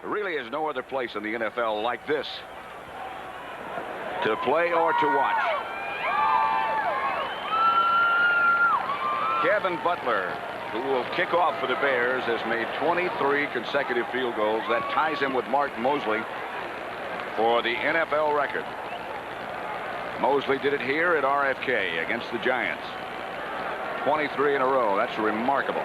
There really is no other place in the NFL like this to play or to watch. Kevin Butler, who will kick off for the Bears, has made 23 consecutive field goals. That ties him with Mark Mosley for the NFL record. Mosley did it here at RFK against the Giants. 23 in a row. That's remarkable.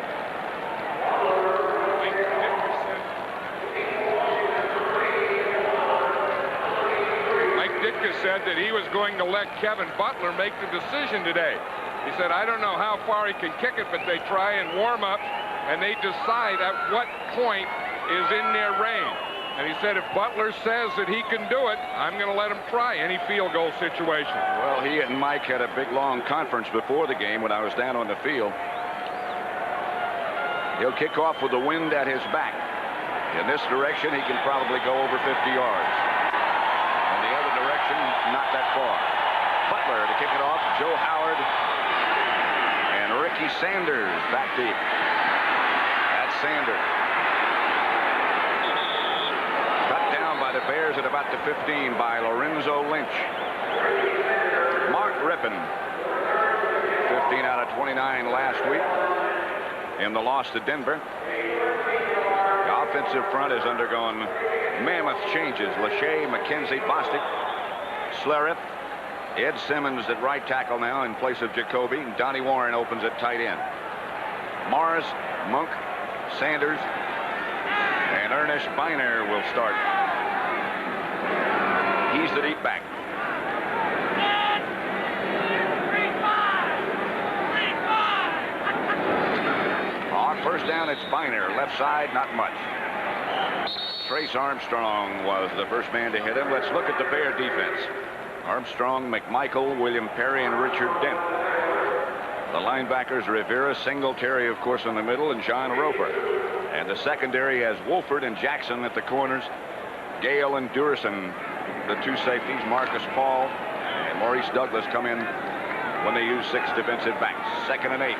Ditka said that he was going to let Kevin Butler make the decision today. He said, I don't know how far he can kick it, but they try and warm up, and they decide at what point is in their range. And he said, if Butler says that he can do it, I'm going to let him try any field goal situation. Well, he and Mike had a big, long conference before the game when I was down on the field. He'll kick off with the wind at his back. In this direction, he can probably go over 50 yards. Not that far. Butler to kick it off. Joe Howard and Ricky Sanders back deep. That's Sanders. Cut down by the Bears at about the 15 by Lorenzo Lynch. Mark Rypien, 15 out of 29 last week in the loss to Denver. The offensive front has undergone mammoth changes. Lachey, McKenzie, Bostic, Schlereth, Ed Simmons at right tackle now in place of Jacoby. Donnie Warren opens at tight end. Morris, Monk, Sanders, and Ernest Biner will start. He's the deep back. On first down, it's Biner. Left side, not much. Trace Armstrong was the first man to hit him. Let's look at the Bear defense. Armstrong, McMichael, William Perry, and Richard Dent. The linebackers, Rivera, Singletary, of course, in the middle, and John Roper. And the secondary has Wolford and Jackson at the corners. Gale and Durison, the two safeties. Marcus Paul and Maurice Douglas come in when they use 6 defensive backs. 2nd and 8.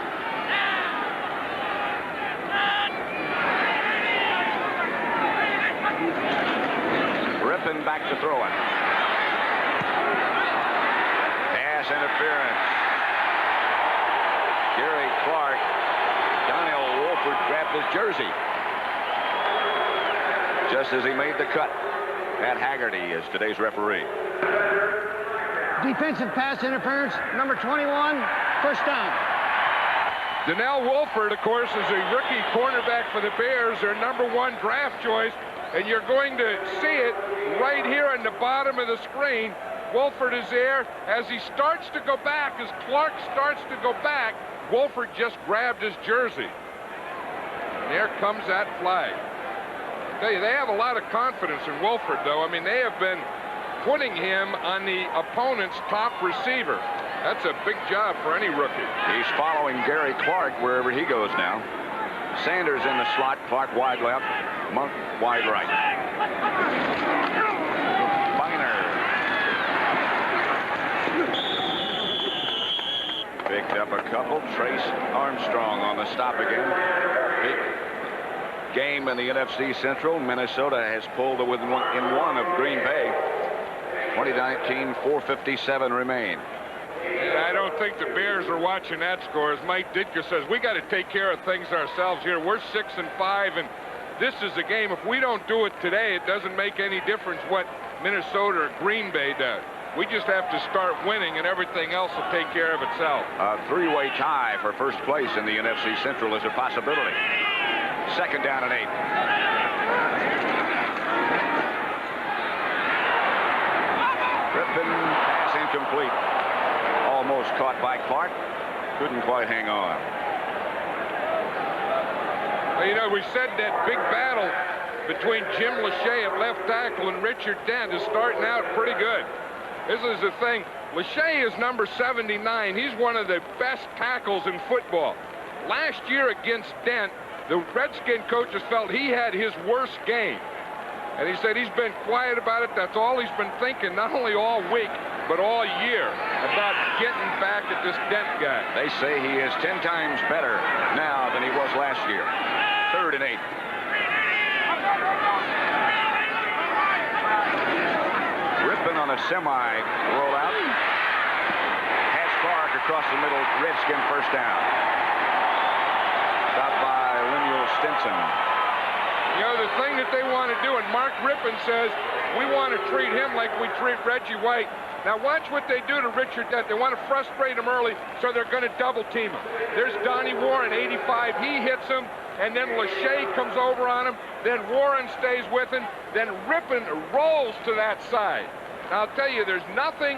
Rypien back to throw it. Pass interference. Gary Clark. Donnell Wolford grabbed his jersey just as he made the cut. Pat Haggerty is today's referee. Defensive pass interference, number 21, first down. Donnell Wolford, of course, is a rookie cornerback for the Bears, their #1 draft choice. And you're going to see it right here on the bottom of the screen. Wolford is there. As he starts to go back, as Clark starts to go back, Wolford just grabbed his jersey. And there comes that flag. I tell you, they have a lot of confidence in Wolford, though. I mean, they have been putting him on the opponent's top receiver. That's a big job for any rookie. He's following Gary Clark wherever he goes now. Sanders in the slot, Clark wide left, Monk wide right. Biner. Picked up a couple. Trace Armstrong on the stop again. Big game in the NFC Central. Minnesota has pulled within one of Green Bay. 2019, 4:57 remain. I don't think the Bears are watching that score. As Mike Ditka says, we got to take care of things ourselves here. We're 6-5, and this is the game. If we don't do it today, it doesn't make any difference what Minnesota or Green Bay does. We just have to start winning, and everything else will take care of itself. A 3-way tie for first place in the NFC Central is a possibility. 2nd down and 8. Rypien, pass incomplete. Almost caught by Clark. Couldn't quite hang on. Well, you know, we said that big battle between Jim Lachey at left tackle and Richard Dent is starting out pretty good. This is the thing. Lachey is number 79. He's one of the best tackles in football. Last year against Dent, the Redskin coaches felt he had his worst game. And he said he's been quiet about it. That's all he's been thinking, not only all week, but all year, about getting back at this Dent guy. They say he is 10 times better now than he was last year. 3rd and 8. a semi rollout. Has Clark across the middle. Redskin first down. Stopped by Lemuel Stinson. You know, the thing that they want to do, and Mark Rypien says, we want to treat him like we treat Reggie White. Now watch what they do to Richard Dent. They want to frustrate him early, so they're going to double team him. There's Donnie Warren, 85. He hits him, and then Lachey comes over on him. Then Warren stays with him. Then Rypien rolls to that side. Now I'll tell you, there's nothing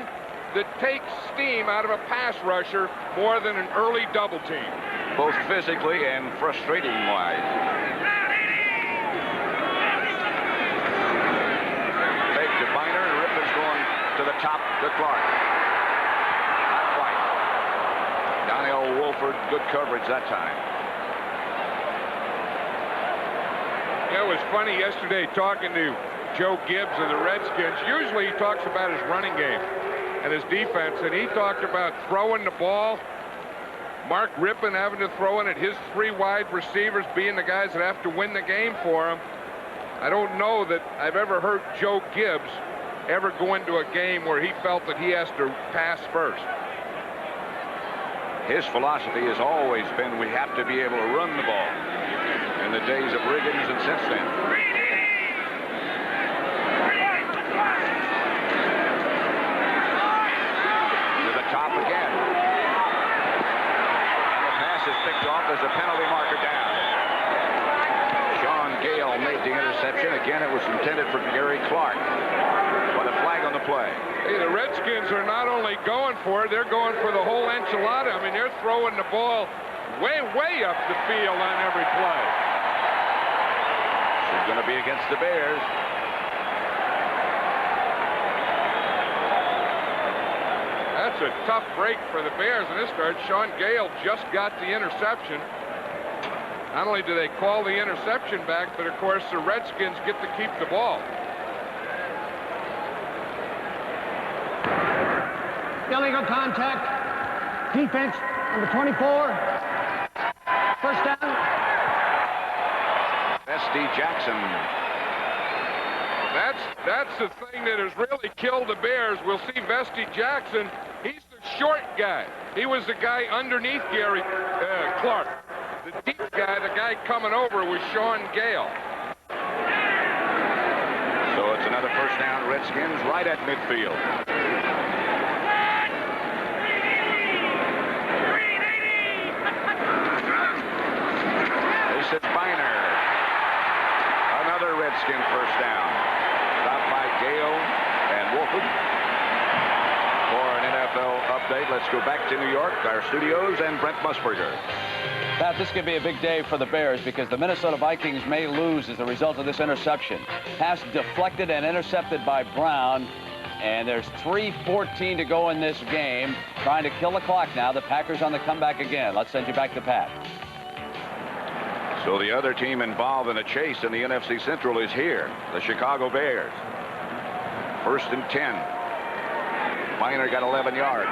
that takes steam out of a pass rusher more than an early double team. Both physically and frustrating-wise. Fake to Biner, and Rypien's going to the top to Clark. Not quite. Donnell Wolford, good coverage that time. Yeah, it was funny yesterday talking to Joe Gibbs of the Redskins. Usually he talks about his running game and his defense, and he talked about throwing the ball. Mark Rypien having to throw it at his 3 wide receivers being the guys that have to win the game for him. I don't know that I've ever heard Joe Gibbs ever go into a game where he felt that he has to pass first. His philosophy has always been we have to be able to run the ball. In the days of Riggins and since then. To the top again. And the pass is picked off as a penalty marker down. Sean Gale made the interception. Again, it was intended for Gary Clark. But a flag on the play. Hey, the Redskins are not only going for it, they're going for the whole enchilada. I mean, they're throwing the ball way, way up the field on every play. It's going to be against the Bears. That's a tough break for the Bears in this start. Sean Gale just got the interception. Not only do they call the interception back, but of course the Redskins get to keep the ball. Illegal contact. Defense, number 24. First down. Vesty Jackson. That's the thing that has really killed the Bears. We'll see Vesty Jackson. He's the short guy. He was the guy underneath Gary Clark. The deep guy, the guy coming over, was Sean Gale. So it's another first down, Redskins, right at midfield. This is Biner. Another Redskin first down. Stopped by Gale and Wolford. For an NFL update, let's go back to New York, our studios, and Brent Musburger. Pat, this could be a big day for the Bears because the Minnesota Vikings may lose as a result of this interception. Pass deflected and intercepted by Brown, and there's 3:14 to go in this game. Trying to kill the clock now. The Packers on the comeback again. Let's send you back to Pat. So the other team involved in a chase in the NFC Central is here, the Chicago Bears. 1st and 10. Biner got 11 yards.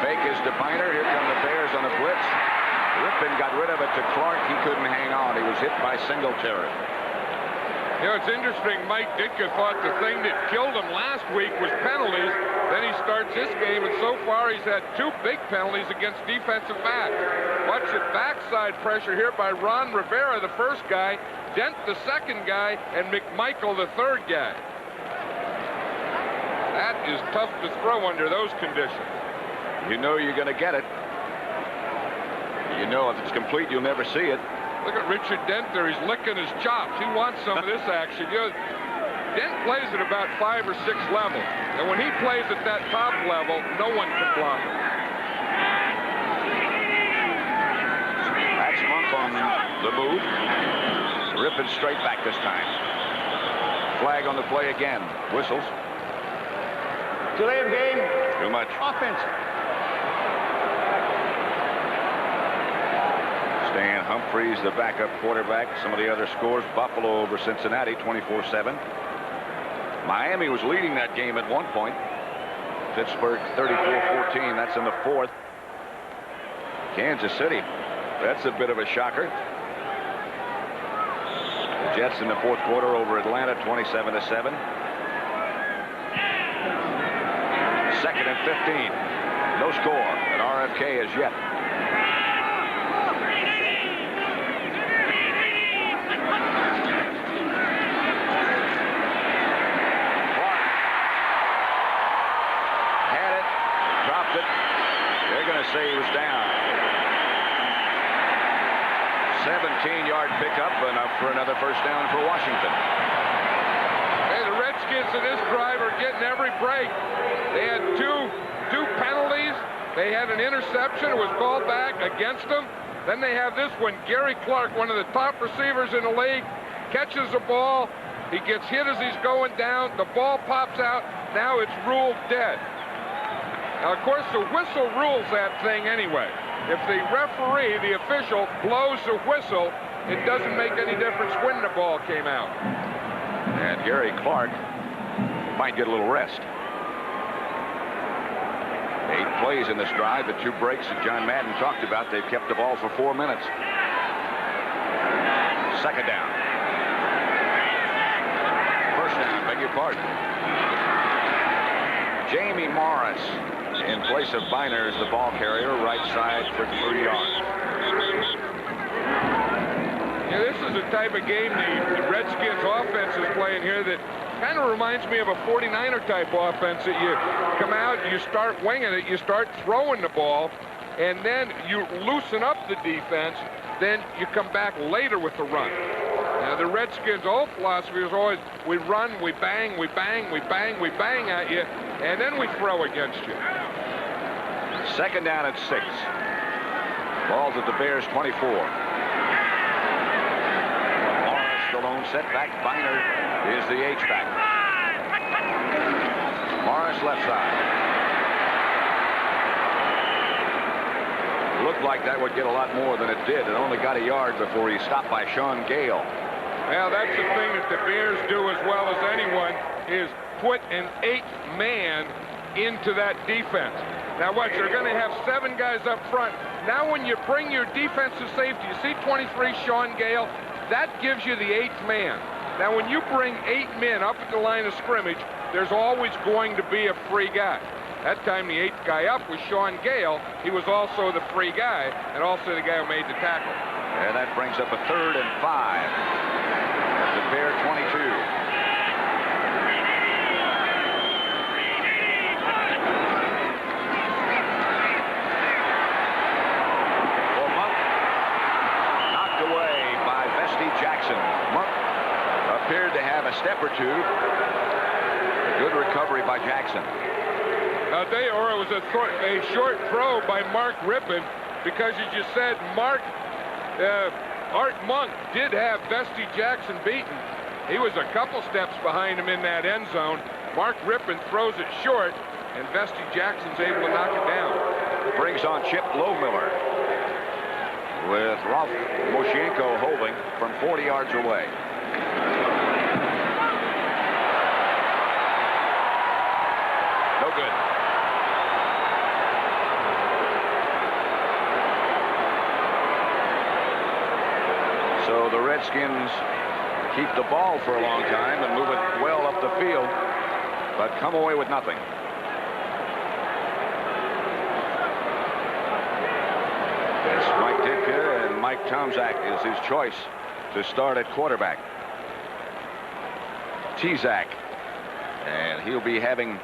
Fake is to Biner. Here come the Bears on the blitz. Rypien got rid of it to Clark. He couldn't hang on. He was hit by Singletary. You know, it's interesting. Mike Ditka thought the thing that killed him last week was penalties. Then he starts this game, and so far he's had 2 big penalties against defensive backs. Watch the backside pressure here by Ron Rivera, the first guy, Dent, the second guy, and McMichael, the third guy. That is tough to throw under those conditions. You know you're going to get it. You know if it's complete, you'll never see it. Look at Richard Dent there. He's licking his chops. He wants some of this action. You know, Dent plays at about 5 or 6 levels. And when he plays at that top level, no one can block him. That's Monk on the move. Rypien straight back this time. Flag on the play again. Whistles. Delay of game. Too much. Offense. Stan Humphries, the backup quarterback. Some of the other scores. Buffalo over Cincinnati, 24-7. Miami was leading that game at one point. Pittsburgh 34-14. That's in the 4th. Kansas City. That's a bit of a shocker. The Jets in the fourth quarter over Atlanta 27-7. Second and 15. No score at RFK as yet. Clark had it, dropped it. They're going to say he was down. 17-yard pickup, enough for another first down for Washington. Hey, the Redskins in this drive are getting every break. They had two penalties. They had an interception. It was called back against them. Then they have this one. Gary Clark, one of the top receivers in the league, catches the ball. He gets hit as he's going down. The ball pops out. Now it's ruled dead. Now, of course, the whistle rules that thing anyway. If the referee, the official, blows the whistle, it doesn't make any difference when the ball came out. And Gary Clark might get a little rest. 8 plays in this drive, the 2 breaks that John Madden talked about. They've kept the ball for 4 minutes. Second down. First down, beg your pardon. Jamie Morris in place of Biner as the ball carrier, right side for 3 yards. Yeah, this is the type of game the Redskins offense is playing here that kind of reminds me of a 49er type offense, that you come out, you start winging it, you start throwing the ball, and then you loosen up the defense, then you come back later with the run. Now, the Redskins' whole philosophy is always, we run, we bang, we bang, we bang, we bang at you, and then we throw against you. Second down at 6. Ball's at the Bears 24. Morris, the lone setback. Biner is the H-back. Morris left side. Looked like that would get a lot more than it did. It only got a yard before he stopped by Sean Gale. Well, that's the thing that the Bears do as well as anyone, is put an 8th man into that defense. Now watch, they're going to have 7 guys up front. Now when you bring your defensive safety, you see 23, Sean Gale, that gives you the 8th man. Now when you bring 8 men up at the line of scrimmage, there's always going to be a free guy. That time the 8th guy up was Sean Gale. He was also the free guy and also the guy who made the tackle. And that brings up a 3rd and 5 at the Bear 22. Appeared to have a step or two. Good recovery by Jackson. I'll tell you, or it was a short throw by Mark Rypien, because as you said, Art Monk did have Vesty Jackson beaten. He was a couple steps behind him in that end zone. Mark Rypien throws it short, and Vesty Jackson's able to knock it down. Brings on Chip Lohmiller with Ralph Moshenko holding from 40 yards away. No good. So the Redskins keep the ball for a long time and move it well up the field, but come away with nothing. It's Mike Ditka, and Mike Tomczak is his choice to start at quarterback. Tezak, and he'll be having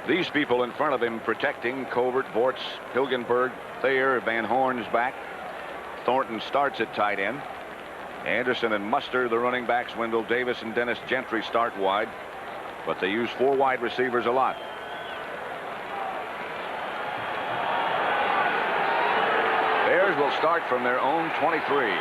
these people in front of him protecting: Covert, Bortz, Hilgenberg, Thayer, Van Horn's back. Thornton starts at tight end. Anderson and Muster, the running backs. Wendell Davis and Dennis Gentry start wide, but they use 4 wide receivers a lot. Bears will start from their own 23.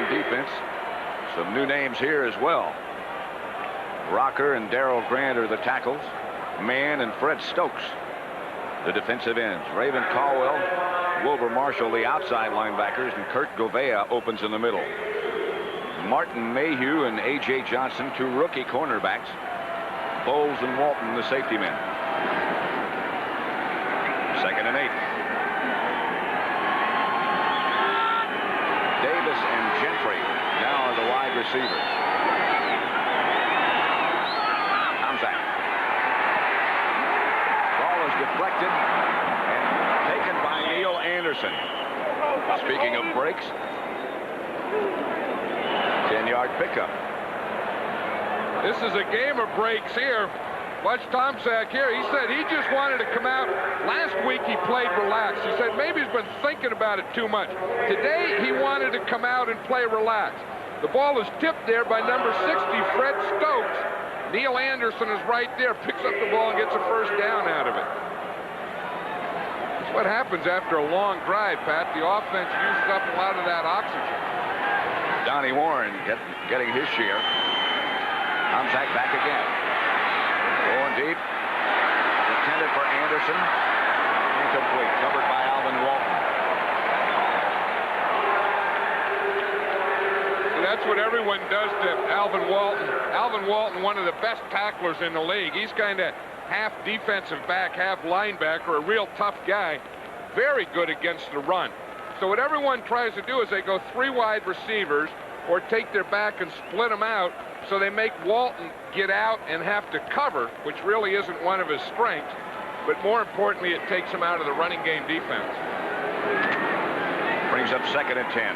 Defense. Some new names here as well. Rocker and Darrell Grant are the tackles. Mann and Fred Stokes, the defensive ends. Raven Caldwell Wilbur Marshall, the outside linebackers, and Kurt Govea opens in the middle. Martin Mayhew and A.J. Johnson, 2 rookie cornerbacks. Bowles and Walton, the safety men. 2nd and 8. Davis and Gentry now are the wide receivers. Tomczak. Ball is deflected and taken by Neil Anderson. Speaking of breaks, 10-yard pickup. This is a game of breaks here. Watch Tomczak here. He said he just wanted to come out. Last week he played relaxed. He said maybe he's been thinking about it too much. Today he wanted to come out and play relaxed. The ball is tipped there by number 60, Fred Stokes. Neil Anderson is right there, picks up the ball and gets a first down out of it. That's what happens after a long drive, Pat. The offense uses up a lot of that oxygen. Donnie Warren getting his share. Tomczak back again. Going deep. Intended for Anderson. Incomplete. Covered by Alvin Walton. And that's what everyone does to Alvin Walton. Alvin Walton, one of the best tacklers in the league. He's kind of half defensive back, half linebacker, a real tough guy. Very good against the run. So what everyone tries to do is they go 3 wide receivers or take their back and split them out, so they make Walton get out and have to cover, which really isn't one of his strengths. But more importantly, it takes him out of the running game defense. Brings up 2nd and 10.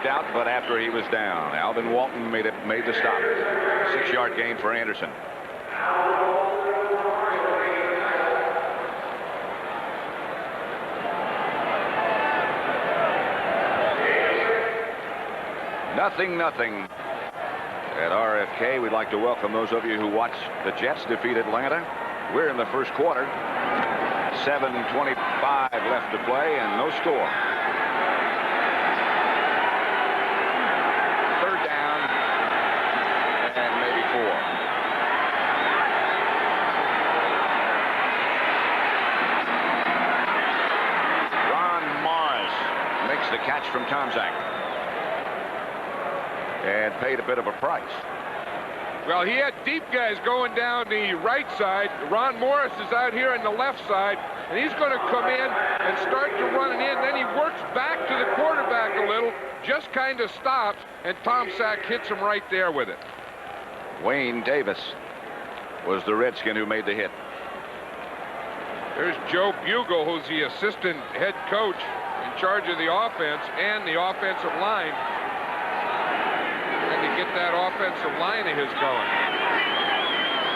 Out, but after he was down, Alvin Walton made the stop. 6-yard gain for Anderson. Nothing at RFK. We'd like to welcome those of you who watched the Jets defeat Atlanta. We're in the first quarter. 7:25 left to play and no score. The catch from Tomczak and paid a bit of a price. Well, he had deep guys going down the right side. Ron Morris is out here on the left side, and he's going to come in and start to run it in. Then he works back to the quarterback a little, just kind of stops, and Tomczak hits him right there with it. Wayne Davis was the Redskin who made the hit. There's Joe Bugle, who's the assistant head coach in charge of the offense and the offensive line. And to get that offensive line of his going.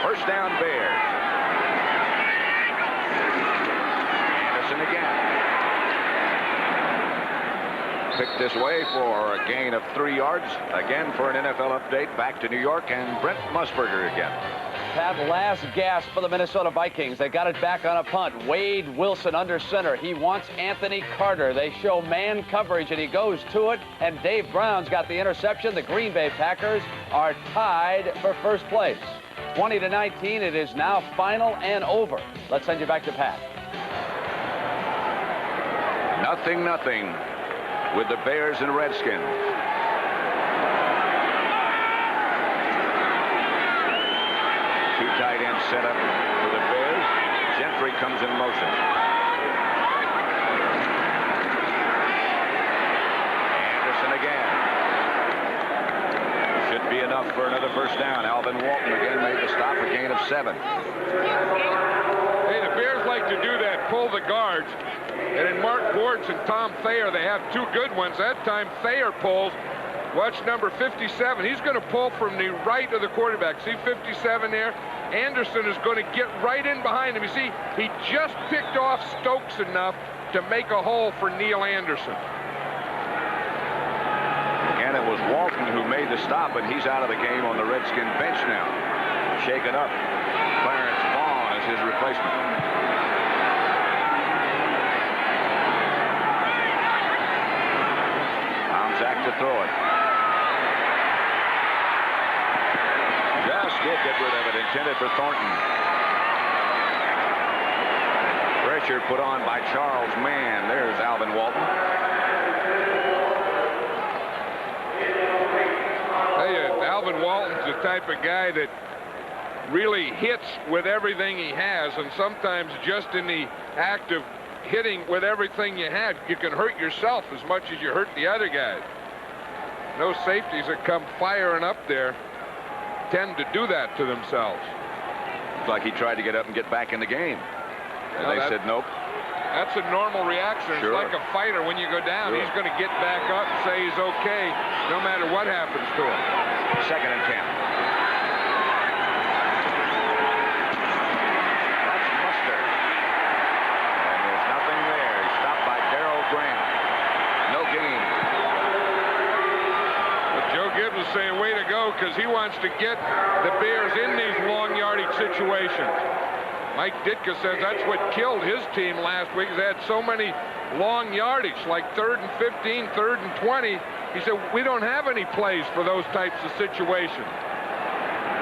First down, Bears. Anderson again. Picked this way for a gain of 3 yards. Again for an NFL update. Back to New York and Brent Musburger again. Pat, last gasp for the Minnesota Vikings. They got it back on a punt. Wade Wilson under center. He wants Anthony Carter. They show man coverage, and he goes to it. And Dave Brown's got the interception. The Green Bay Packers are tied for first place. 20-19. It is now final and over. Let's send you back to Pat. 0-0 with the Bears and Redskins. Two tight ends set up for the Bears. Gentry comes in motion. Anderson again. Should be enough for another first down. Alvin Walton again made the stop, a gain of 7. Hey, the Bears like to do that, pull the guards. And in Mark Bortz and Tom Thayer, they have 2 good ones. That time Thayer pulls. Watch number 57. He's going to pull from the right of the quarterback. See 57 there? Anderson is going to get right in behind him. You see, he just picked off Stokes enough to make a hole for Neil Anderson. And it was Walton who made the stop, and he's out of the game on the Redskin bench now. Shaken up. Clarence Vaughn is his replacement. for Thornton. Pressure put on by Charles Mann. There's Alvin Walton. Alvin Walton's the type of guy that really hits with everything he has, and sometimes just in the act of hitting with everything you have, you can hurt yourself as much as you hurt the other guys. Those safeties that come firing up there tend to do that to themselves. It's like he tried to get up and get back in the game, and they said nope. That's a normal reaction. Sure. It's like a fighter. When you go down, he's going to get back up and say he's okay, no matter what happens to him. 2nd and 10. That's Mustard. And there's nothing there. He's stopped by Darrell Grant. No gain. But Joe Gibbs is saying, way to go, because he wants to get the Bears in these long yardage situations. Mike Ditka says that's what killed his team last week. They had so many long yardage, like 3rd and 15, 3rd and 20. He said, we don't have any plays for those types of situations.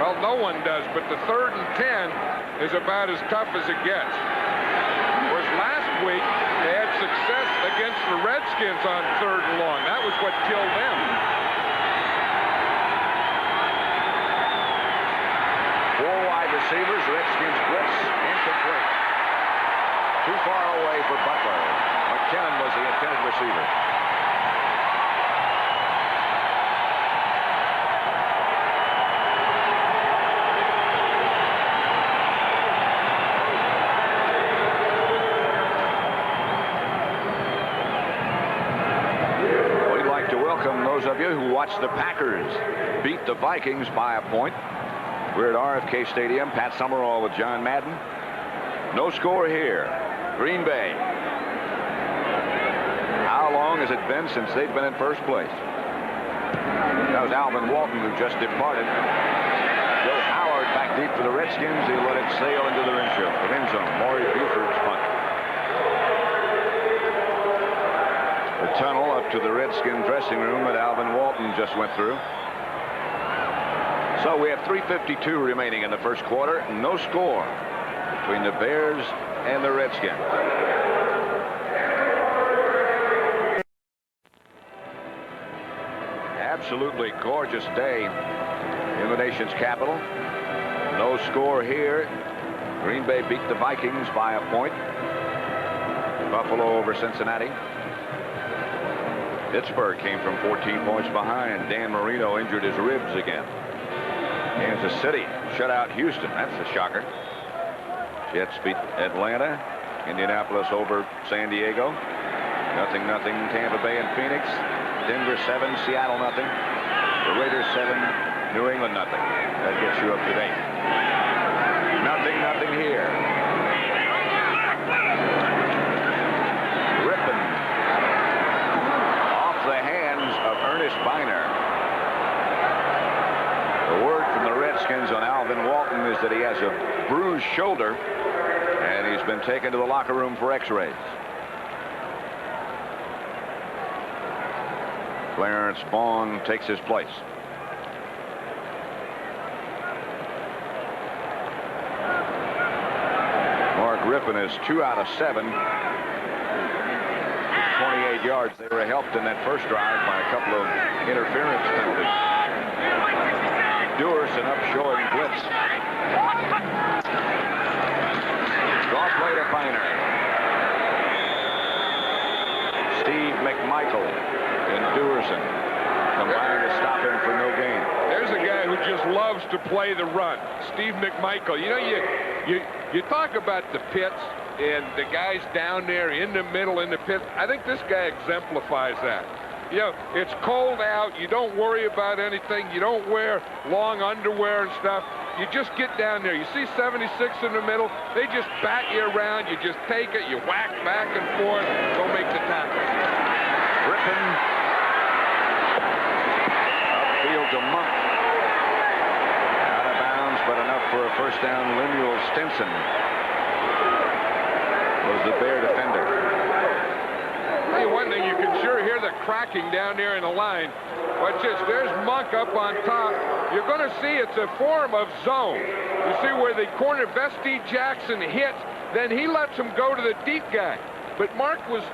Well, no one does, but the 3rd and 10 is about as tough as it gets. Whereas last week, they had success against the Redskins on 3rd and long. That was what killed them. 4 wide receivers, Redskins blitz, incomplete. Too far away for Butler. McKinnon was the intended receiver. We'd like to welcome those of you who watched the Packers beat the Vikings by a point. We're at RFK Stadium. Pat Summerall with John Madden. No score here. Green Bay. How long has it been since they've been in first place? That was Alvin Walton, who just departed. Joe Howard back deep for the Redskins. He let it sail into the end zone. Maury Buford's punt. The tunnel up to the Redskin dressing room that Alvin Walton just went through. So we have 3:52 remaining in the first quarter. No score between the Bears and the Redskins. Absolutely gorgeous day in the nation's capital. No score here. Green Bay beat the Vikings by a point. Buffalo over Cincinnati. Pittsburgh came from 14 points behind. Dan Marino injured his ribs again. Kansas City shut out Houston. That's a shocker. Jets beat Atlanta. Indianapolis over San Diego. 0-0 Tampa Bay and Phoenix. Denver 7, Seattle 0. The Raiders 7, New England 0. That gets you up to date. 0-0 here. Rypien off the hands of Ernest Biner. The word from the Redskins on Alvin Walton is that he has a bruised shoulder, and he's been taken to the locker room for x-rays. Clarence Vaughn takes his place. Mark Rypien is 2 out of 7. 28 yards. They were helped in that first drive by a couple of interference penalties. Dewerson up short and blitz. Draw play to Biner. Steve McMichael and Dewerson combined to stop him for no gain. There's a guy who just loves to play the run. Steve McMichael. You know, you talk about the pits and the guys down there in the middle in the pit. I think this guy exemplifies that. You know, it's cold out. You don't worry about anything. You don't wear long underwear and stuff. You just get down there. You see 76 in the middle. They just bat you around. You just take it. You whack back and forth. Go make the tackle. Rypien upfield to Monk. Out of bounds, but enough for a first down. Lemuel Stinson was the Bear defender. you one thing, you can sure hear the cracking down there in the line. Watch this. There's Monk up on top. You're going to see it's a form of zone. You see where the corner Vesti Jackson hit, then he lets him go to the deep guy. But Monk was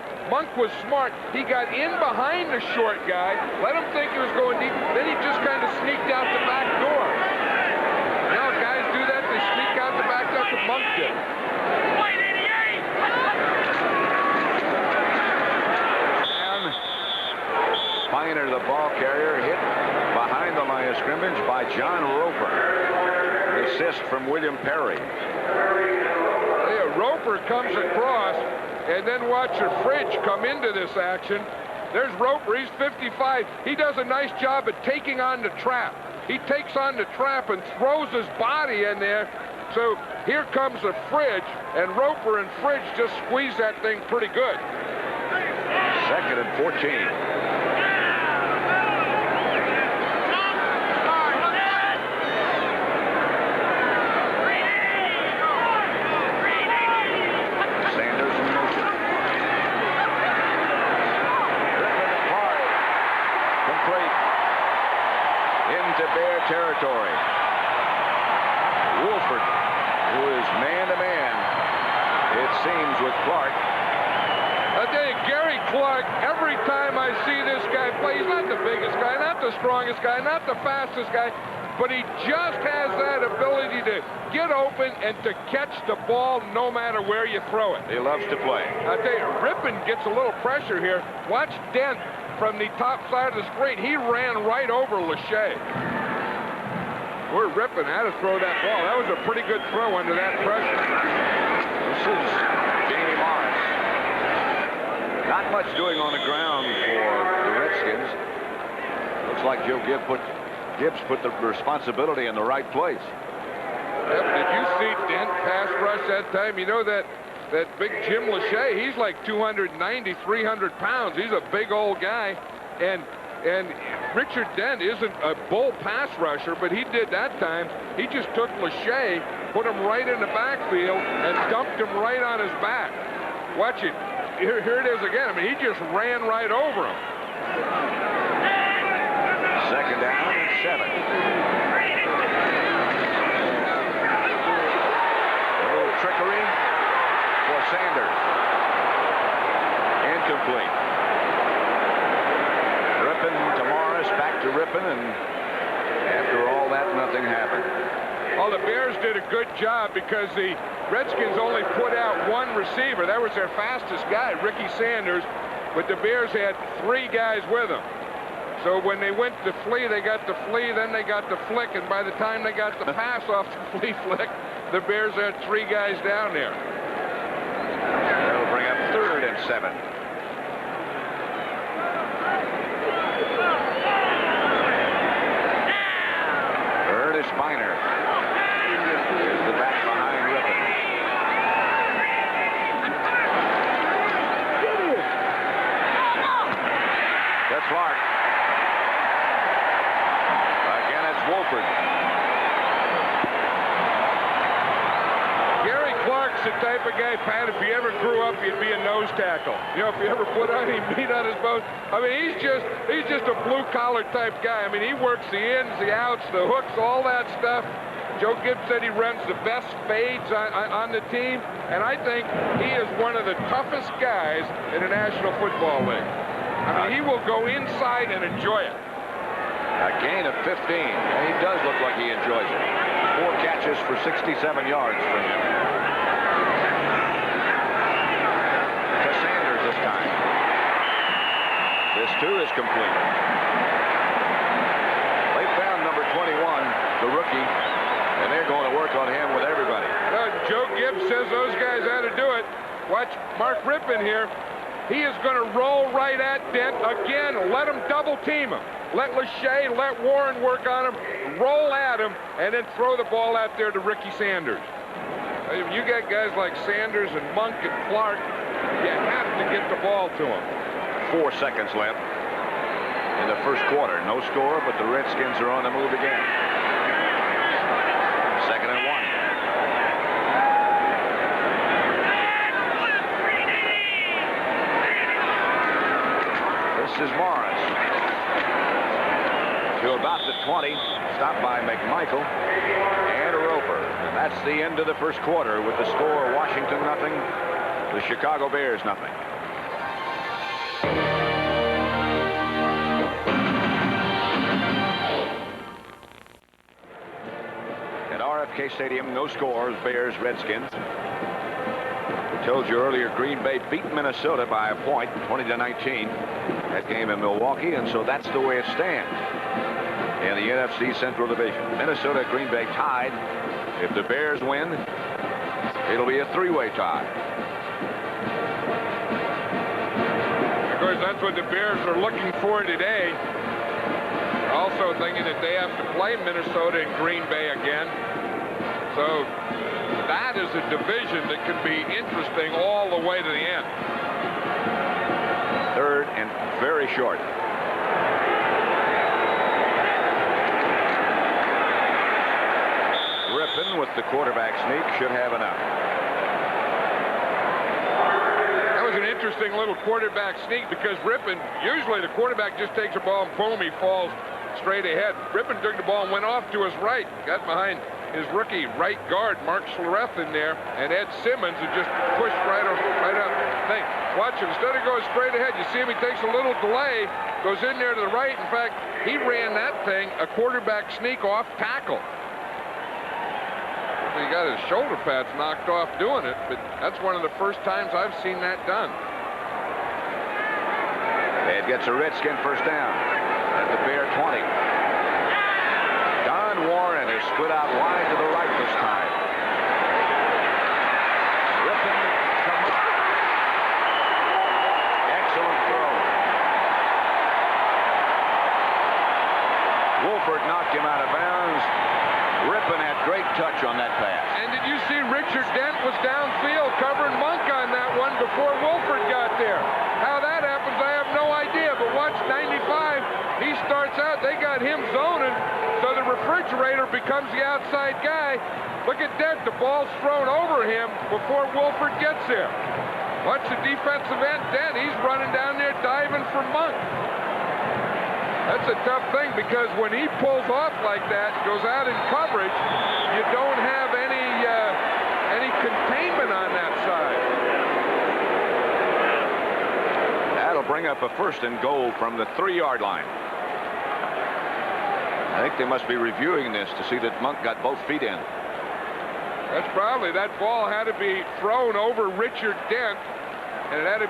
smart. He got in behind the short guy, let him think he was going deep, then he just kind of sneaked out the back door. Now guys do that, they sneak out the back. That's what Monk did. And Spiner, the ball carrier, hit behind the line of scrimmage by John Roper. An assist from William Perry. Yeah, Roper comes across, and then watch your Fridge come into this action. There's Roper, he's 55. He does a nice job at taking on the trap. He takes on the trap and throws his body in there. So here comes the Fridge, and Roper and Fridge just squeeze that thing pretty good. 2nd and 14. Bear territory. Wolford, who is man-to-man, it seems, with Clark. I tell you, Gary Clark, every time I see this guy play, he's not the biggest guy, not the strongest guy, not the fastest guy, but he just has that ability to get open and to catch the ball no matter where you throw it. He loves to play. I tell you, Rypien gets a little pressure here. Watch Dent from the top side of the screen. He ran right over Lachey. Where Rypien had to throw that ball. That was a pretty good throw under that pressure. This is Jamie Morris. Not much doing on the ground for the Redskins. Looks like Joe Gibbs put the responsibility in the right place. Yep, did you see Dent pass rush that time? You know that big Jim Lachey, he's like 290, 300 pounds. He's a big old guy. And Richard Dent isn't a bull pass rusher, but he did that time. He just took Lachey, put him right in the backfield, and dumped him right on his back. Watch it. Here it is again. I mean, he just ran right over him. 2nd down and 7. A little trickery for Sanders. Incomplete. Rypien to Morris, back to Rypien, and after all that, nothing happened. Well, the Bears did a good job because the Redskins only put out one receiver. That was their fastest guy, Ricky Sanders, but the Bears had 3 guys with them. So when they went to flee, they got the flee, then they got the flick, and by the time they got the pass off the flea flick, the Bears had 3 guys down there. That'll bring up 3rd and 7. Spiner is the back behind Rypien. That's Clark. Again, it's Wolford. Gary Clark's the type of guy, Pat, if you ever grew up, you'd be a nose tackle. You know, if you ever put on any meat on his bones. I mean, he's just a blue-collar type guy. I mean, he works the ins, the outs, the hooks, all that stuff. Joe Gibbs said he runs the best fades on the team, and I think he is one of the toughest guys in the National Football League. I mean, he will go inside and enjoy it. A gain of 15. And he does look like he enjoys it. 4 catches for 67 yards for him. To Sanders this time. This too is complete. They found number 21, the rookie, and they're going to work on him with everybody. Joe Gibbs says those guys had to do it. Watch Mark Rypien here. He is going to roll right at Dent again. Let him double team him. Let Lachey, let Warren work on him. Roll at him, and then throw the ball out there to Ricky Sanders. If you got guys like Sanders and Monk and Clark, you have to get the ball to him. 4 seconds left in the first quarter. No score, but the Redskins are on the move again. 2nd and 1. is Morris. To about the 20. Stopped by McMichael and Roper. And that's the end of the first quarter with the score Washington nothing, the Chicago Bears nothing. At RFK Stadium, no scores, Bears, Redskins. We told you earlier Green Bay beat Minnesota by a point, 20-19. That game in Milwaukee, and so that's the way it stands in the NFC Central Division. Minnesota, Green Bay tied. If the Bears win, it'll be a three-way tie. Of course, that's what the Bears are looking for today. They're also thinking that they have to play Minnesota and Green Bay again. So that is a division that can be interesting all the way to the end. Third and very short. Rypien with the quarterback sneak should have enough. That was an interesting little quarterback sneak because Rypien, usually the quarterback just takes a ball and boom, he falls straight ahead. Rypien took the ball and went off to his right, got behind his rookie right guard, Mark Schlereth, in there, and Ed Simmons had just pushed right up thing. Watch him. Instead of going straight ahead, you see him, he takes a little delay, goes in there to the right. In fact, he ran that thing, a quarterback sneak off tackle. He got his shoulder pads knocked off doing it, but that's one of the first times I've seen that done. Ed gets a Redskin first down at the Bear 20. Don Warren is split out wide to the right this time. Rypien come up. Excellent throw. Wolford knocked him out of bounds. Rypien had great touch on that pass. And did you see Richard Dent was downfield covering Monk on that one before Wolford got there? How that happens, I have no idea. But watch 95. He starts out. They got him zoning, so the refrigerator becomes the outside guy. Look at Dent. The ball's thrown over him before Wolford gets there. Watch the defensive end, Dent. He's running down there diving for Monk. That's a tough thing because when he pulls off like that, goes out in coverage, you don't have any containment on that side. That'll bring up a first and goal from the 3-yard line. I think they must be reviewing this to see that Monk got both feet in. That's probably, that ball had to be thrown over Richard Dent, and it had to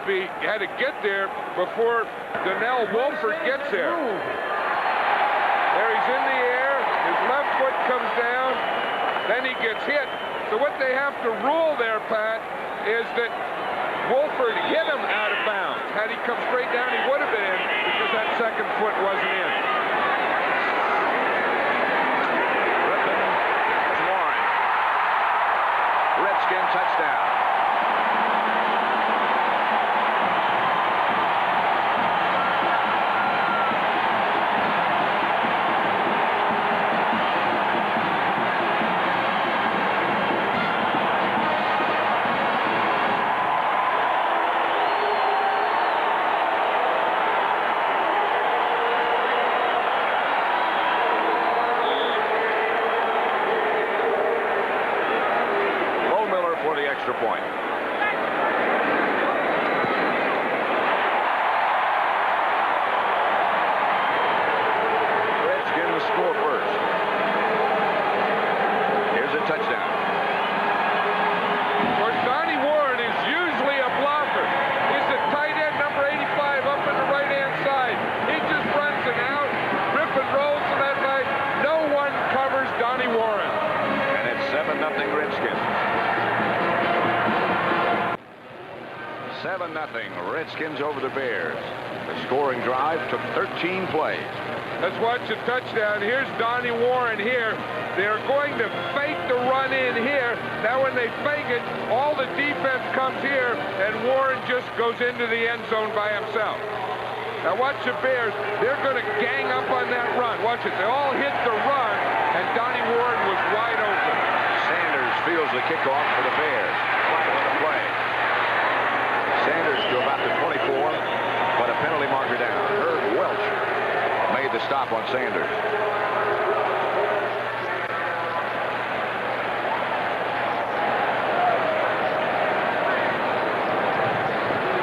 get there before Donnell Wolford gets there. There he's in the air, his left foot comes down, then he gets hit. So what they have to rule there, Pat, is that Wolford hit him out of bounds. Had he come straight down, he would have been in because that second foot wasn't in. Rypien, there's Warren. Redskin touchdown. Point. Redskins score first. Here's a touchdown. Of course, Donnie Warren is usually a blocker. He's the tight end, number 85, up in the right-hand side. He just runs an out. Rypien rolls to that side. No one covers Donnie Warren. And it's 7-0 Redskins. 7-0 Redskins over the Bears. The scoring drive took 13 plays. Let's watch the touchdown. Here's Donnie Warren here. They're going to fake the run in here. Now when they fake it, all the defense comes here, and Warren just goes into the end zone by himself. Now watch the Bears. They're going to gang up on that run. Watch it. They all hit the run, and Donnie Warren was wide open. Sanders fields the kickoff for the Bears. Flag on the play. Sanders to about the 24, but a penalty marker down. stop on Sanders.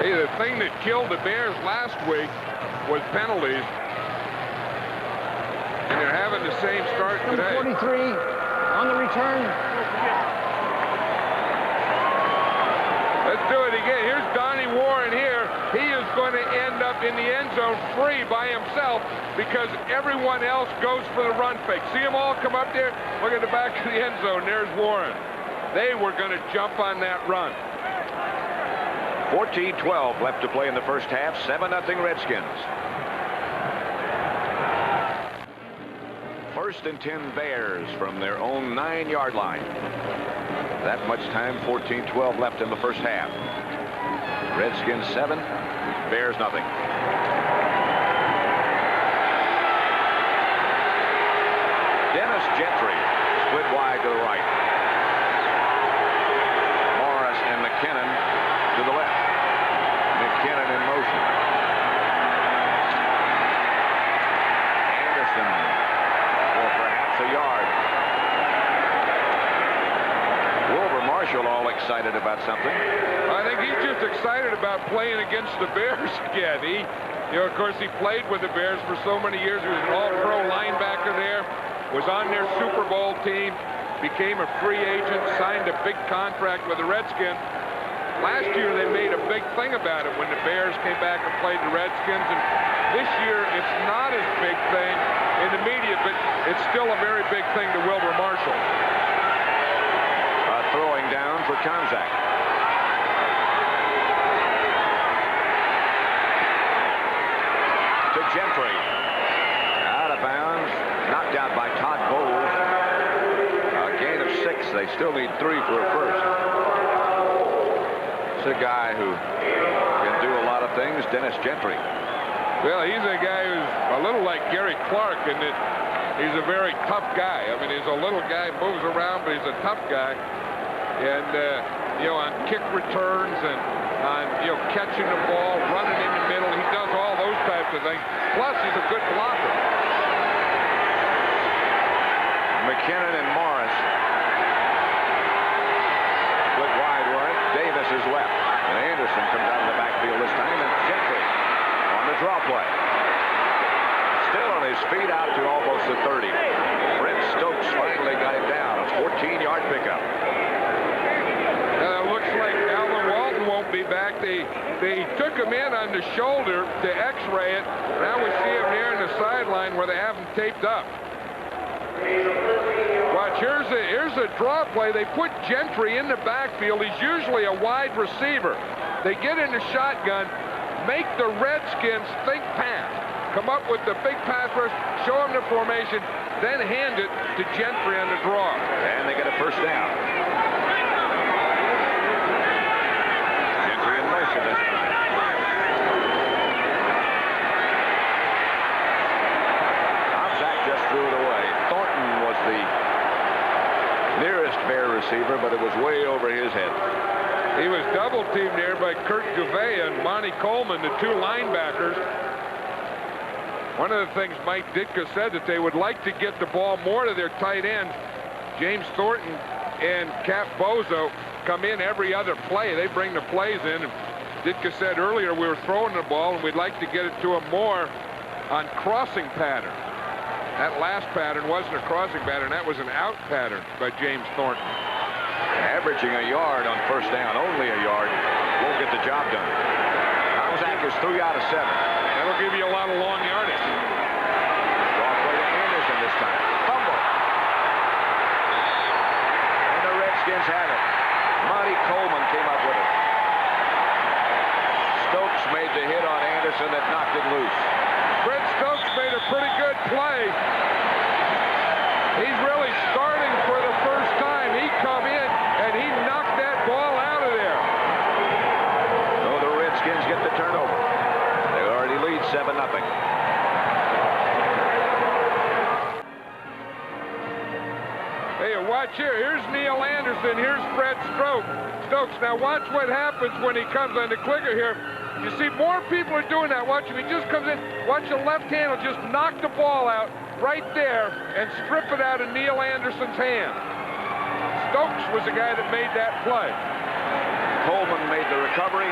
Hey, the thing that killed the Bears last week was penalties. And they're having the same start today. Number 43 on the return. Let's do it again. Here's Donnie Warren here. He is going to end up in the end zone free by himself because everyone else goes for the run fake. See them all come up there? Look at the back of the end zone. There's Warren. They were going to jump on that run. 14-12 left to play in the first half. 7-0 Redskins. First and 10 Bears from their own 9-yard line. That much time, 14-12 left in the first half. Redskins 7, Bears nothing. Dennis Gentry split wide to the right. Morris and McKinnon to the left. McKinnon in motion. Anderson for perhaps a yard. Wilbur Marshall all excited about something. I think he's just excited about playing against the Bears again. Of course, he played with the Bears for so many years. He was an all-pro linebacker there, was on their Super Bowl team, became a free agent, signed a big contract with the Redskins. Last year, they made a big thing about it when the Bears came back and played the Redskins. And this year, it's not as big thing in the media, but it's still a very big thing to Wilbur Marshall. Throwing down for Konzak. To Gentry. Out of bounds. Knocked out by Todd Bowles. A gain of 6. They still need 3 for a first. It's a guy who can do a lot of things, Dennis Gentry. Well, he's a guy who's a little like Gary Clark in that he's a very tough guy. I mean, he's a little guy, moves around, but he's a tough guy. And, on kick returns and on, catching the ball, running in the middle. He does all those types of things. Plus, he's a good blocker. McKinnon and Morris. Split wide right. Davis is left. And Anderson comes out of the backfield this time. And Gentry on the draw play. Still on his feet out to almost the 30. Brent Stokes finally got him down. A 14-yard pickup. Looks like Alvin Walton won't be back. They took him in on the shoulder to x-ray it. Now we see him here in the sideline where they have him taped up. Watch, here's a draw play. They put Gentry in the backfield. He's usually a wide receiver. They get in the shotgun, make the Redskins think pass. Come up with the big pass rush, show him the formation, then hand it to Gentry on the draw. And they get a first down. Gentry in motion this time. Konzak just threw it away. Thornton was the nearest Bear receiver, but it was way over his head. He was double-teamed there by Kurt Gouveia and Monty Coleman, the two linebackers. One of the things Mike Ditka said that they would like to get the ball more to their tight ends. James Thornton and Cap Bozo come in every other play. They bring the plays in. And Ditka said earlier we were throwing the ball and we'd like to get it to them more on crossing pattern. That last pattern wasn't a crossing pattern. That was an out pattern by James Thornton. Averaging a yard on first down, only a yard, won't get the job done. Konzak is 3 out of 7. That'll give you a lot of long yardage. Draw play to Anderson this time. Fumble. And the Redskins have it. Monty Coleman came up with it. Stokes made the hit on Anderson that knocked it loose. Brent Stokes made a pretty good play. He's really starting for the first time. He come in and he knocked that ball out of there. So the Redskins get the turnover. They already lead 7-0. Hey, watch watch here. Here's Neil Anderson. Here's Fred Stokes. Now watch what happens when he comes on the clicker here. You see more people are doing that. Watch him. He just comes in. Watch the left hand will just knock the ball out right there and strip it out of Neil Anderson's hand. Stokes was the guy that made that play. Coleman made the recovery.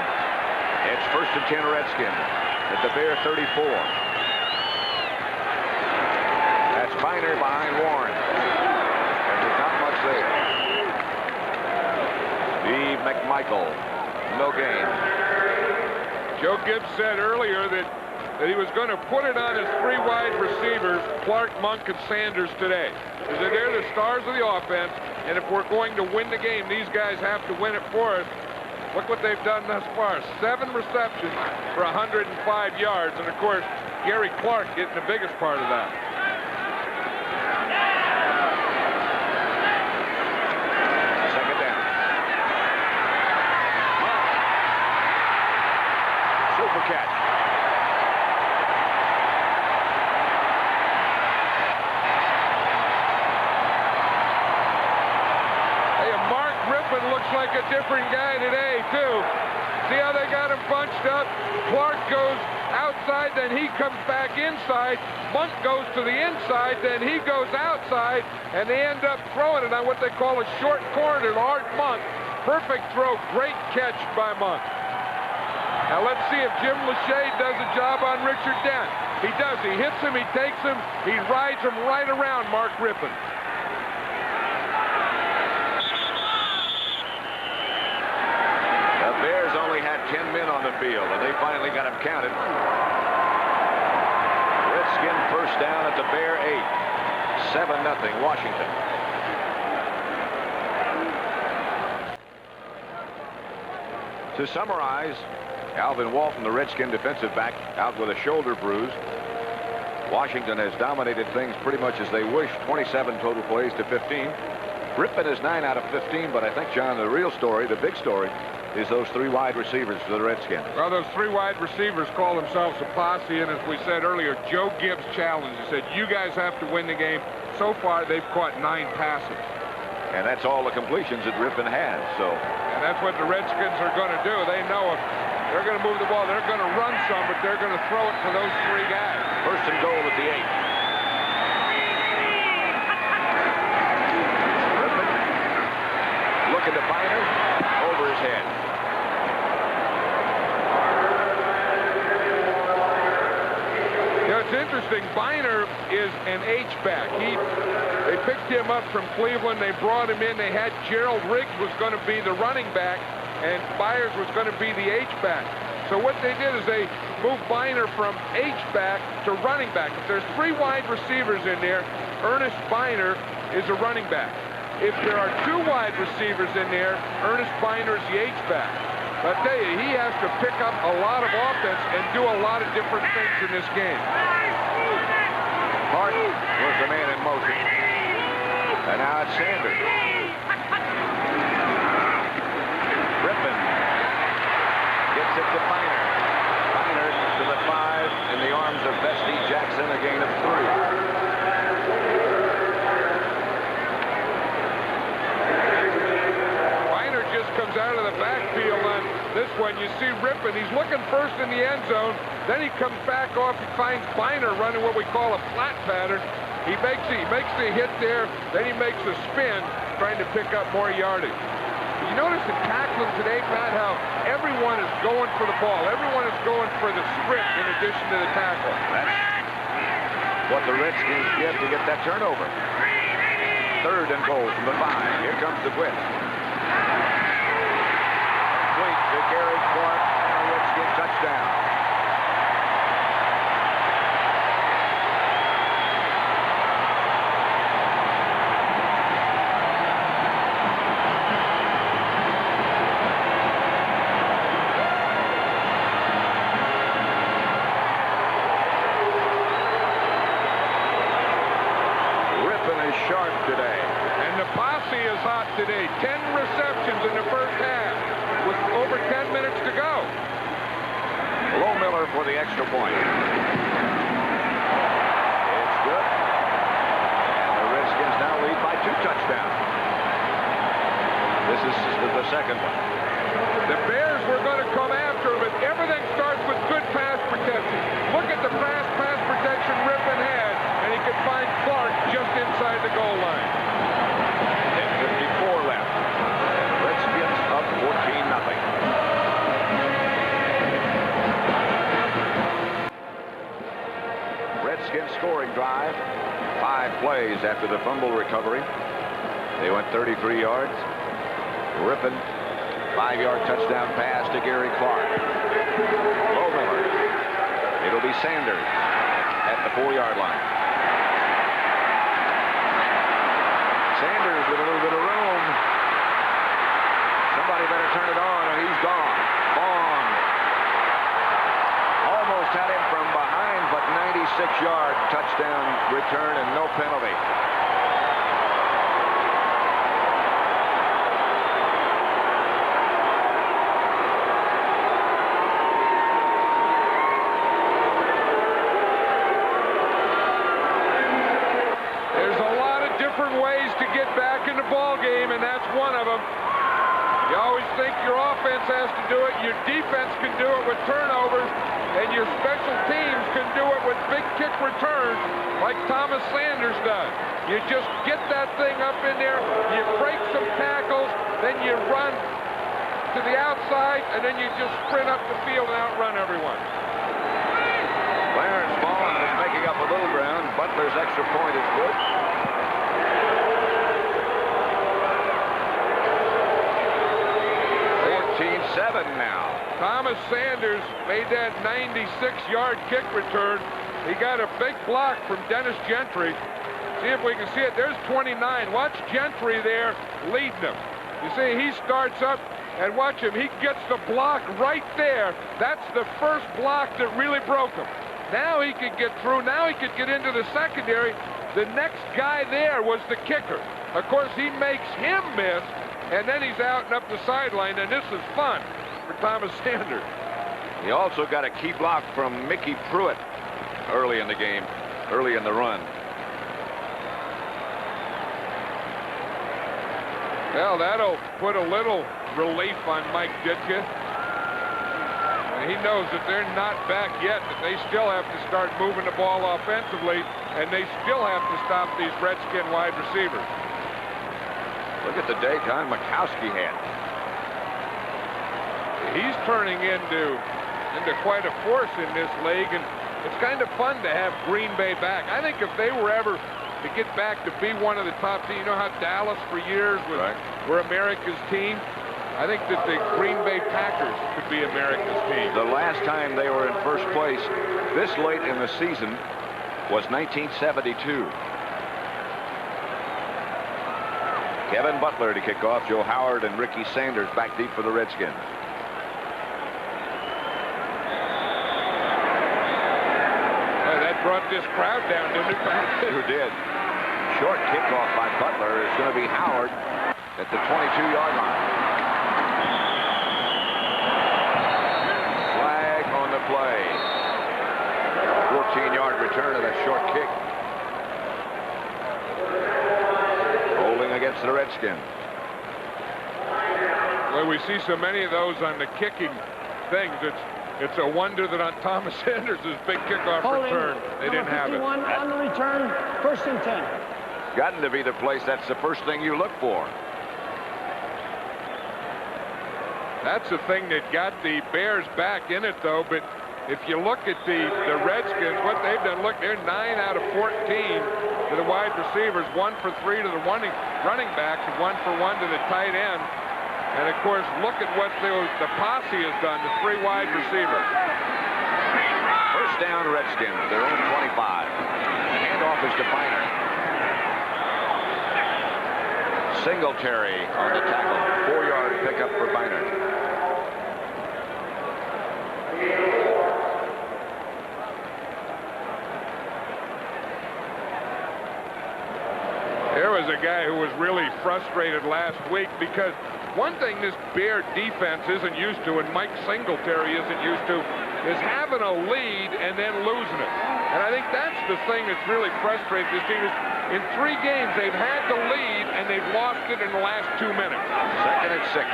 It's 1st and 10 Redskins at the Bear 34. That's Biner behind Warren. And there's not much there. Steve McMichael, no gain. Joe Gibbs said earlier that he was going to put it on his 3 wide receivers, Clark, Monk, and Sanders today. He said they're the stars of the offense, and if we're going to win the game, these guys have to win it for us. Look what they've done thus far. 7 receptions for 105 yards, and of course, Gary Clark getting the biggest part of that. Second down. Super catch. Looks like a different guy today, too. See how they got him bunched up? Clark goes outside, then he comes back inside. Monk goes to the inside, then he goes outside, and they end up throwing it on what they call a short corner to Art Monk. Perfect throw, great catch by Monk. Now let's see if Jim Lachey does a job on Richard Dent. He does. He hits him, he takes him, he rides him right around Mark Rypien. Bears only had 10 men on the field, and they finally got him counted. Redskin first down at the Bear 8. 7-0 Washington. To summarize, Alvin Walton, the Redskin defensive back, out with a shoulder bruise. Washington has dominated things pretty much as they wish. 27 total plays to 15. Rypien is 9 out of 15, but I think, John, the real story, the big story, is those 3 wide receivers for the Redskins. Well, those 3 wide receivers call themselves a posse, and as we said earlier, Joe Gibbs challenged. He said, you guys have to win the game. So far, they've caught 9 passes. And that's all the completions that Rypien has, so. And that's what the Redskins are going to do. They know if they're going to move the ball, they're going to run some, but they're going to throw it to those 3 guys. 1st and goal at the 8. Rypien looking to Biner, over his head. It's interesting. Biner is an H-back. They picked him up from Cleveland. They brought him in. They had Gerald Riggs was going to be the running back, and Byers was going to be the H-back. So what they did is they moved Biner from H-back to running back. If there's 3 wide receivers in there, Ernest Biner is a running back. If there are 2 wide receivers in there, Ernest Biner is the H-back. But I tell you, he has to pick up a lot of offense and do a lot of different things in this game. Hart was the man in motion. And now it's Sanders. Rypien gets it to Biner. Biner to the 5 in the arms of Bestie Jackson, a gain of 3. Comes out of the backfield on this one. You see Rypien, he's looking first in the end zone, then he comes back off, he finds Biner running what we call a flat pattern. He makes the hit there, then he makes a spin, trying to pick up more yardage. You notice in tackling today, Pat, how everyone is going for the ball. Everyone is going for the sprint in addition to the tackle. That's what the Redskins get to get that turnover. 3rd and goal from the 5. Here comes the blitz. To Gary Clark, and a Redskin touchdown. Rypien is sharp today. And the posse is hot today. 10 receptions in the first half. With over 10 minutes to go. Low Miller for the extra point. It's good. And the Redskins now lead by 2 touchdowns. second one. The Bears were going to come after him, but everything starts with good pass protection. Look at the pass protection Rypien had, and he could find Clark just inside the goal line. 10:54 left. Redskins up 14-0. Redskins scoring drive. 5 plays after the fumble recovery. They went 33 yards. Rypien, 5-yard touchdown pass to Gary Clark. Over. It'll be Sanders at the 4-yard line. Sanders with a little bit of room. Somebody better turn it on, and he's gone. Long. Almost had him from behind, but 96-yard touchdown return and no penalty. Ways to get back in the ball game, and that's one of them. You always think your offense has to do it, your defense can do it with turnovers, and your special teams can do it with big kick returns like Thomas Sanders does. You just get that thing up in there, you break some tackles, then you run to the outside, and then you just sprint up the field and outrun everyone. Clarence Vaughn was making up a little ground. Butler's extra point is good. 14-7 now. Thomas Sanders made that 96-yard kick return. He got a big block from Dennis Gentry. See if we can see it. There's 29. Watch Gentry there leading him. You see, he starts up, and watch him. He gets the block right there. That's the first block that really broke him. Now he could get through. Now he could get into the secondary. The next guy there was the kicker. Of course, he makes him miss, and then he's out and up the sideline, and this is fun for Thomas Sanders. He also got a key block from Mickey Pruitt early in the game, early in the run. Well, that'll put a little relief on Mike Ditka. And he knows that they're not back yet, that they still have to start moving the ball offensively, and they still have to stop these Redskin wide receivers. Look at the day Don Makowski had. He's turning into quite a force in this league, and it's kind of fun to have Green Bay back. I think if they were ever to get back to be one of the top teams, you know how Dallas for years were America's team? I think that the Green Bay Packers could be America's team. The last time they were in first place this late in the season was 1972. Kevin Butler to kick off. Joe Howard and Ricky Sanders back deep for the Redskins. Well, that brought this crowd down, didn't it? Who did. Short kickoff by Butler is going to be Howard at the 22-yard line. Flag on the play. 14-yard return of that short kick. Holding against the Redskins. Well, we see so many of those on the kicking things. It's a wonder that on Thomas Sanders' big kickoff return, they didn't have it. On the return, 1st and 10. Gotten to be the place that's the first thing you look for. That's the thing that got the Bears back in it, though. But if you look at the Redskins, what they've done, look, they're 9 out of 14 to the wide receivers, 1 for 3 to the running backs, and 1 for 1 to the tight end. And, of course, look at what the posse has done, the 3 wide receivers. First down, Redskins, their own 25. The handoff is to Biner. Singletary on the tackle. 4-yard pickup for Biner. There was a guy who was really frustrated last week because one thing this Bear defense isn't used to, and Mike Singletary isn't used to, is having a lead and then losing it. And I think that's the thing that's really frustrated this team. Is in 3 games, they've had the lead, and they've lost it in the last 2 minutes. 2nd and 6.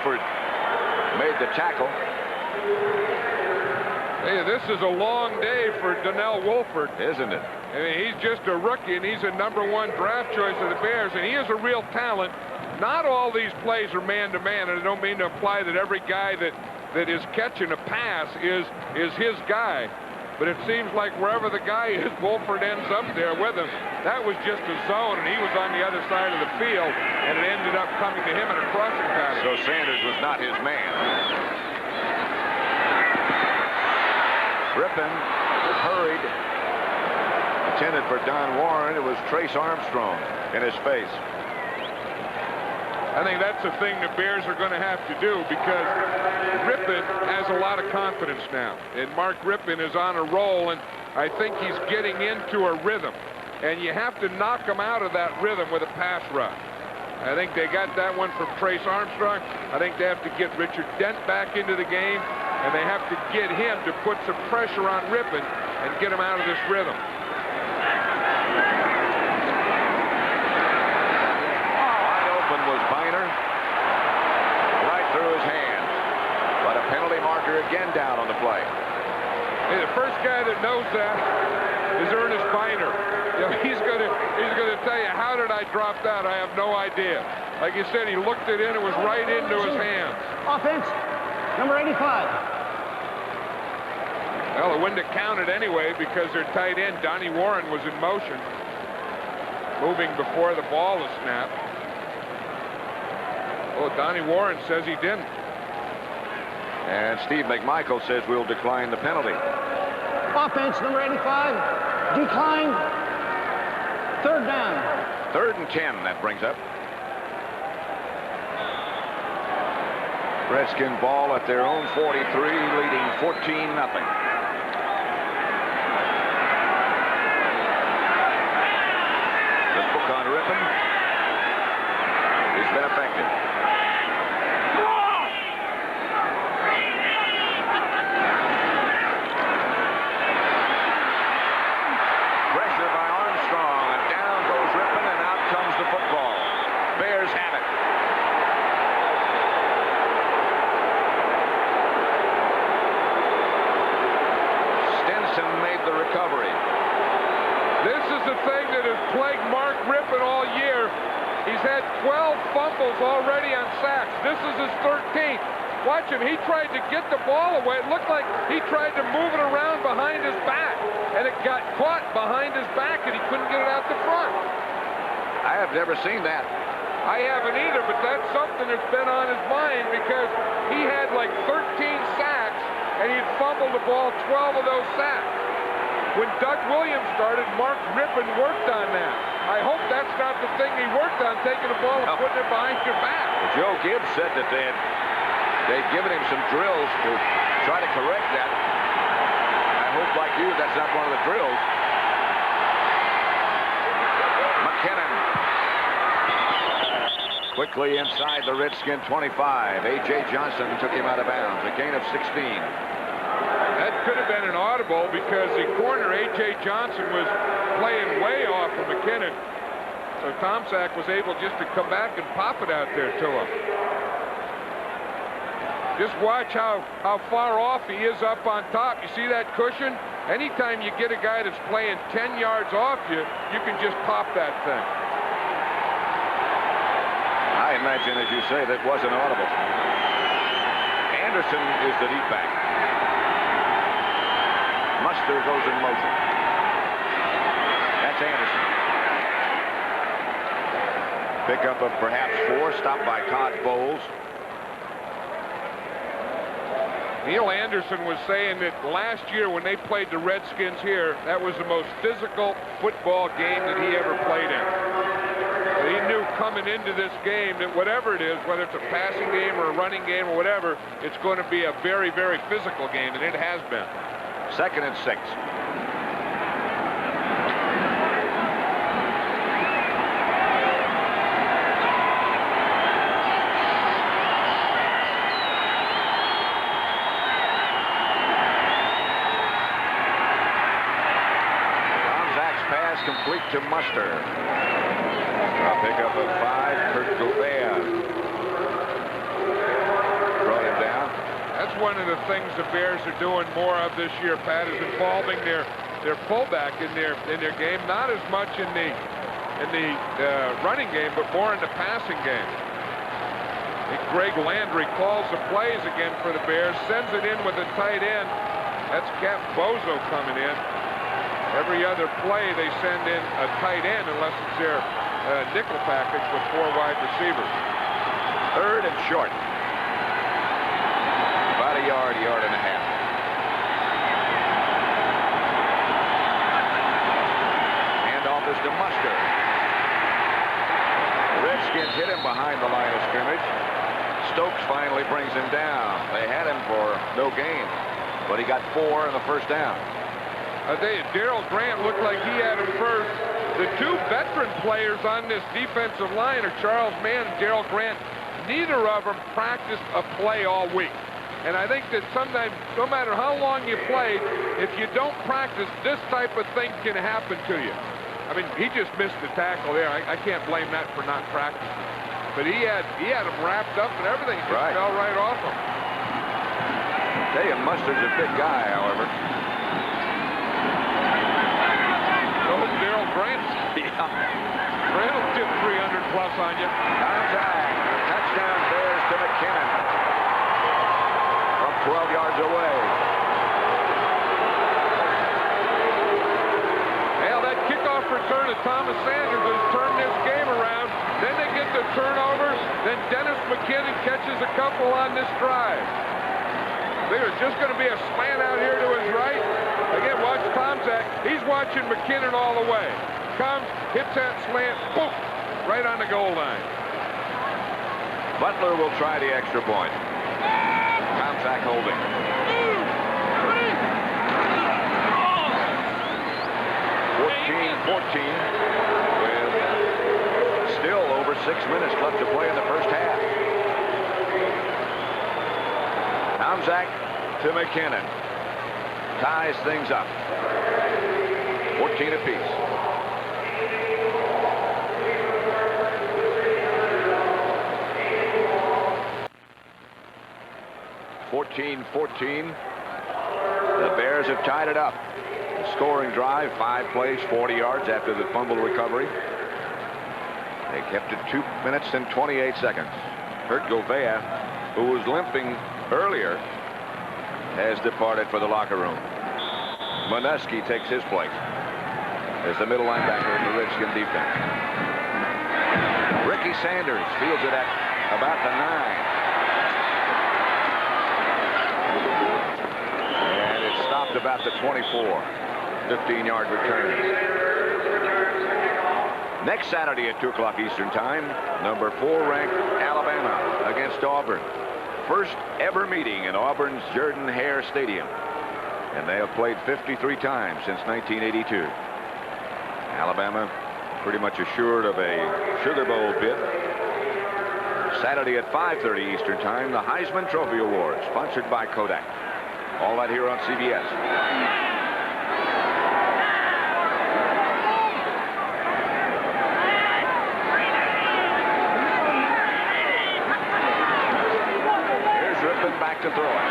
Wolford made the tackle. Hey, this is a long day for Donnell Wolford. Isn't it? I mean, he's just a rookie, and he's a #1 draft choice of the Bears, and he is a real talent. Not all these plays are man-to-man, and I don't mean to imply that every guy that is catching a pass is his guy. But it seems like wherever the guy is, Wolford ends up there with him. That was just a zone, and he was on the other side of the field, and it ended up coming to him in a crossing pattern. So Sanders was not his man. Rypien hurried. Intended for Don Warren. It was Trace Armstrong in his face. I think that's the thing the Bears are going to have to do, because Rypien has a lot of confidence now. And Mark Rypien is on a roll, and I think he's getting into a rhythm. And you have to knock him out of that rhythm with a pass rush. I think they got that one from Trace Armstrong. I think they have to get Richard Dent back into the game, and they have to get him to put some pressure on Rypien and get him out of this rhythm. Again down on the play. Hey, the first guy that knows that is Ernest Biner. You know, he's gonna tell you, how did I drop that? I have no idea. Like you said, he looked it in. It was right into his hands. Offense, number 85. Well, it wouldn't have counted anyway, because their tight end, Donnie Warren, was in motion, moving before the ball was snapped. Oh, Donnie Warren says he didn't. And Steve McMichael says we'll decline the penalty. Offense, number 85. Decline. Third down. 3rd and 10, that brings up. Redskin ball at their own 43, leading 14-0. The hook on Rypien has been effective. Plagued Mark Rypien all year. He's had 12 fumbles already on sacks. This is his 13th. Watch him. He tried to get the ball away. It looked like he tried to move it around behind his back, and it got caught behind his back, and he couldn't get it out the front. I have never seen that. I haven't either, but that's something that's been on his mind, because he had like 13 sacks, and he'd fumbled the ball 12 of those sacks. When Doug Williams started, Mark Rypien worked on that. I hope that's not the thing he worked on, taking the ball and putting it behind your back. Joe Gibbs said that they'd given him some drills to try to correct that. I hope, like you, that's not one of the drills. McKinnon. Quickly inside the Redskin 25. A.J. Johnson took him out of bounds. A gain of 16. That could have been an audible, because the corner, A.J. Johnson, was playing way off of McKinnon. So Tomczak was able just to come back and pop it out there to him. Just watch how far off he is up on top. You see that cushion? Anytime you get a guy that's playing 10 yards off you, you can just pop that thing. I imagine, as you say, that wasn't audible. Anderson is the deep back. Muster goes in motion. That's Anderson. Pickup of perhaps 4, stopped by Todd Bowles. Neil Anderson was saying that last year when they played the Redskins here, that was the most physical football game that he ever played in. He knew coming into this game that whatever it is, whether it's a passing game or a running game or whatever, it's going to be a very, very physical game, and it has been. 2nd and 6. Tomczak's pass complete to Muster. A pickup of 5, Kurt Gobert. one of the things the Bears are doing more of this year, Pat, is involving their fullback in their game. Not as much in the running game, but more in the passing game. And Greg Landry calls the plays again for the Bears, sends it in with a tight end. That's Cap Bozo coming in. Every other play they send in a tight end unless it's their nickel package with 4 wide receivers. 3rd and short. About a yard and a half. Handoff is to Mustard. Redskins hit him behind the line of scrimmage. Stokes finally brings him down. They had him for no gain, but he got 4 in the first down. I tell you, Darryl Grant looked like he had him first. The 2 veteran players on this defensive line are Charles Mann and Darryl Grant. Neither of them practiced a play all week. And I think that sometimes, no matter how long you played, if you don't practice, this type of thing can happen to you. I mean, he just missed the tackle there. I can't blame that for not practicing. But he had him wrapped up and everything. Just fell right off him. I tell you, Mustard's a big guy, however. So is Darryl Grant. Yeah. Grant will tip 300 plus on you. Contact. Touchdown Bears to McKinnon. From 12 yards away. Well, that kickoff return of Thomas Sanders has turned this game around. Then they get the turnovers. Then Dennis McKinnon catches a couple on this drive. There's just going to be a slant out here to his right. Again, watch Tomczak. He's watching McKinnon all the way. Comes, hits that slant, boom, right on the goal line. Butler will try the extra point. Tomczak holding. 14-14 with still over 6 minutes left to play in the first half. Tomczak to McKinnon. Ties things up. 14 apiece. The Bears have tied it up. The scoring drive, 5 plays, 40 yards after the fumble recovery. They kept it 2 minutes and 28 seconds. Kurt Govea, who was limping earlier, has departed for the locker room. Moneski takes his place as the middle linebacker in the Redskin defense. Ricky Sanders fields it at about the 9. And it's stopped about the 24. 15-yard return. Next Saturday at 2 o'clock Eastern Time, number 4 ranked Alabama against Auburn. First ever meeting in Auburn's Jordan-Hare Stadium. And they have played 53 times since 1982. Alabama pretty much assured of a Sugar Bowl bid. Saturday at 5:30 Eastern Time, the Heisman Trophy Awards, sponsored by Kodak. All that here on CBS. Back to throw it.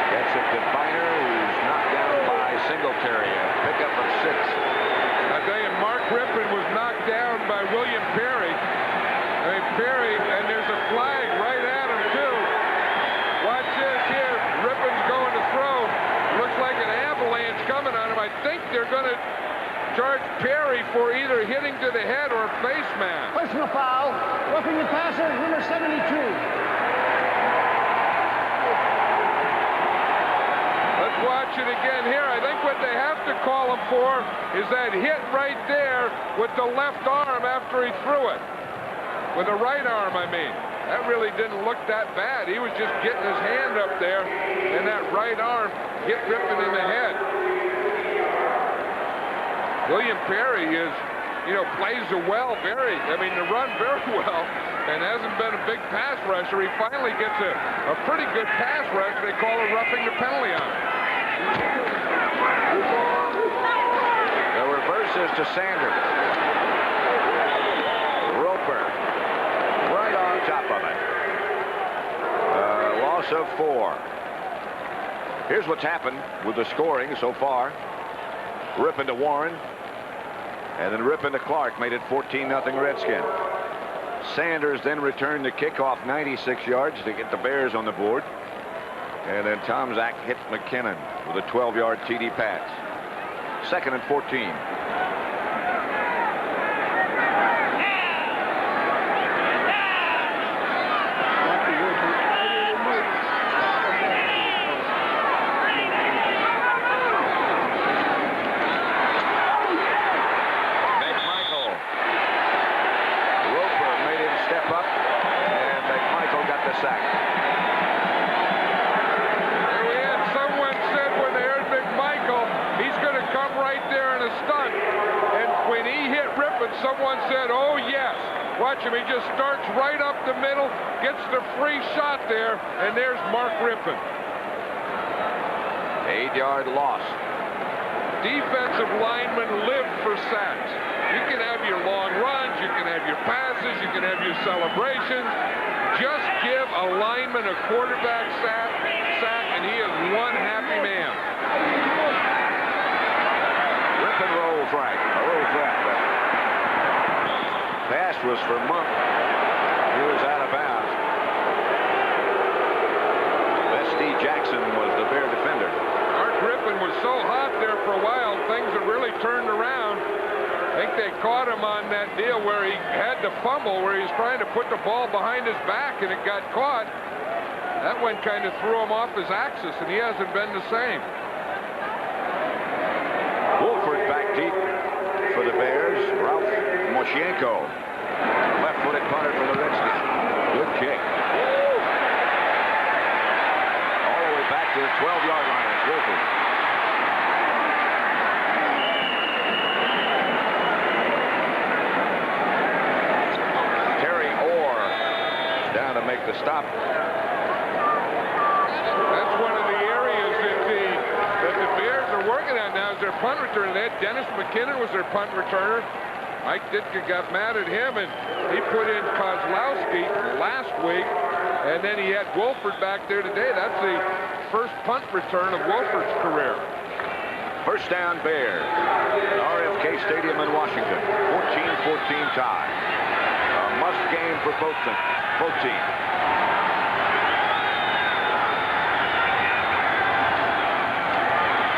Gets it to Biner, who's knocked down by Singletary. Pickup of 6. I tell you, Mark Rypien was knocked down by William Perry. I mean, Perry, and there's a flag right at him, too. Watch this here. Rypien's going to throw. Looks like an avalanche coming on him. I think they're going to charge Perry for either hitting to the head or face mask. Personal foul. Roughing the passer, number 72. Let's watch it again here. I think what they have to call him for is that hit right there with the left arm after he threw it. With the right arm, I mean. That really didn't look that bad. He was just getting his hand up there, and that right arm hit Rypien in the head. William Perry is, plays to run very well, and hasn't been a big pass rusher. He finally gets a pretty good pass rush. They call it roughing the penalty on him. The reverse is to Sanders. Roper right on top of it. loss of 4. Here's what's happened with the scoring so far. Rypien to Warren. And then Rypien to Clark made it 14-0 Redskin. Sanders then returned the kickoff 96 yards to get the Bears on the board. And then Tom Zach hit McKinnon with a 12-yard TD pass. 2nd and 14. Someone said, oh, yes. Watch him. He just starts right up the middle, gets the free shot there, and there's Mark Rypien. 8-yard loss. Defensive linemen live for sacks. You can have your long runs, you can have your passes, you can have your celebrations. Just give a lineman a quarterback sack, and he is one happy man. Rypien rolls right. A roll threat. Pass was for Monk. He was out of bounds. S.D. Jackson was the Bear defender. Mark Rypien was so hot there for a while, things have really turned around. I think they caught him on that deal where he had to fumble, where he was trying to put the ball behind his back and it got caught. That one kind of threw him off his axis, and he hasn't been the same. Wolford back deep for the Bears. Ralph Moshenko, left-footed punter for the Redskins. Good kick. All the way back to the 12-yard line. It's Wolford. Terry Orr down to make the stop. That's one of the areas that the Bears are working on now is their punt returner. They had Dennis McKinnon was their punt returner. Mike Ditka got mad at him, and he put in Kozlowski last week, and then he had Wolford back there today. That's the first punt return of Wolford's career. First down, Bears. RFK Stadium in Washington. 14-14 tie. A must game for both teams.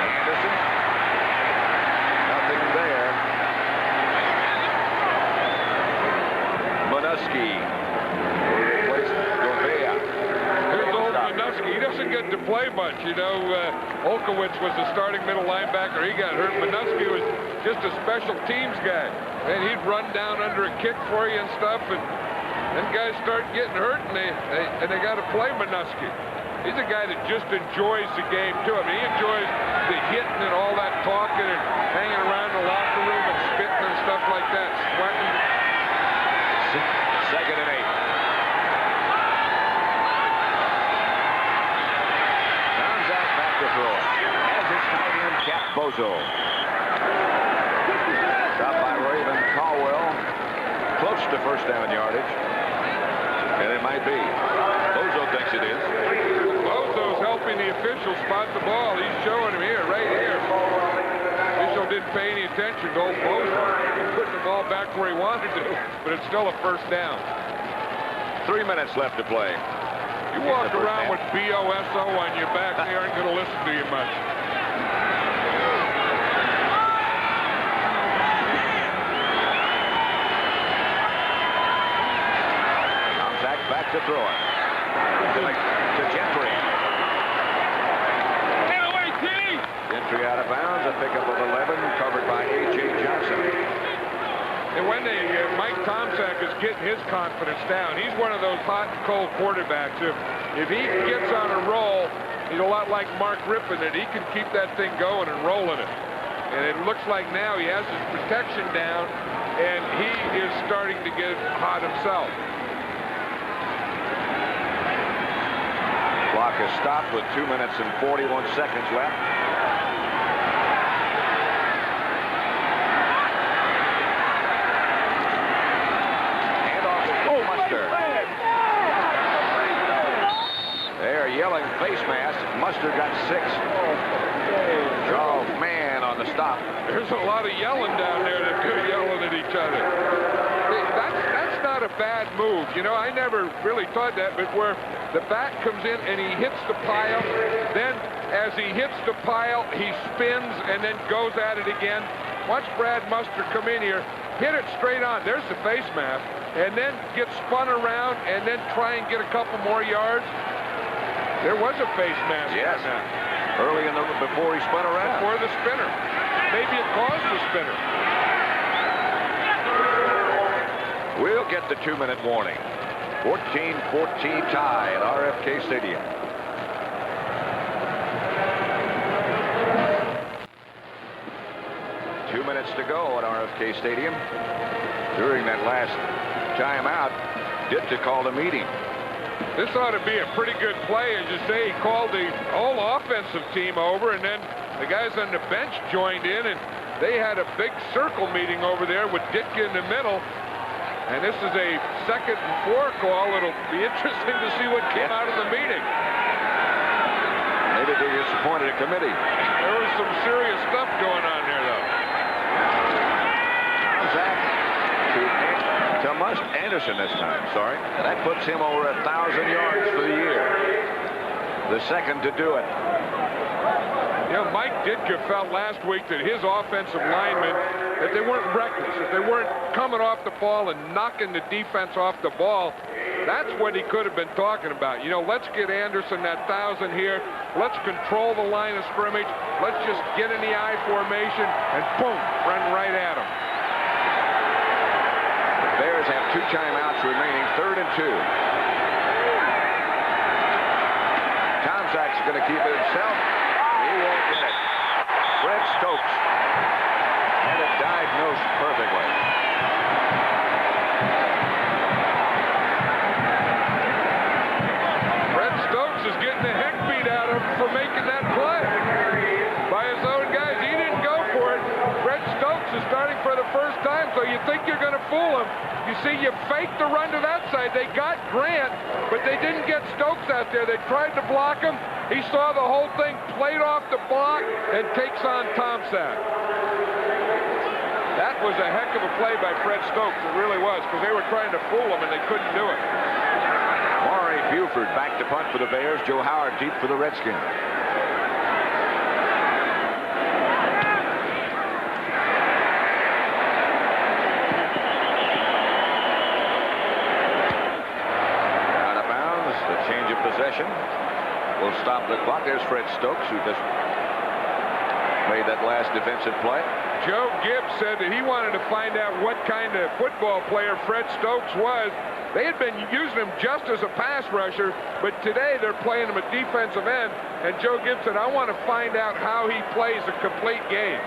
Anderson. Nothing there. Minuski replaced Govea. Here's old Minuski. He doesn't get to play much. You know, Olkowitz was the starting middle linebacker. He got hurt. Minuski was just a special teams guy. And he'd run down under a kick for you and stuff. And then guys start getting hurt, and they got to play Minuski. He's a guy that just enjoys the game, too. I mean, he enjoys the hitting and all that talking and hanging around the locker room and spitting and stuff like that, sweating. 2nd and 8. Comes out back to throw. Has his tight end, Cap Bozo. Stopped by Raven Caldwell. Close to first down yardage. And it might be. Bozo thinks it is. Bozo's helping the official spot the ball. He's showing him here, right here. Official didn't pay any attention to old Bozo. He put the ball back where he wanted to, but it's still a first down. 3 minutes left to play. You walk around with BOSO on your back, they aren't going to listen to you much. Back to throw it. To Gentry. Get away, T! Gentry out of bounds. A pickup of 11, covered by A.J. Johnson. And when Mike Tomczak is getting his confidence down, he's one of those hot and cold quarterbacks. If he gets on a roll, he's a lot like Mark Rypien, that he can keep that thing going and rolling it. And it looks like now he has his protection down, and he is starting to get hot himself. Clock is stopped with 2 minutes and 41 seconds left. Hand off to Muster. They're yelling Mustard got 6. Oh, man, on the stop. There's a lot of yelling down there that they're yelling at each other. That's not a bad move. You know, I never really thought that, but where the back comes in and he hits the pile, then as he hits the pile, he spins and then goes at it again. Watch Brad Mustard come in here, hit it straight on. There's the face mask, and then get spun around and then try and get a couple more yards. There was a face mask. Yes. Early in the before he spun around. Before the spinner. Maybe it caused the spinner. We'll get the 2-minute warning. 14-14 tie at RFK Stadium. Two minutes to go at RFK Stadium. During that last timeout, Ditka called a meeting. This ought to be a pretty good play. As you say, he called the whole offensive team over, and then the guys on the bench joined in, and they had a big circle meeting over there with Ditka in the middle. And this is a 2nd and 4 call. It'll be interesting to see what came out of the meeting. Maybe they disappointed a committee. There was some serious stuff going on there, though. Zach to Anderson this time, sorry. That puts him over 1,000 yards for the year. The second to do it. You know, Mike Ditka felt last week that his offensive linemen, that they weren't reckless, that they weren't coming off the ball and knocking the defense off the ball. That's what he could have been talking about. You know, let's get Anderson that 1,000 here. Let's control the line of scrimmage. Let's just get in the I formation and boom, run right at him. The Bears have 2 timeouts remaining, 3rd and 2. Tomczak's going to keep it himself. He won't get it. Fred Stokes had it diagnosed perfectly. Fred Stokes is getting the heck beat out of him for making that play by his own guys. He didn't go for it. Fred Stokes is starting for the first time, so you think you're going to fool him. You see, you fake the run to that side. They got Grant, but they didn't get Stokes out there. They tried to block him. He saw the whole thing, played off the block, and takes on Tomczak. That was a heck of a play by Fred Stokes. It really was, because they were trying to fool him, and they couldn't do it. Maury Buford back to punt for the Bears. Joe Howard deep for the Redskins. Out of bounds. The change of possession will stop the clock. There's Fred Stokes, who just made that last defensive play. Joe Gibbs said that he wanted to find out what kind of football player Fred Stokes was. They had been using him just as a pass rusher, but today they're playing him a defensive end. And Joe Gibbs said, I want to find out how he plays a complete game.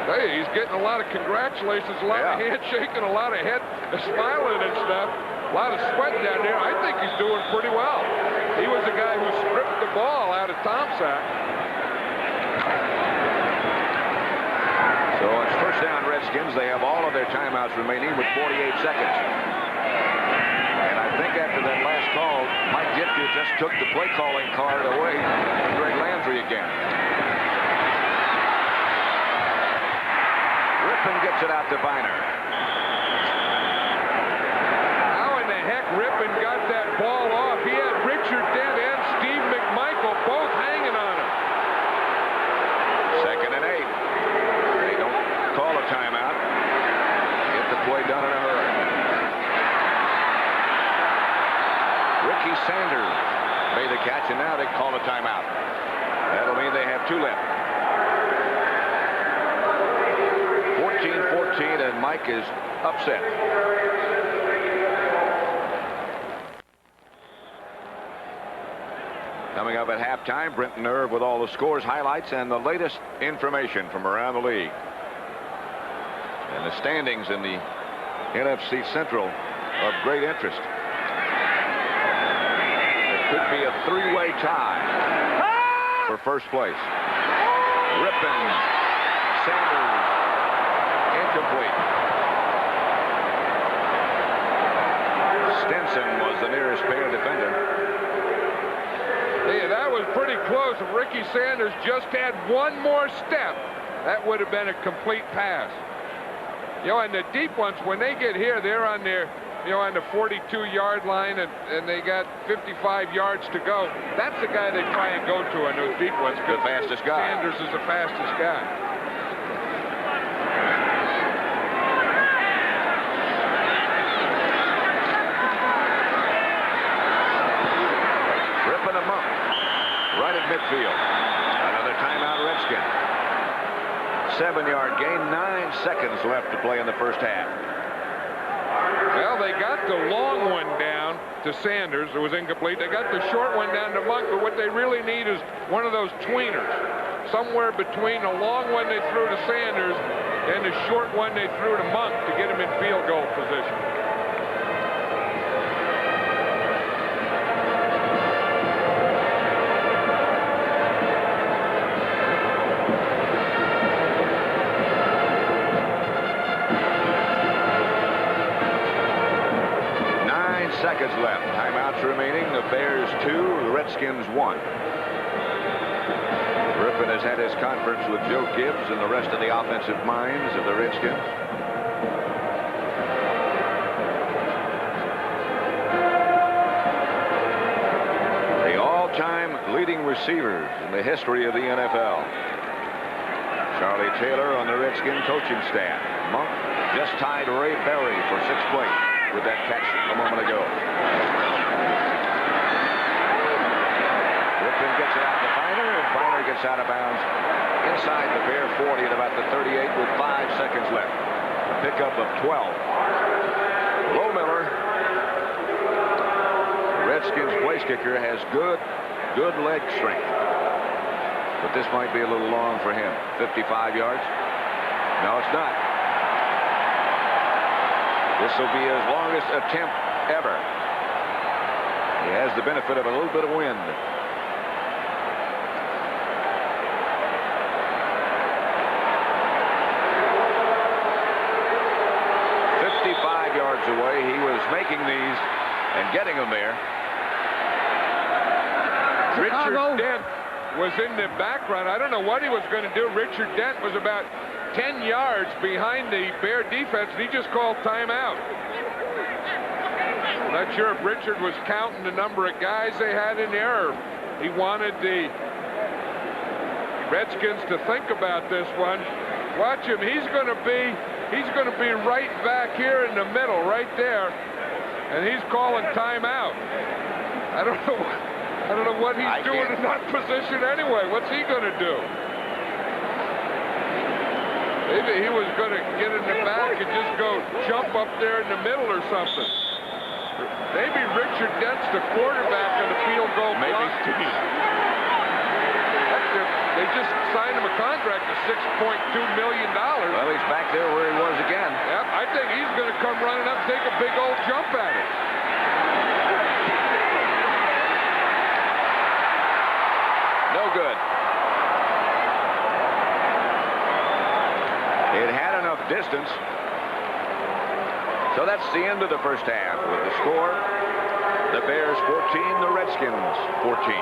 Hey, he's getting a lot of congratulations, a lot of handshaking, a lot of head smiling and stuff. A lot of sweat down there. I think he's doing pretty well. He was the guy who stripped the ball out of Tomczak. So it's first down Redskins. They have all of their timeouts remaining with 48 seconds. And I think after that last call, Mike Ditka just took the play calling card away from Greg Landry again. Rypien gets it out to Viner. Rypien got that ball off. He had Richard Dent and Steve McMichael both hanging on him. 2nd and 8. They don't call a timeout. Get the play done in a hurry. Ricky Sanders made the catch, and now they call a timeout. That'll mean they have 2 left. 14-14, and Mike is upset. Coming up at halftime, Brenton Irv with all the scores, highlights, and the latest information from around the league. And the standings in the NFC Central of great interest. It could be a 3-way tie for first place. Rypien, Sanders, incomplete. Stinson was the nearest pair defender. was pretty close. If Ricky Sanders just had one more step, that would have been a complete pass. You know, and the deep ones, when they get here, they're on their, you know, on the 42-yard line, and they got 55 yards to go. That's the guy they try and go to on those deep ones. The fastest guy. Sanders is the fastest guy. Ripping him up right at midfield. Another timeout, Redskins. 7-yard gain, 9 seconds left to play in the first half. Well, they got the long one down to Sanders. It was incomplete. They got the short one down to Monk, but what they really need is one of those tweeners. Somewhere between the long one they threw to Sanders and the short one they threw to Monk to get him in field goal position. Seconds left. Timeouts remaining. The Bears 2, the Redskins 1. Rypien has had his conference with Joe Gibbs and the rest of the offensive minds of the Redskins. The all-time leading receivers in the history of the NFL. Charlie Taylor on the Redskin coaching staff. Monk just tied Ray Berry for 6th place with that catch a moment ago. Rypien gets it out to Feiner, and Feiner gets out of bounds inside the Bear 40 at about the 38 with 5 seconds left. A pickup of 12. Lowmiller, the Redskins place kicker, has good leg strength. But this might be a little long for him. 55 yards? No, it's not. This will be his longest attempt ever. He has the benefit of a little bit of wind. Yards away. He was making these and getting them there. Richard Dent was in the background. I don't know what he was going to do. Richard Dent was about 10 yards behind the Bear defense, and he just called timeout. Not sure if Richard was counting the number of guys they had in there, or he wanted the Redskins to think about this one. Watch him. He's going to be right back here in the middle, right there, and he's calling timeout. I don't know what he's doing in that position anyway. What's he going to do? Maybe he was going to get in the back and just go jump up there in the middle or something. Maybe Richard Dent's the quarterback of the field goal block team. They just signed him a contract of $6.2 million. Well, he's back there where he was again. Yep, I think he's going to come running up and take a big old jump at it. No good. It had enough distance. So that's the end of the first half with the score. The Bears 14, the Redskins 14.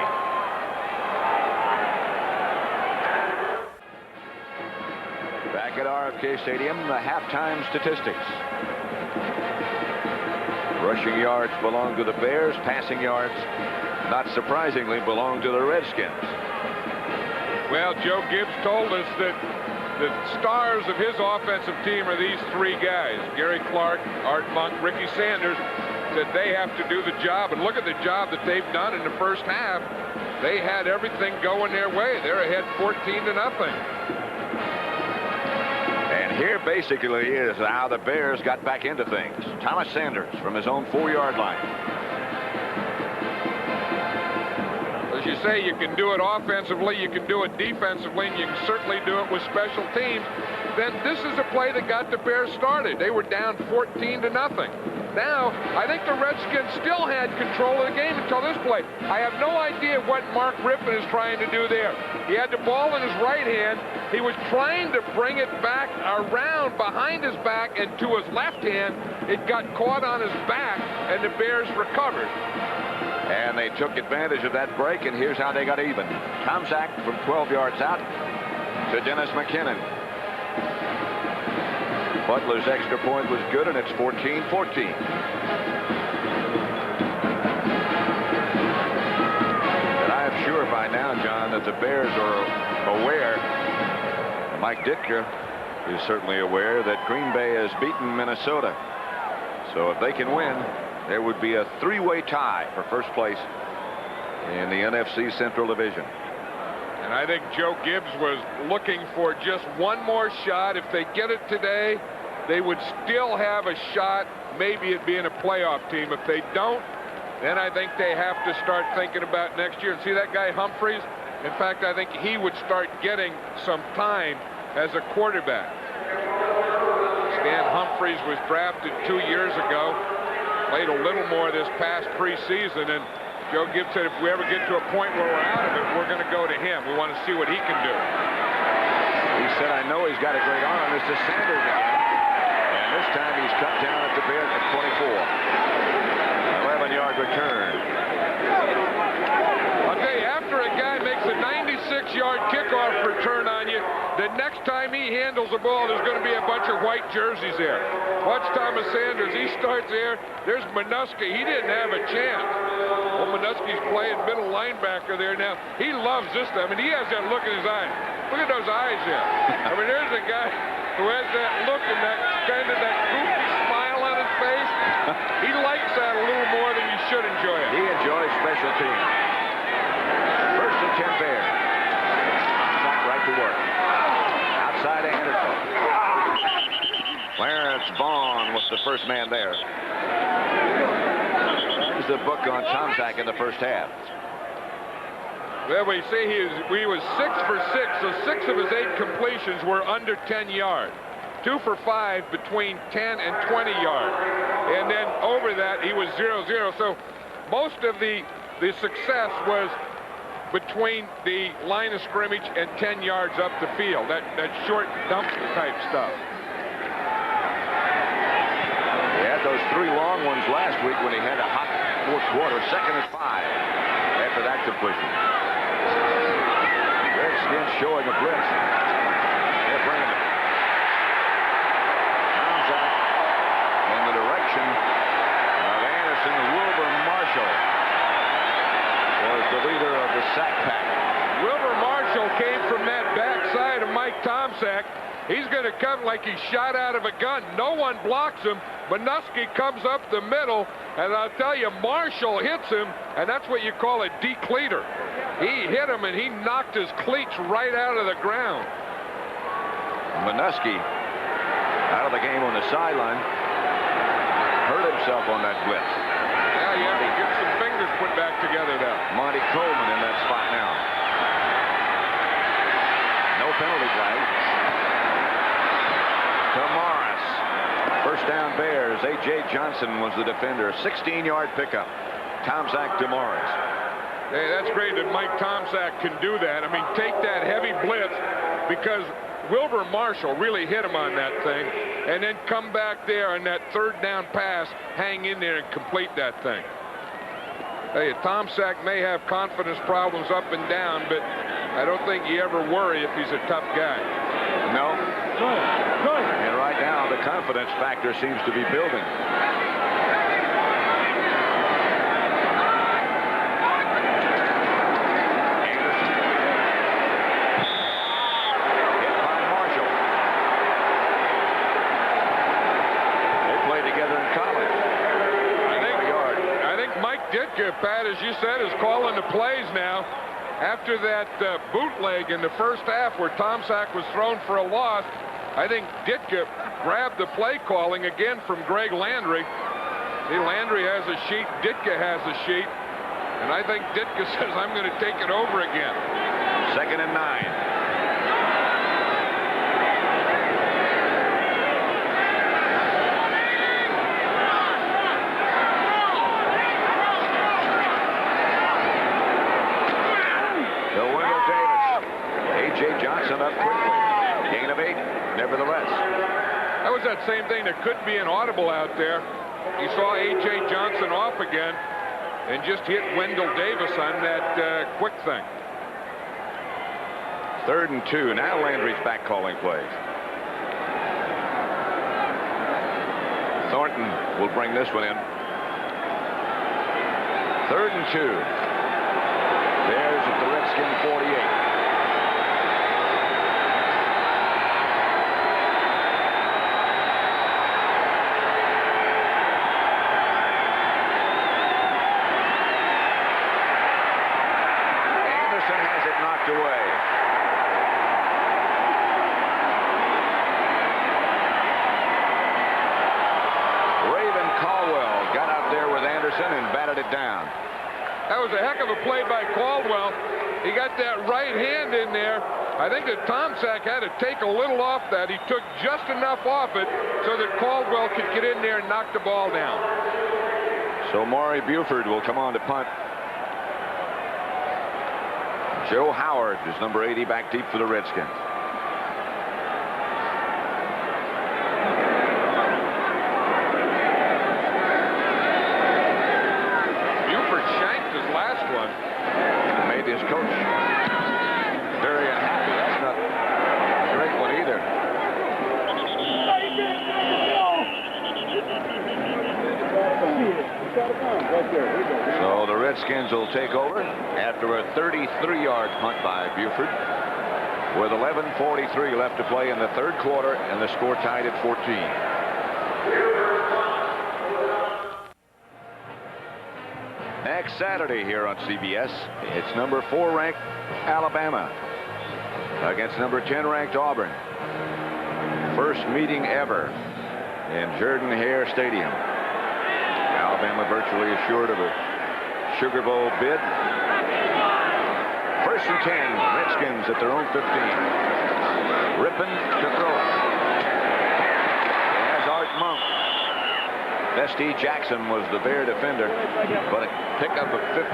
Back at RFK Stadium, the halftime statistics. Rushing yards belong to the Bears. Passing yards, not surprisingly, belong to the Redskins. Well, Joe Gibbs told us that the stars of his offensive team are these three guys, Gary Clark, Art Monk, Ricky Sanders, that they have to do the job. And look at the job that they've done in the first half. They had everything going their way. They're ahead 14-0. And here basically is how the Bears got back into things. Thomas Sanders from his own 4-yard line. As you say, you can do it offensively, you can do it defensively, and you can certainly do it with special teams. Then this is a play that got the Bears started. They were down 14-0. Now, I think the Redskins still had control of the game until this play. I have no idea what Mark Rypien is trying to do there. He had the ball in his right hand. He was trying to bring it back around behind his back and to his left hand. It got caught on his back, and the Bears recovered. And they took advantage of that break, and here's how they got even. Tomczak from 12 yards out to Dennis McKinnon. Butler's extra point was good, and it's 14-14. And I am sure by now, John, that the Bears are aware, Mike Ditka is certainly aware, that Green Bay has beaten Minnesota. So if they can win, there would be a three-way tie for first place in the NFC Central Division. And I think Joe Gibbs was looking for just one more shot. If they get it today, they would still have a shot, maybe at being a playoff team. If they don't, then I think they have to start thinking about next year. And see that guy Humphries? In fact, I think he would start getting some time as a quarterback. Stan Humphries was drafted 2 years ago. Played a little more this past preseason, and Joe Gibbs said if we ever get to a point where we're out of it, we're going to go to him. We want to see what he can do. He said, I know he's got a great arm. This is Sanders again. And this time he's cut down at the Bears at 24. 11-yard return. I'll tell you, after a guy makes a 96-yard kickoff return on you, the next time he handles the ball, there's going to be a bunch of white jerseys there. Watch Thomas Sanders. He starts there. There's Minuska. He didn't have a chance. Well, Minuski's playing middle linebacker there now. He loves this time. I mean, he has that look in his eyes. Look at those eyes there. I mean, there's a guy who has that look and that kind of that goofy smile on his face. He likes that a little more than you should enjoy it. He enjoys special teams. First and 10 Bears. Back right to work. Outside Anderson. Clarence Vaughn was the first man there. There's the book on Tomczak in the first half. Well, we see he was 6 for 6, so 6 of his 8 completions were under 10 yards. 2 for 5 between 10 and 20 yards. And then over that, he was 0-0. So most of the success was between the line of scrimmage and 10 yards up the field. That short dump type stuff. He had those 3 long ones last week when he had a hot fourth quarter. 2nd and 5 after that completion. Redskins showing a blitz. They're bringing it. Tomczak in the direction of Anderson. Wilbur Marshall was the leader of the sack pack. Wilbur Marshall came from that backside of Mike Tomczak. He's going to come like he's shot out of a gun. No one blocks him. Minuski comes up the middle, and I'll tell you, Marshall hits him, and that's what you call a decleater. He hit him, and he knocked his cleats right out of the ground. Minuski out of the game on the sideline. Hurt himself on that blitz. Yeah, you have to get some fingers put back together there. Monty Coleman in that spot now. No penalty flag. To Morris. First down Bears. A.J. Johnson was the defender. 16-yard pickup. Tomczak to Morris. Hey, that's great that Mike Tomczak can do that. I mean, take that heavy blitz because Wilbur Marshall really hit him on that thing, and then come back there on that third down pass, hang in there and complete that thing. Hey, Tomczak may have confidence problems up and down, but I don't think you ever worry if he's a tough guy. No. And right now, the confidence factor seems to be building. Ditka, Pat, as you said, is calling the plays now. After that bootleg in the first half where Tomczak was thrown for a loss, I think Ditka grabbed the play calling again from Greg Landry. See, Landry has a sheet, Ditka has a sheet, and I think Ditka says, I'm going to take it over again. 2nd and 9. Up quickly. Gain of 8, nevertheless. That was that same thing. There could be an audible out there. You saw A.J. Johnson off again. and just hit Wendell Davis on that quick thing. 3rd and 2. Now Landry's back calling plays. Thornton will bring this one in. 3rd and 2. Bears at the Redskin 48. Anderson has it knocked away. And batted it down. That was a heck of a play by Caldwell. He got that right hand in there. I think that Tomczak had to take a little off that. He took just enough off it so that Caldwell could get in there and knock the ball down. So Maury Buford will come on to punt. Joe Howard is number 80 back deep for the Redskins. His coach very unhappy. That's not a great one either. So the Redskins will take over after a 33-yard punt by Buford with 11:43 left to play in the 3rd quarter and the score tied at 14. Next Saturday here on CBS, it's number 4 ranked Alabama against number 10 ranked Auburn. First meeting ever in Jordan-Hare Stadium. Alabama virtually assured of a Sugar Bowl bid. 1st and 10, Redskins at their own 15. Rypien to throw it. As Art Monk. Bestie Jackson was the Bear defender, but a pickup of 15.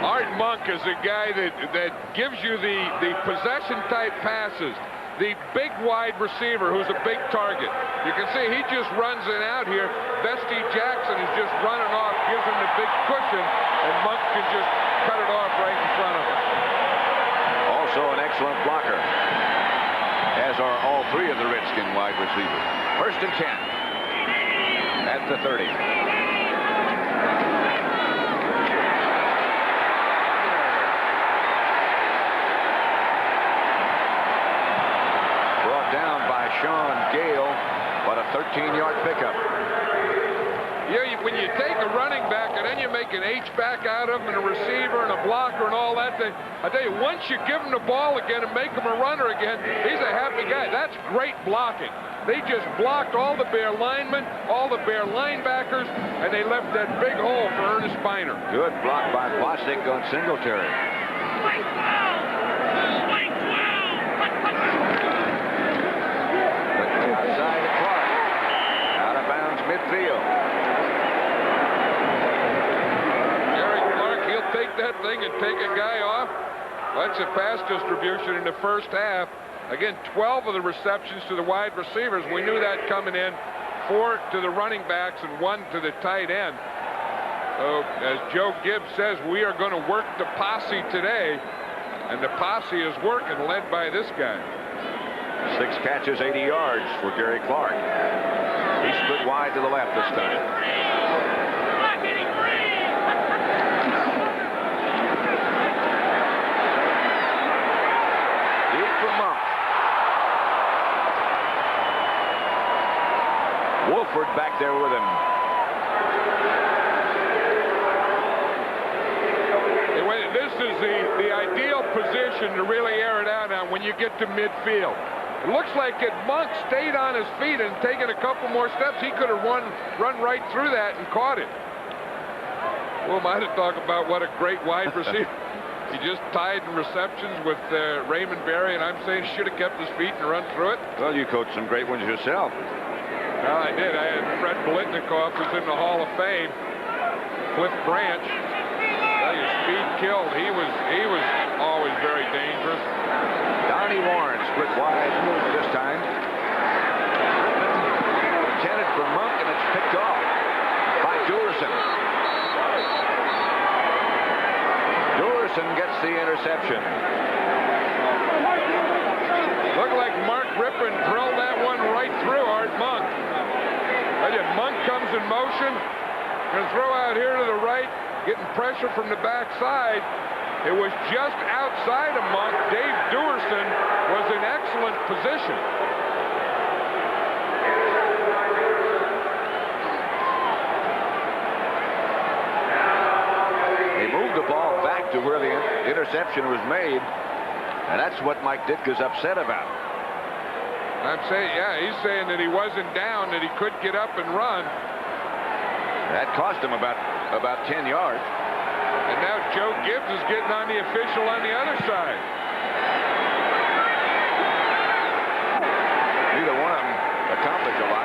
Art Monk is a guy that gives you the possession-type passes. The big wide receiver who's a big target. You can see he just runs it out here. Bestie Jackson is just running off, gives him the big cushion, and Monk can just cut it off right in front of him. Also an excellent blocker, as are all 3 of the Redskin wide receivers. 1st and 10 at the 30. Brought down by Sean Gale, but a 13-yard pickup. Yeah, when you take a running back and then you make an H-back out of him and a receiver and a blocker and all that thing, I tell you, once you give him the ball again and make him a runner again, he's a happy guy. That's great blocking. They just blocked all the Bear linemen, all the Bear linebackers, and they left that big hole for Ernest Biner. Good block by Bostic on Singletary. Outside the Clark. Out of bounds midfield. Take that thing and take a guy off. That's a pass distribution in the 1st half. Again, 12 of the receptions to the wide receivers. We knew that coming in. 4 to the running backs and 1 to the tight end. So, as Joe Gibbs says, we are going to work the posse today. And the posse is working, led by this guy. 6 catches, 80 yards for Gary Clark. He split wide to the left this time. Wolford back there with him. This is the ideal position to really air it out on when you get to midfield. It looks like if Monk stayed on his feet and taken a couple more steps, he could have run right through that and caught it. Well, might have talked about what a great wide receiver. He just tied in receptions with Raymond Berry, and I'm saying he should have kept his feet and run through it. Well, you coached some great ones yourself. Well, I did. I had Fred Blitnikoff, who's in the Hall of Fame. Cliff Branch. Well, your speed killed. He was always very dangerous. Donnie Warren split wide this time. Intended for Monk, and it's picked off. Duerson. Duerson gets the interception. Looked like Mark Rypien drilled that one right through Art Monk. Monk comes in motion. Going to throw out here to the right, getting pressure from the backside. It was just outside of Monk. Dave Duerson was in excellent position. They moved the ball back to where the interception was made, and that's what Mike Ditka's upset about. I'm saying, yeah, he's saying that he wasn't down, that he could get up and run. That cost him about 10 yards. And now Joe Gibbs is getting on the official on the other side. Neither one of them accomplished a lot.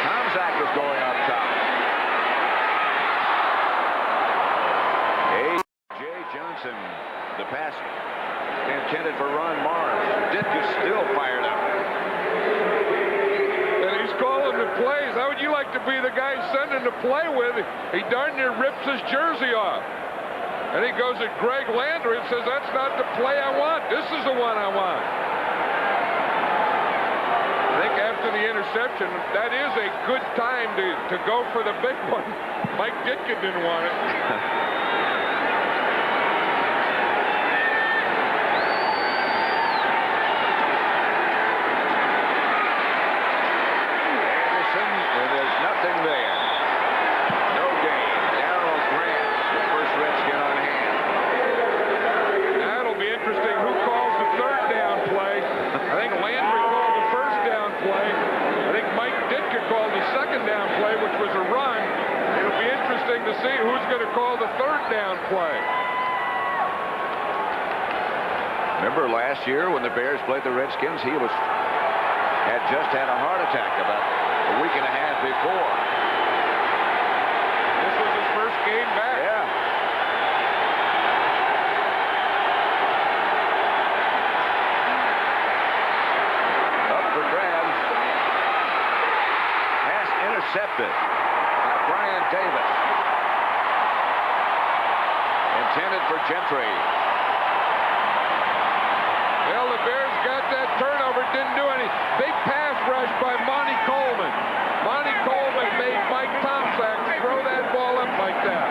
Tomczak was going up top. A.J. Johnson, the pass intended for Ron Morris. Ditka still fired up. And he's calling the plays. How would you like to be the guy sending the play with? He darn near rips his jersey off. And he goes at Greg Landry and says, that's not the play I want. This is the one I want. I think after the interception, that is a good time to go for the big one. Mike Ditka didn't want it. To see who's going to call the third down play. Remember last year when the Bears played the Redskins, he had just had a heart attack about a week and a half before. This was his first game back. Yeah. Up for grabs. Pass intercepted by Brian Davis. Intended for Gentry. Well, the Bears got that turnover, didn't do any. Big pass rush by Monty Coleman. Monty Coleman made Mike Tomczak throw that ball up like that.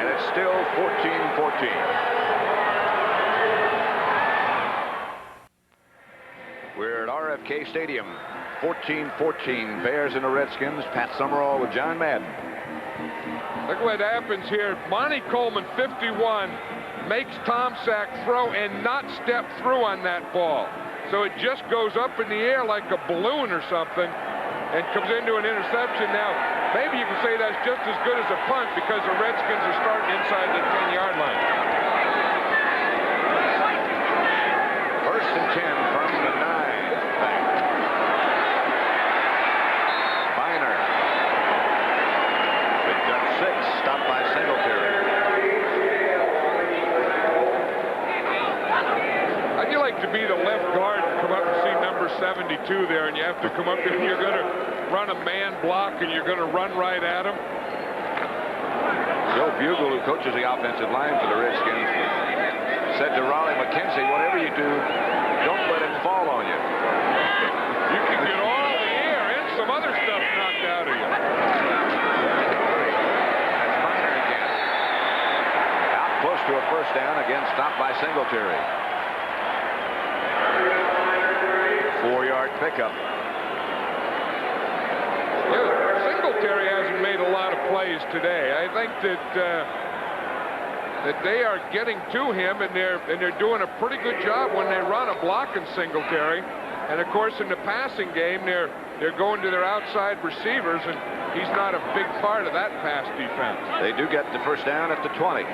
And it's still 14-14. We're at RFK Stadium. 14-14. Bears and the Redskins. Pat Summerall with John Madden. Look what happens here. Monty Coleman, 51, makes Tomczak throw and not step through on that ball. So it just goes up in the air like a balloon or something and comes into an interception. Now, maybe you can say that's just as good as a punt because the Redskins are starting inside the 10-yard line. First and 10 from the 9. Stopped by Singletary. How'd you like to be the left guard and come up and see number 72 there, and you have to come up there and you're going to run a man block and you're going to run right at him? Joe Bugle, who coaches the offensive line for the Redskins, said to Raleigh McKenzie, whatever you do, don't let it fall on you. You can get all the air and some other stuff knocked out of you. Close to a first down, again stopped by Singletary. 4-yard pickup. Yeah, Singletary hasn't made a lot of plays today. I think that they are getting to him, and they're doing a pretty good job when they run a blocking Singletary. And of course, in the passing game, they're going to their outside receivers, and he's not a big part of that pass defense. They do get the first down at the 20.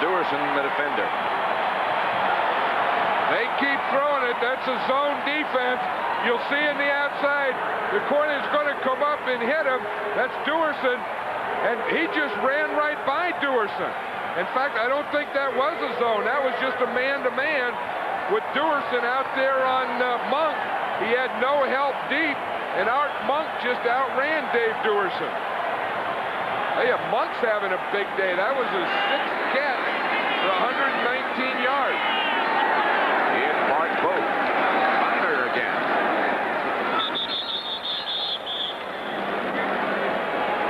Duerson, the defender. They keep throwing it. That's a zone defense. You'll see in the outside, the corner is going to come up and hit him. That's Duerson, and he just ran right by Duerson. In fact, I don't think that was a zone. That was just a man-to-man with Duerson out there on Monk. He had no help deep, and Art Monk just outran Dave Duerson. Hey, Monk's having a big day. That was his 6th catch for 119 yards. In Mark Boat. Minor again.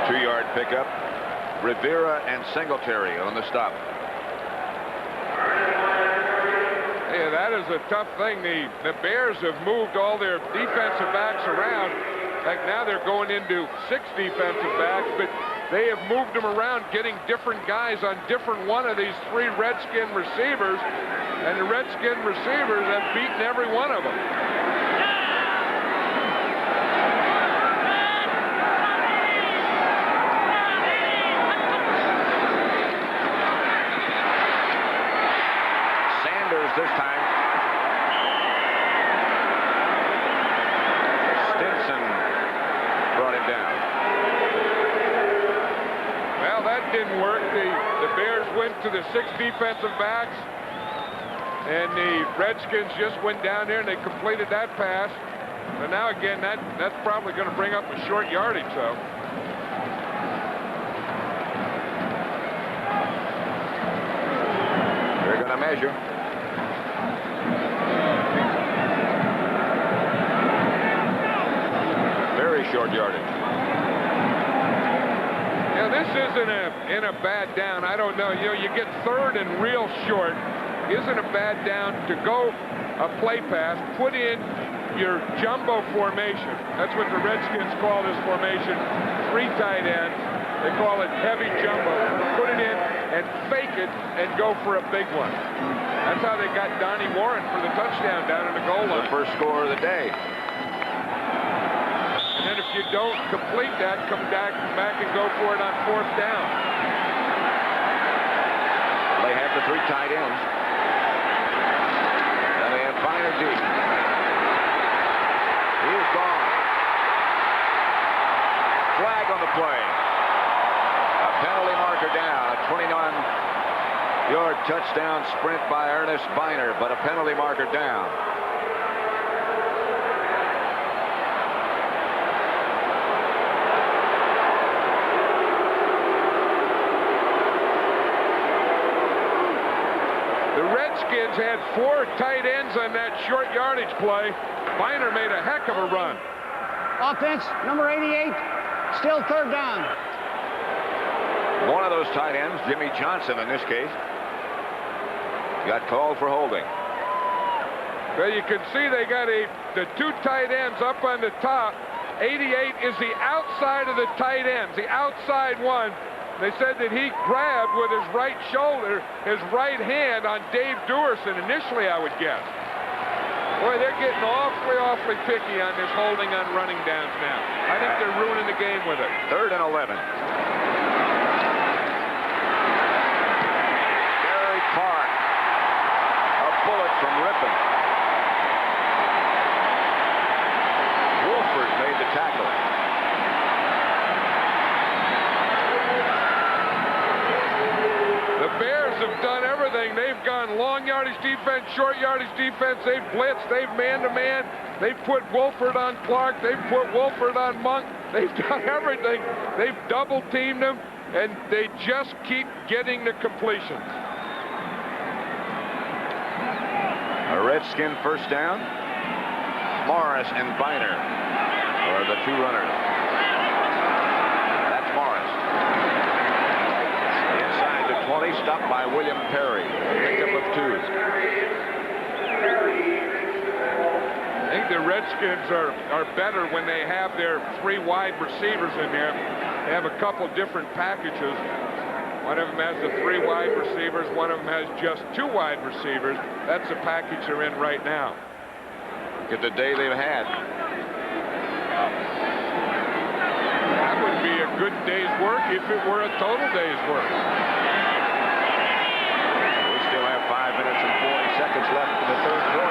2-yard pickup. Rivera and Singletary on the stop. Yeah, that is a tough thing. The Bears have moved all their defensive backs around. In fact, now they're going into 6 defensive backs, but they have moved them around, getting different guys on different one of these 3 Redskin receivers, and the Redskin receivers have beaten every one of them. Sanders this time. Stinson brought him down. Well, that didn't work. The Bears went to the 6 defensive backs, and the Redskins just went down there and they completed that pass. And now again, that's probably going to bring up a short yardage, though. They're going to measure. Very short yardage. Yeah, this isn't in a bad down. I don't know. You know, you get 3rd and real short. Isn't a bad down to go a play pass, put in your jumbo formation. That's what the Redskins call this formation. 3 tight ends. They call it heavy jumbo. Put it in and fake it and go for a big one. That's how they got Donnie Warren for the touchdown down in the goal line. The first score of the day. And then if you don't complete that, come back and go for it on 4th down. They have the 3 tight ends. And they have Biner deep. He is gone. Flag on the play. A penalty marker down. A 29-yard touchdown sprint by Ernest Biner, but a penalty marker down. Redskins had 4 tight ends on that short yardage play. Biner made a heck of a run. Offense, number 88, still 3rd down. One of those tight ends, Jimmy Johnson in this case, got called for holding. Well, you can see they got the 2 tight ends up on the top. 88 is the outside of the tight ends, the outside one. They said that he grabbed with his right shoulder, his right hand on Dave Duerson, initially, I would guess. Boy, they're getting awfully picky on this holding on running downs now. I think they're ruining the game with it. 3rd and 11. Gary Clark. A bullet from Rypien. Wolford made the tackle. The Bears have done everything. They've gone long yardage defense, short yardage defense. They've blitzed. They've man-to-man. They've put Wolford on Clark. They've put Wolford on Monk. They've done everything. They've double-teamed them, and they just keep getting the completions. A Redskin first down. Morris and Biner are the 2 runners. That's Morris. Inside the 20, stopped by William Perry. Pickup of 2. I think the Redskins are better when they have their 3 wide receivers in there. They have a couple different packages. One of them has the 3 wide receivers. One of them has just 2 wide receivers. That's the package they're in right now. Look at the day they've had. That would be a good day's work if it were a total day's work. We still have 5 minutes and 40 seconds left in the 3rd quarter.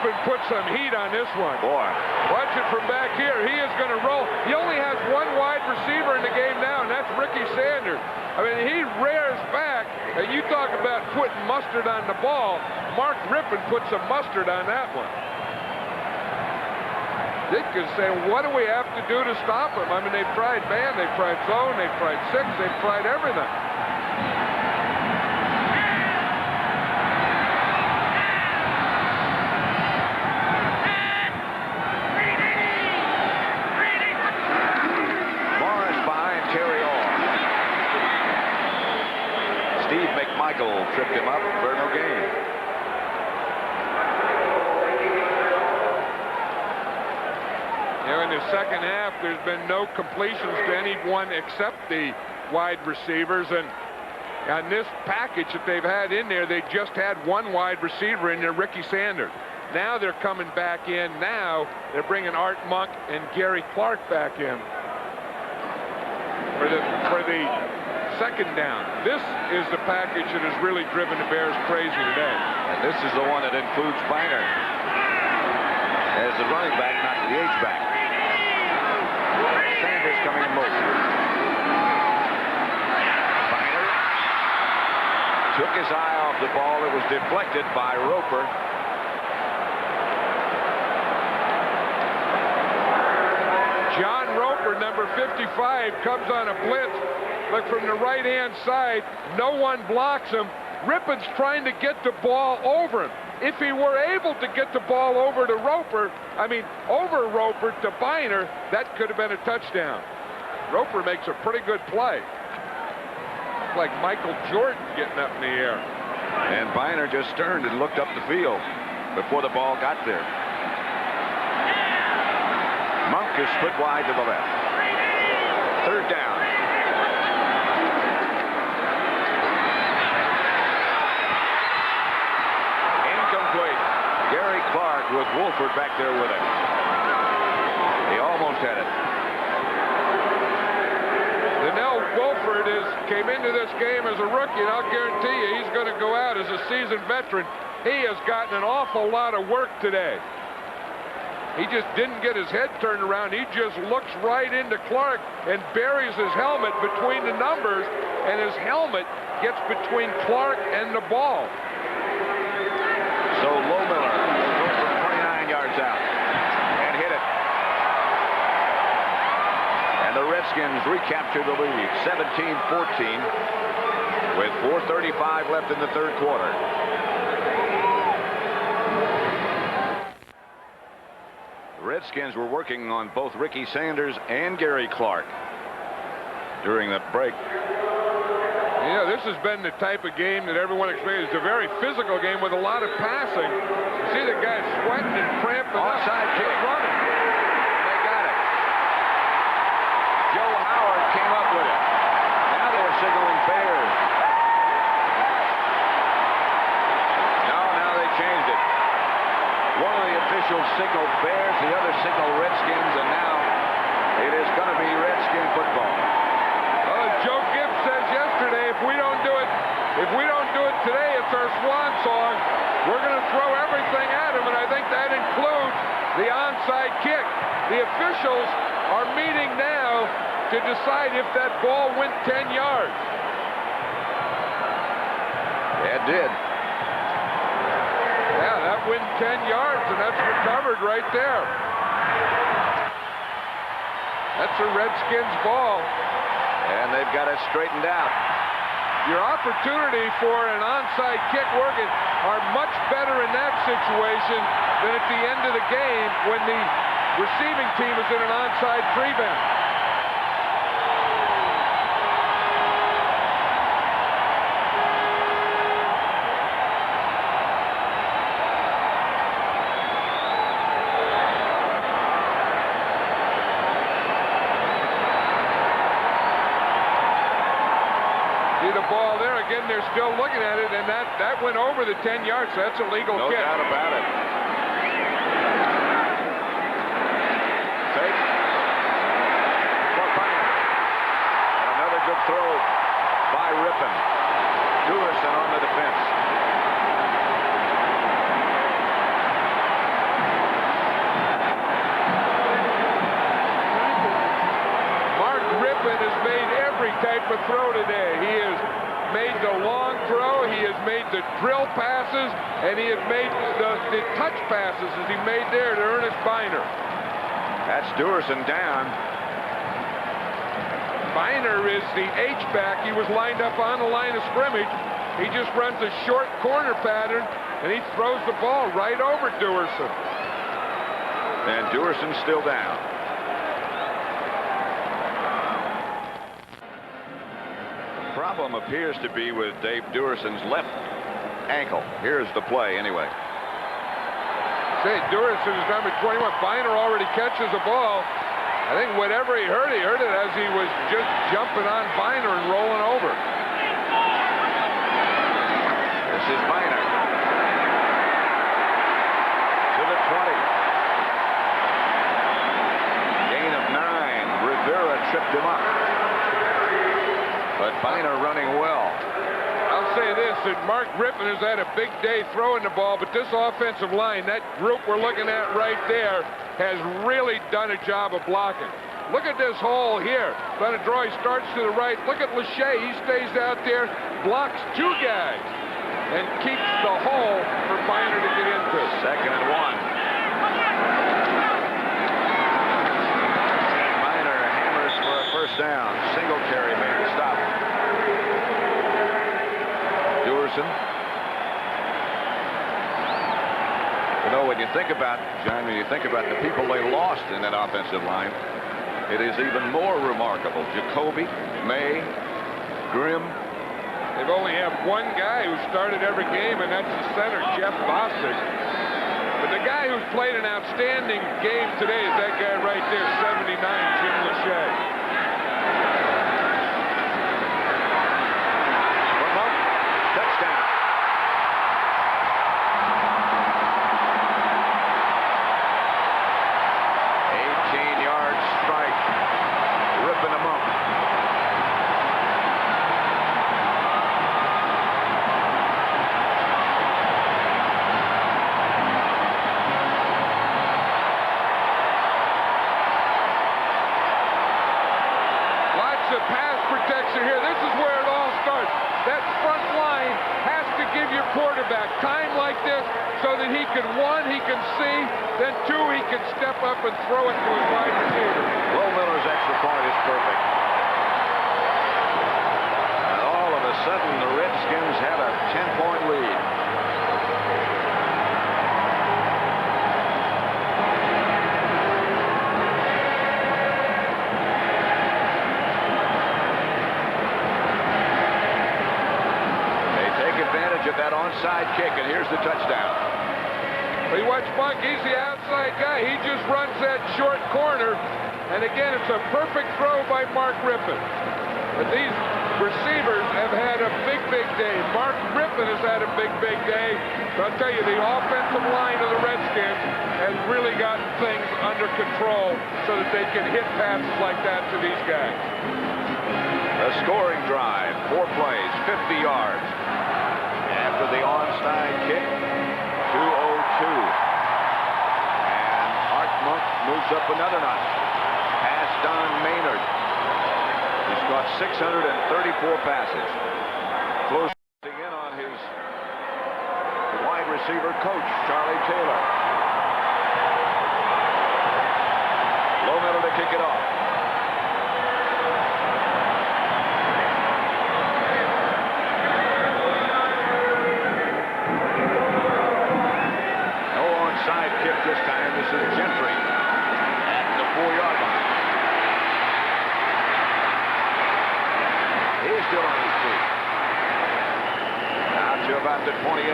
Rypien put some heat on this one. Boy. Watch it from back here. He is going to roll. He only has one wide receiver in the game now, and that's Ricky Sanders. I mean, he rears back, and you talk about putting mustard on the ball. Mark Rypien put some mustard on that one. Ditka's saying, what do we have to do to stop him? I mean, they've tried man, they've tried zone, they've tried six, they've tried everything. Michael tripped him up for no gain. Here in the second half, there's been no completions to anyone except the wide receivers. And on this package that they've had in there, they just had one wide receiver in there, Ricky Sanders. Now they're coming back in. Now they're bringing Art Monk and Gary Clark back in for the second down. This is the package that has really driven the Bears crazy today. And this is the one that includes Biner as the running back, not the H-back. Sanders coming in motion. Biner took his eye off the ball. It was deflected by Roper. John Roper, number 55, comes on a blitz. Look, from the right-hand side, no one blocks him. Rypien's trying to get the ball over him. If he were able to get the ball over to Roper, over Roper to Biner, that could have been a touchdown. Roper makes a pretty good play. Like Michael Jordan getting up in the air. And Biner just turned and looked up the field before the ball got there. Monk is split wide to the left. Third down. Gary Clark with Wolford back there with him. He almost had it. Donnell Wolford came into this game as a rookie, and I'll guarantee you he's going to go out as a seasoned veteran. He has gotten an awful lot of work today. He just didn't get his head turned around. He just looks right into Clark and buries his helmet between the numbers, and his helmet gets between Clark and the ball. So Low Miller goes from 29 yards out and hit it. And the Redskins recapture the lead, 17-14, with 4:35 left in the third quarter. The Redskins were working on both Ricky Sanders and Gary Clark during that break. Yeah, this has been the type of game that everyone expected. It's a very physical game with a lot of passing. You see the guys sweating and cramping up. Onside kick. Running. They got it. Joe Howard came up with it. Now they're signaling Bears. No, now they changed it. One of the officials signaled Bears, the other signaled Redskins, and now it is going to be Redskin football. Joe Gibbs says yesterday, if we don't do it today, it's our swan song. We're going to throw everything at him, and I think that includes the onside kick. The officials are meeting now to decide if that ball went 10 yards. It did. Yeah, that went 10 yards, and that's recovered right there. That's a Redskins ball. And they've got it straightened out. Your opportunity for an onside kick working are much better in that situation than at the end of the game when the receiving team is in an onside rebound. Again, they're still looking at it, and that went over the 10 yards, so that's a legal kick. No doubt about it. Fake. Another good throw by Rypien. Dullerson on the defense. throw today. He has made the long throw, he has made the drill passes, and he has made the touch passes as he made there to Ernest Biner. That's Duerson down. Biner is the H-back. He was lined up on the line of scrimmage. He just runs a short corner pattern, and he throws the ball right over Duerson. And Duerson's still down. Problem appears to be with Dave Duerson's left ankle. Here's the play anyway. Say, Duerson is number 21. Biner already catches the ball. I think whatever he heard it as he was just jumping on Biner and rolling over. This is Biner. To the 20. Gain of 9. Rivera tripped him up. But Biner running well. I'll say this, that Mark Rypien has had a big day throwing the ball, but this offensive line, that group we're looking at right there, has really done a job of blocking. Look at this hole here. Gonna draw, he starts to the right. Look at Lachey, he stays out there, blocks 2 guys, and keeps the hole for Biner to get into. 2nd and 1. And Biner hammers for a first down. Singletary made the stop. Duerson. You know, when you think about, John, when you think about the people they lost in that offensive line, it is even more remarkable. Jacoby, May, Grimm. They've only have one guy who started every game, and that's the center, Jeff Bostic. But the guy who's played an outstanding game today is that guy right there, 79, Jim Lachey. Touchdown. Quarterback time like this so that he can, 1, he can see, then 2, he can step up and throw it to his wide receiver. Will Miller's extra point is perfect. And all of a sudden the Redskins have a 10-point lead. Of that onside kick, and here's the touchdown. Well, you watch Buck, he's the outside guy. He just runs that short corner, and again, it's a perfect throw by Mark Rypien. But these receivers have had a big day. Mark Rypien has had a big day. But I'll tell you, the offensive line of the Redskins has really gotten things under control so that they can hit passes like that to these guys. A scoring drive, 4 plays, 50 yards. After the onside kick, 2:02. And Art Monk moves up another notch. Pass Don Maynard. He's caught 634 passes. Closing in on his wide receiver coach, Charlie Taylor. Low middle to kick it off. Side kick this time. This is Gentry at the 4-yard line. He's still on his feet. Out to about the 28.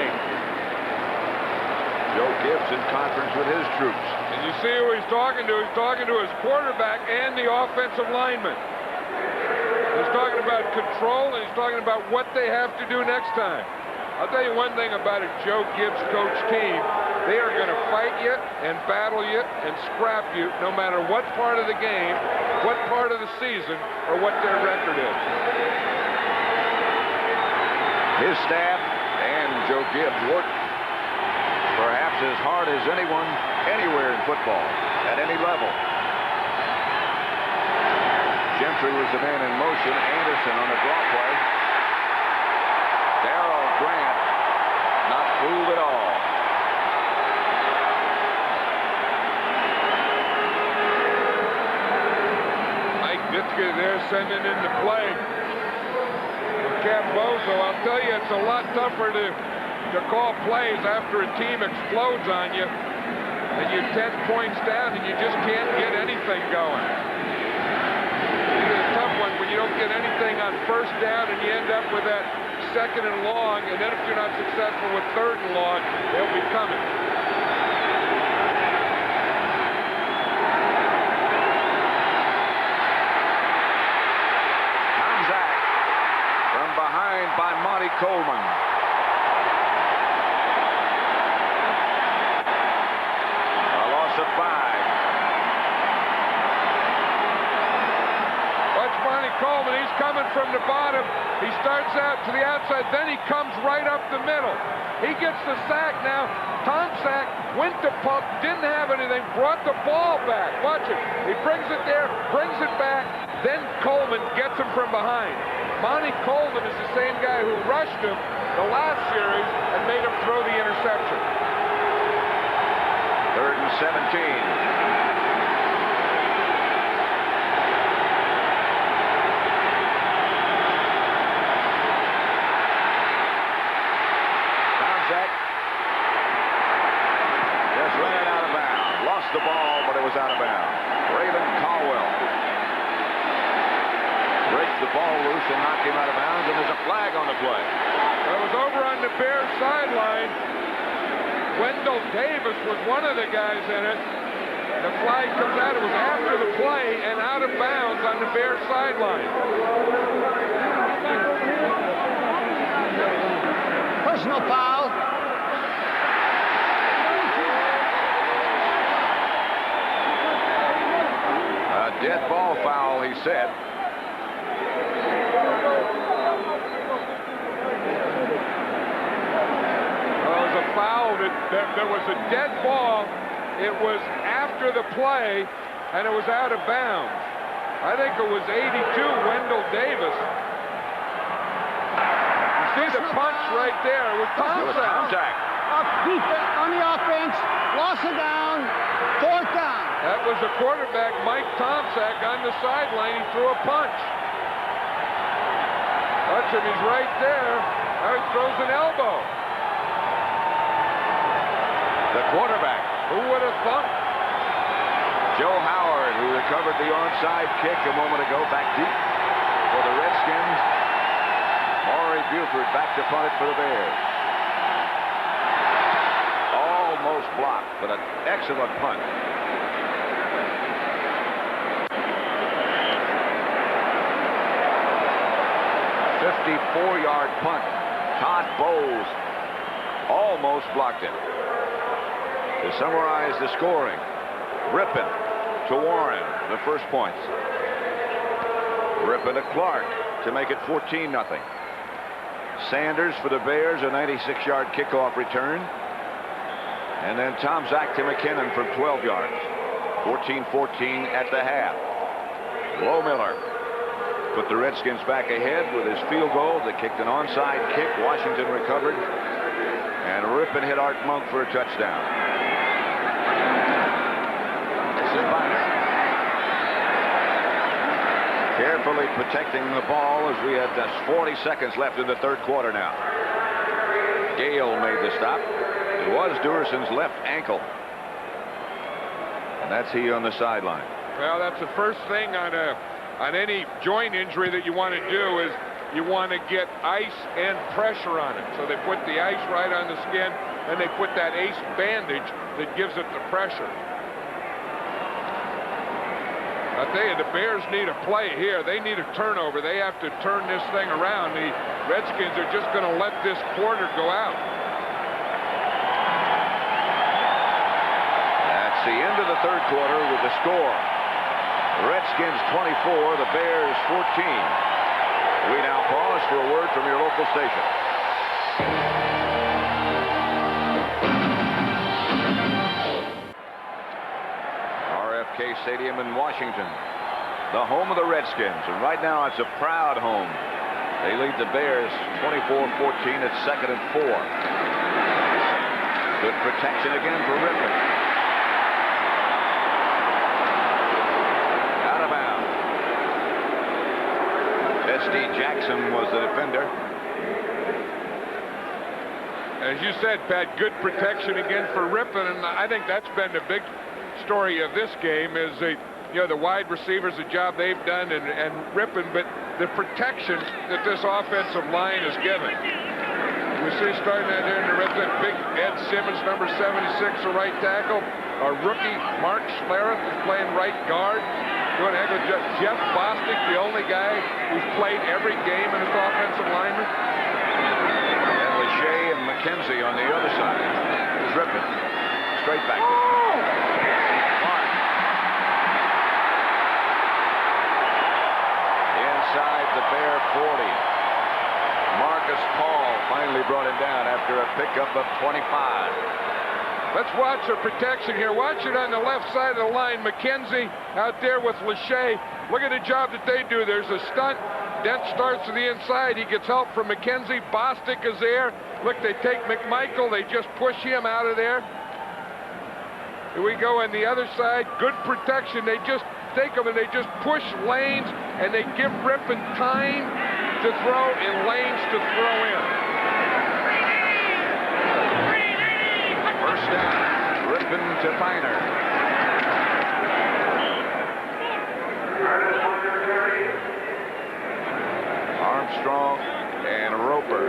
Joe Gibbs in conference with his troops. And you see who he's talking to. He's talking to his quarterback and the offensive lineman. He's talking about control, and he's talking about what they have to do next time. I'll tell you one thing about a Joe Gibbs coach team. They are going to fight you and battle you and scrap you no matter what part of the game, what part of the season, or what their record is. His staff and Joe Gibbs work perhaps as hard as anyone anywhere in football at any level. Gentry was the man in motion. Anderson on a draw play. Darrell Grant not fooled at all. Ditka there sending in the play. Cambozo, I'll tell you, it's a lot tougher to call plays after a team explodes on you and you're 10 points down and you just can't get anything going. It's a tough one when you don't get anything on first down and you end up with that second and long, and then if you're not successful with third and long, they'll be coming. By Monty Coleman. A loss of 5. Watch Monty Coleman. He's coming from the bottom. He starts out to the outside. Then he comes right up the middle. He gets the sack now. Tomczak went to pump, didn't have anything, brought the ball back. Watch it. He brings it there, brings it back. Then Coleman gets him from behind. Monty Coleman is the same guy who rushed him the last series and made him throw the interception. 3rd and 17. Tomczak just ran it out of bounds. Lost the ball, but it was out of bounds. Raven Caldwell breaks the ball loose and knocked him out of bounds, and there's a flag on the play. It was over on the Bears sideline. Wendell Davis was one of the guys in it. The flag comes out. It was after the play and out of bounds on the Bears sideline. Personal foul. A dead ball foul, he said. Foul. There was a dead ball. It was after the play, and it was out of bounds. I think it was 82, Wendell Davis. You see the punch right there. It was Tomczak. On the offense, loss of down, 4th down. That was the quarterback, Mike Tomczak, on the sideline. He threw a punch. Watch him. He's right there. Now he throws an elbow. The quarterback. Who would have thought? Joe Howard, who recovered the onside kick a moment ago, back deep for the Redskins. Maury Buford back to punt it for the Bears. Almost blocked, but an excellent punt. A 54-yard punt. Todd Bowles almost blocked it. To summarize the scoring, Rypien to Warren, the first points. Rypien to Clark to make it 14-0. Sanders for the Bears, a 96-yard kickoff return. And then Tomczak to McKinnon from 12 yards. 14-14 at the half. Lohmiller put the Redskins back ahead with his field goal that kicked an onside kick. Washington recovered. And Rypien hit Art Monk for a touchdown. Carefully protecting the ball as we had just 40 seconds left in the 3rd quarter now. Gale made the stop. It was Duerson's left ankle. And that's he on the sideline. Well, that's the first thing on any joint injury that you want to do is you want to get ice and pressure on it. So they put the ice right on the skin, and they put that ace bandage that gives it the pressure. I tell you, the Bears need a play here. They need a turnover. They have to turn this thing around. The Redskins are just going to let this quarter go out. That's the end of the 3rd quarter with the score. Redskins 24, the Bears 14. We now pause for a word from your local station. RFK Stadium in Washington. the home of the Redskins. And right now it's a proud home. They lead the Bears 24-14 at 2nd and 4. Good protection again for Rypien. Out of bounds. S.D. Jackson was the defender. As you said, Pat, good protection again for Rypien, and I think that's been the big story of this game is the wide receivers, the job they've done, and Rypien, but the protection that this offensive line is given. We see starting out there in the red zone, big Ed Simmons, number 76, a right tackle. Our rookie, Mark Schlereth, is playing right guard. Doing a heck of a job. Jeff Bostic, the only guy who's played every game in his offensive lineman. And Lachey and McKenzie on the other side. Is Rypien. Straight back. Clark. Inside the Bear 40. Marcus Paul finally brought him down after a pickup of 25. Let's watch the protection here. Watch it on the left side of the line. McKenzie out there with Lachey. Look at the job that they do. There's a stunt. Dent starts to the inside. He gets help from McKenzie. Bostic is there. Look, they take McMichael. They just push him out of there. Here we go on the other side. Good protection. They just take him and they just push lanes, and they give Rypien time to throw and lanes to throw in. First down, Rypien to Feiner. Armstrong and Roper.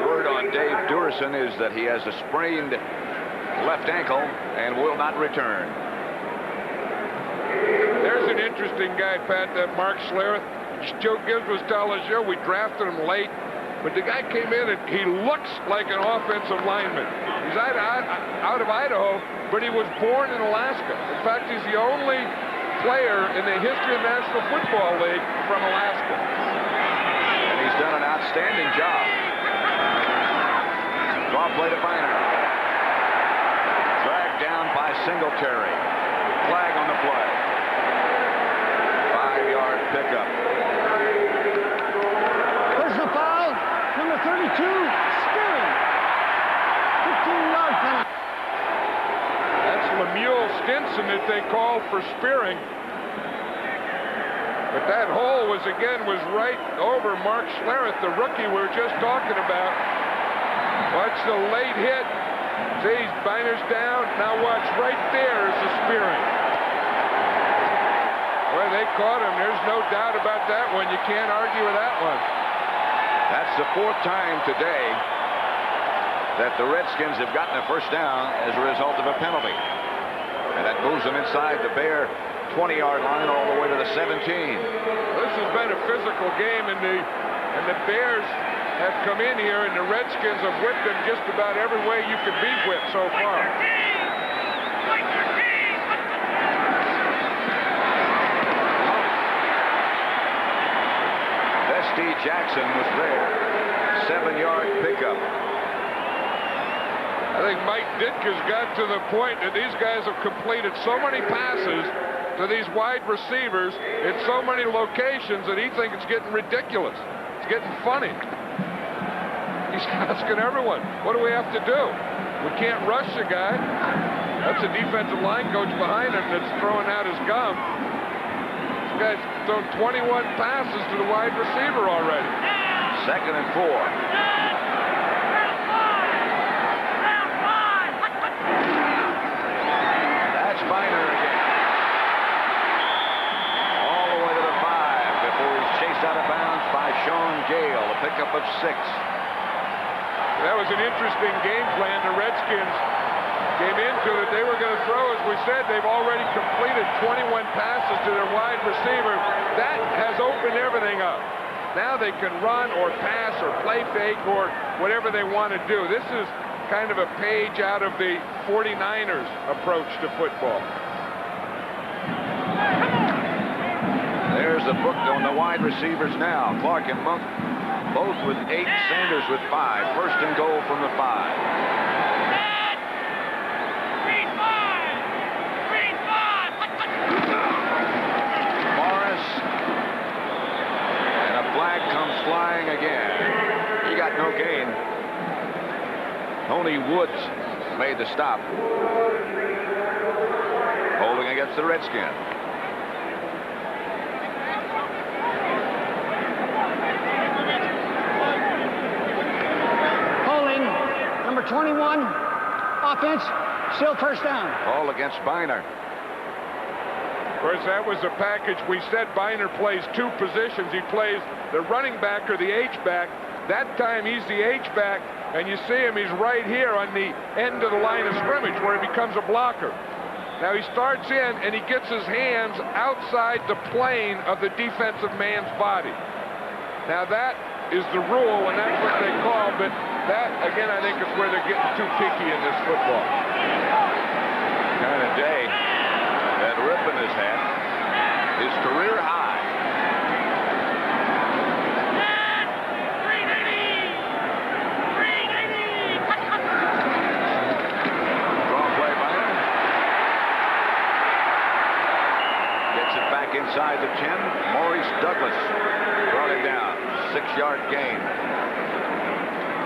Word on Dave Durson is that he has a sprained left ankle and will not return. There's an interesting guy, Pat, that Mark Schlereth. Joe Gibbs was telling us, we drafted him late, but the guy came in and he looks like an offensive lineman. He's out of Idaho, but he was born in Alaska. In fact, he's the only player in the history of the National Football League from Alaska. And he's done an outstanding job. Draw play to Feiner. Dragged down by Singletary. Flag on the play. 5-yard pickup. Personal foul, number 32, Spearing. 15-yard penalty. That's Lemuel Stinson that they called for Spearing. But that hole was right over Mark Schlereth, the rookie we were just talking about. Watch the late hit. See, Feiner's down. Now watch, right there is the Spearing. Well, they caught him. There's no doubt about that one. You can't argue with that one. That's the 4th time today that the Redskins have gotten a first down as a result of a penalty. And that moves them inside the Bear 20-yard line all the way to the 17. This has been a physical game, and the Bears have come in here, and the Redskins have whipped them just about every way you could be whipped so far. S.D. Jackson was there. 7-yard pickup. I think Mike Ditka's got to the point that these guys have completed so many passes to these wide receivers in so many locations that he thinks it's getting ridiculous. It's getting funny. He's asking everyone, what do we have to do? We can't rush the guy. That's a defensive line coach behind him that's throwing out his gum. This guy's thrown 21 passes to the wide receiver already. 2nd and 4. That's Feiner again. All the way to the 5 before he's chased out of bounds by Sean Gale, a pickup of 6. That was an interesting game plan. The Redskins came into it. They were going to throw, as we said, they've already completed 21 passes to their wide receiver. That has opened everything up. Now they can run or pass or play fake or whatever they want to do. This is kind of a page out of the 49ers approach to football. There's the book on the wide receivers now. Clark and Monk both with 8, Sanders with 5. First and goal from the 5. Tony Woods made the stop. Holding against the Redskins. Holding, number 21, offense, still first down. Call against Biner. Of course, that was a package. We said Biner plays two positions. He plays the running back or the H-back. That time he's the H-back, and you see him, he's right here on the end of the line of scrimmage where he becomes a blocker. Now he starts in, and he gets his hands outside the plane of the defensive man's body. Now that is the rule, and that's what they call, but that, again, I think is where they're getting too picky in this football. Kind of day that Rypien has had, his career high. Inside the 10, Maurice Douglas brought it down. 6-yard gain.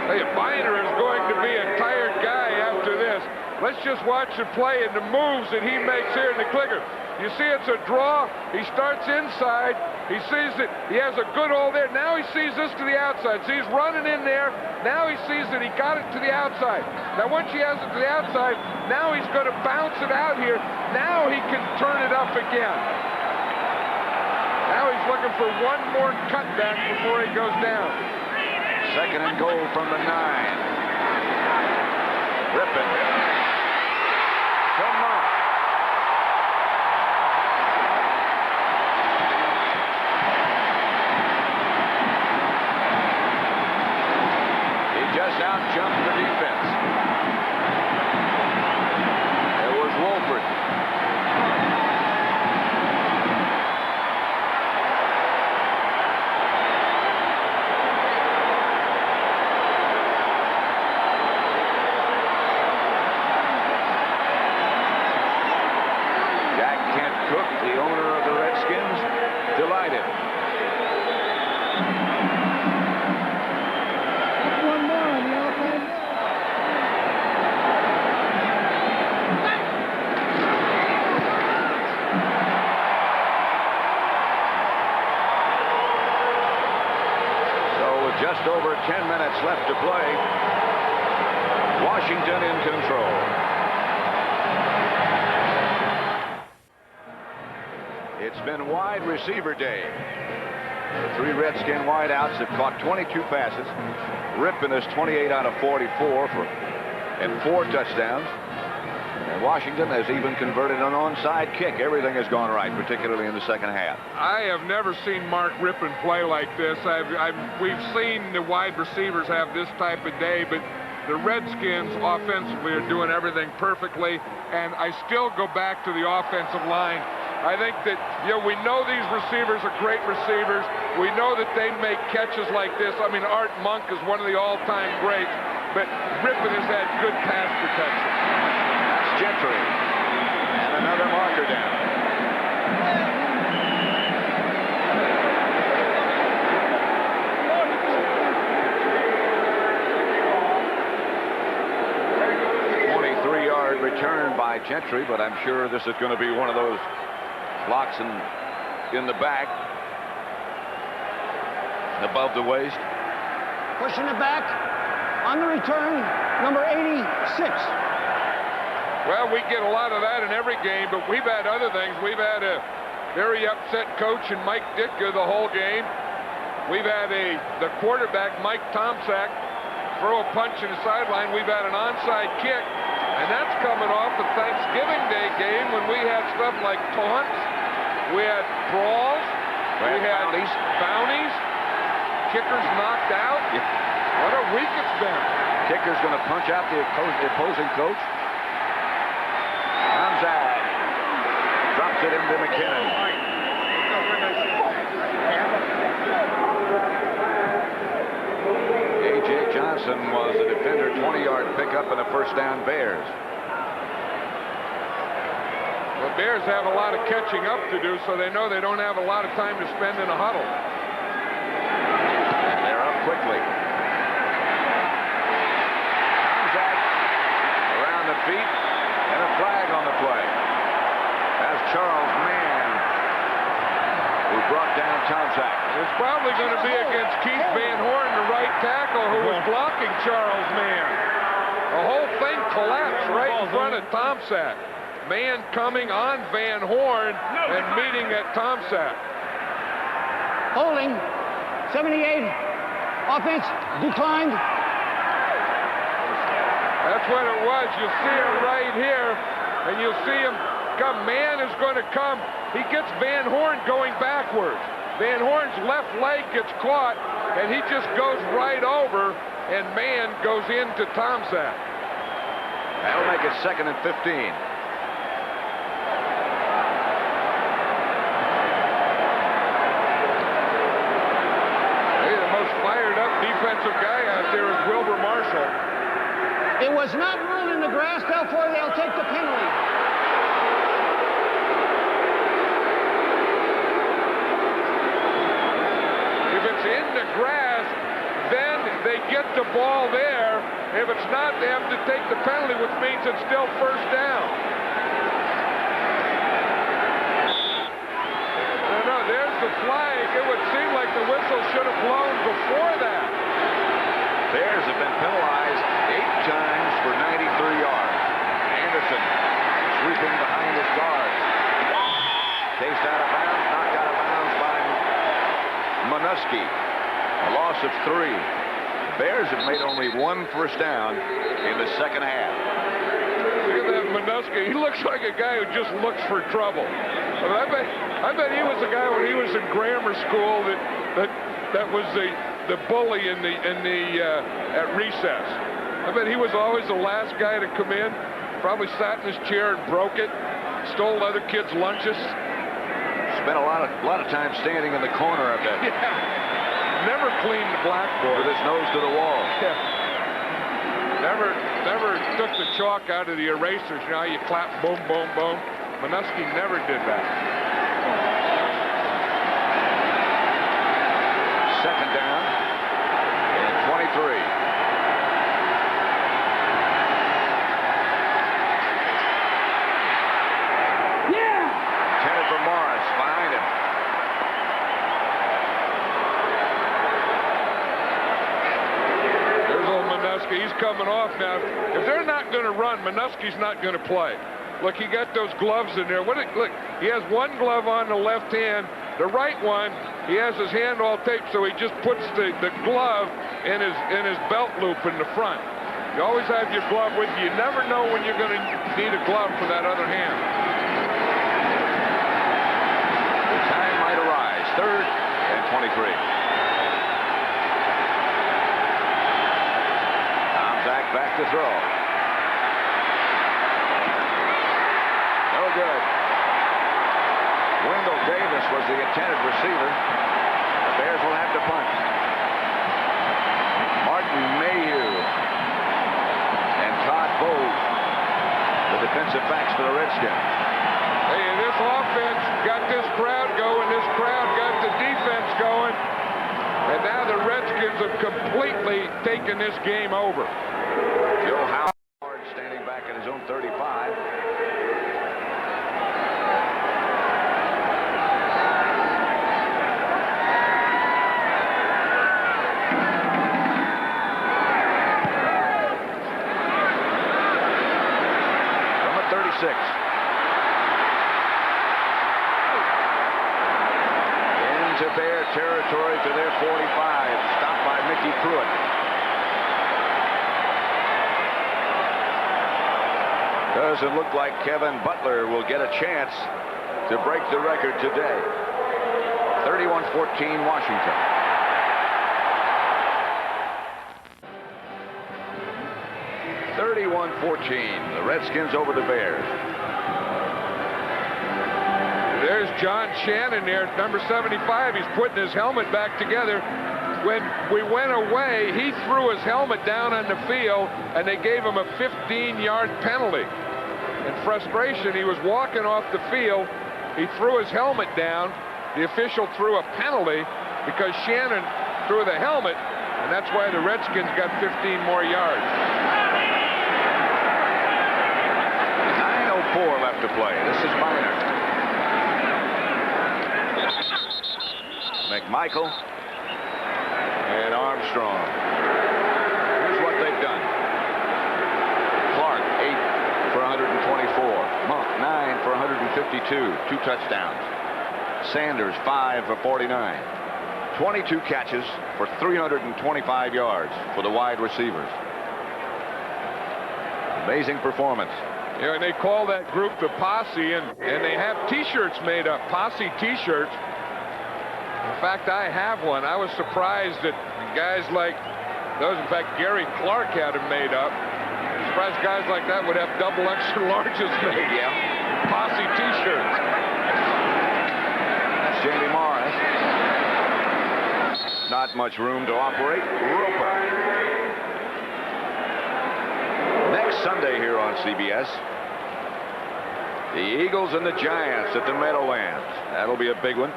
Hey, Biner is going to be a tired guy after this. Let's just watch the play and the moves that he makes here in the clicker. You see it's a draw. He starts inside. He sees that he has a good hole there. Now he sees this to the outside. See, he's running in there. Now he sees that he got it to the outside. Now once he has it to the outside, now he's going to bounce it out here. Now he can turn it up again. Now he's looking for one more cutback before he goes down. 2nd and goal from the 9. Rypien. Come on. He just out-jumped the defense. There was Wolford. The owner of the Redskins, delighted. One more on the offense. So with just over 10 minutes left to play, Washington in control. It's been wide receiver day. The 3 Redskin wideouts have caught 22 passes. Rypien is 28 out of 44 and 4 touchdowns. And Washington has even converted an onside kick. Everything has gone right, particularly in the second half. I have never seen Mark Rypien play like this. We've seen the wide receivers have this type of day, but the Redskins offensively are doing everything perfectly, and I still go back to the offensive line. I think that, we know these receivers are great receivers. We know that they make catches like this. I mean, Art Monk is one of the all-time greats, but Rypien has had good pass protection. That's Gentry. And another marker down. Return by Gentry, but I'm sure this is going to be one of those blocks in the back, above the waist. Pushing it back on the return, number 86. Well, we get a lot of that in every game, but we've had other things. We've had a very upset coach in Mike Ditka the whole game. We've had the quarterback, Mike Tomczak, throw a punch in the sideline. We've had an onside kick. And that's coming off the Thanksgiving Day game when we had stuff like taunts, we had brawls, we had bounties, kickers knocked out. Yeah. What a week it's been. Kicker's going to punch out the opposing coach. Tomczak drops it into McKinnon. A.J. Johnson was the defender, 20-yard pickup and a first down Bears. The Bears have a lot of catching up to do, so they know they don't have a lot of time to spend in a huddle. And they're up quickly. Tomczak feet, and a flag on the play. As Charles Mann, who brought down Tomczak. It's probably going to be against Keith Van Horn, the right tackle, who was blocking Charles Mann. The whole thing collapsed right in front of Tomczak. Mann coming on Van Horn and meeting at Tomczak. Holding. 78. Offense declined. That's what it was. You'll see it right here, and you'll see him come. Mann is going to come. He gets Van Horn going backwards. Van Horn's left leg gets caught, and he just goes right over, and Mann goes into Tomczak. That'll make it 2nd and 15. Defensive guy out there is Wilbur Marshall. It was not ruled in the grass, therefore they'll take the penalty. If it's in the grass, then they get the ball there. If it's not, they have to take the penalty, which means it's still first down. No, there's the flag. It would seem like the whistle should have blown before that. Bears have been penalized 8 times for 93 yards. Anderson sweeping behind his guards. Chased out of bounds, knocked out of bounds by Minuski. A loss of 3. The Bears have made only 1 first down in the second half. Look at that Minuski. He looks like a guy who just looks for trouble. I bet he was the guy when he was in grammar school that was the bully at recess. I bet he was always the last guy to come in. Probably sat in his chair and broke it. Stole other kids' lunches. Spent a lot of time standing in the corner of that. Yeah. Never cleaned the blackboard. With his nose to the wall. Yeah. Never took the chalk out of the erasers. You know how you clap, boom, boom, boom. Minuski never did that. Second down and 23. Yeah! Intended for Morris. Behind him. There's old Minuski. He's coming off now. If they're not going to run, Minuski's not going to play. Look, he got those gloves in there. Look, he has one glove on the left hand. The right one, he has his hand all taped, so he just puts the glove in his belt loop in the front. You always have your glove with you. You never know when you're going to need a glove for that other hand. The time might arise. 3rd and 23. Tomczak back to throw. No good. Wendell Davis was the intended receiver. The Bears will have to punt. Martin Mayhew and Todd Bowles, the defensive backs for the Redskins. Hey, this offense got this crowd going. This crowd got the defense going. And now the Redskins have completely taken this game over. Joe Howard standing back at his own 35. Into Bear territory to their 45. Stopped by Mickey Pruitt. Doesn't look like Kevin Butler will get a chance to break the record today. 31-14 Washington. The Redskins over the Bears. There's John Shannon there, number 75. He's putting his helmet back together. When we went away, he threw his helmet down on the field, and they gave him a 15-yard penalty. In frustration, he was walking off the field. He threw his helmet down. The official threw a penalty because Shannon threw the helmet, and that's why the Redskins got 15 more yards. left to play. This is Minor. McMichael and Armstrong. Here's what they've done. Clark, 8 for 124. Monk, 9 for 152. 2 touchdowns. Sanders, 5 for 49. 22 catches for 325 yards for the wide receivers. Amazing performance. Yeah, and they call that group the Posse, and they have T-shirts made up, Posse T-shirts. In fact, I have one. I was surprised that guys like those, in fact, Gary Clark had them made up. I'm surprised guys like that would have double extra larges made. Yeah. Posse T-shirts. That's Jamie Morris. Not much room to operate. Roper. Next Sunday here on CBS, the Eagles and the Giants at the Meadowlands. That'll be a big one.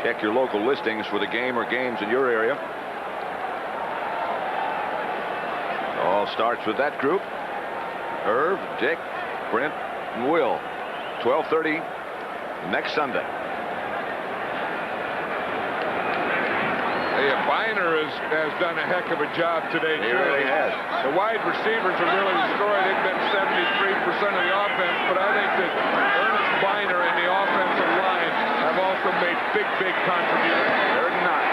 Check your local listings for the game or games in your area. All starts with that group. Irv, Dick, Brent, and Will. 12:30 next Sunday. Biner has done a heck of a job today, too. He really has. The wide receivers are really the story. They've been 73% of the offense, but I think that Ernest Biner and the offensive line have also made big, big contributions. Third and 9.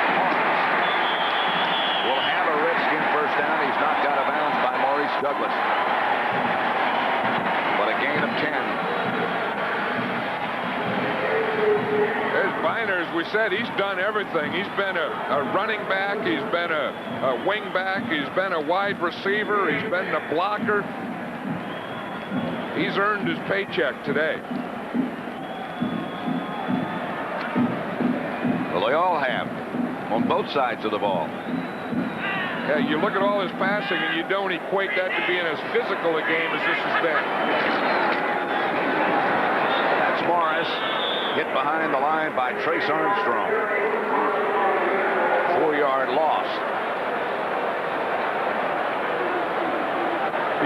Will have a Redskin first down. He's knocked out of bounds by Maurice Douglas. But a gain of 10. There's Biner, as we said, he's done everything. He's been a running back. He's been a wing back. He's been a wide receiver. He's been a blocker. He's earned his paycheck today. Well, they all have on both sides of the ball. Yeah, you look at all his passing, and you don't equate that to being as physical a game as this has been. That's Morris. Hit behind the line by Trace Armstrong. 4-yard loss.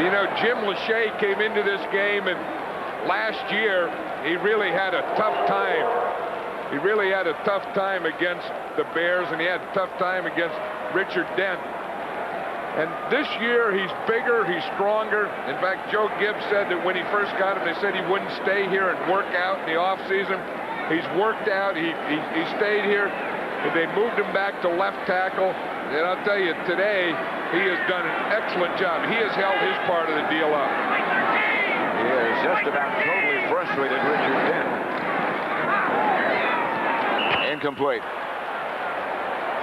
You know, Jim Lachey came into this game, and last year he really had a tough time. He really had a tough time against the Bears, and he had a tough time against Richard Dent. And this year he's bigger, he's stronger. In fact, Joe Gibbs said that when he first got him, they said he wouldn't stay here and work out in the offseason. He's worked out. He stayed here. And they moved him back to left tackle. And I'll tell you, today he has done an excellent job. He has held his part of the deal up. He has just about totally frustrated Richard Dent. Incomplete.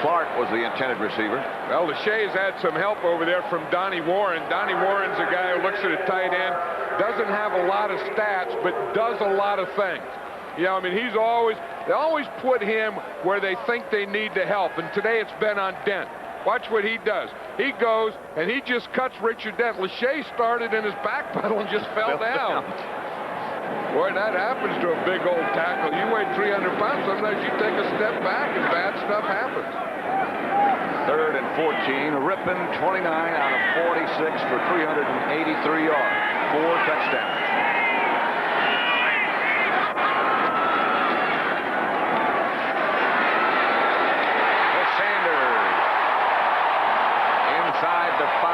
Clark was the intended receiver. Well, Lachey's had some help over there from Donnie Warren. Donnie Warren's a guy who looks at a tight end, doesn't have a lot of stats, but does a lot of things. You know, I mean, they always put him where they think they need the help, and today it's been on Dent. Watch what he does. He goes, and he just cuts Richard Dent. Lachey started in his back pedal and just fell down. Boy, that happens to a big old tackle. You weigh 300 pounds, sometimes you take a step back and bad stuff happens. 3rd and 14. Rypien, 29 out of 46 for 383 yards. 4 touchdowns. Sanders inside the 5.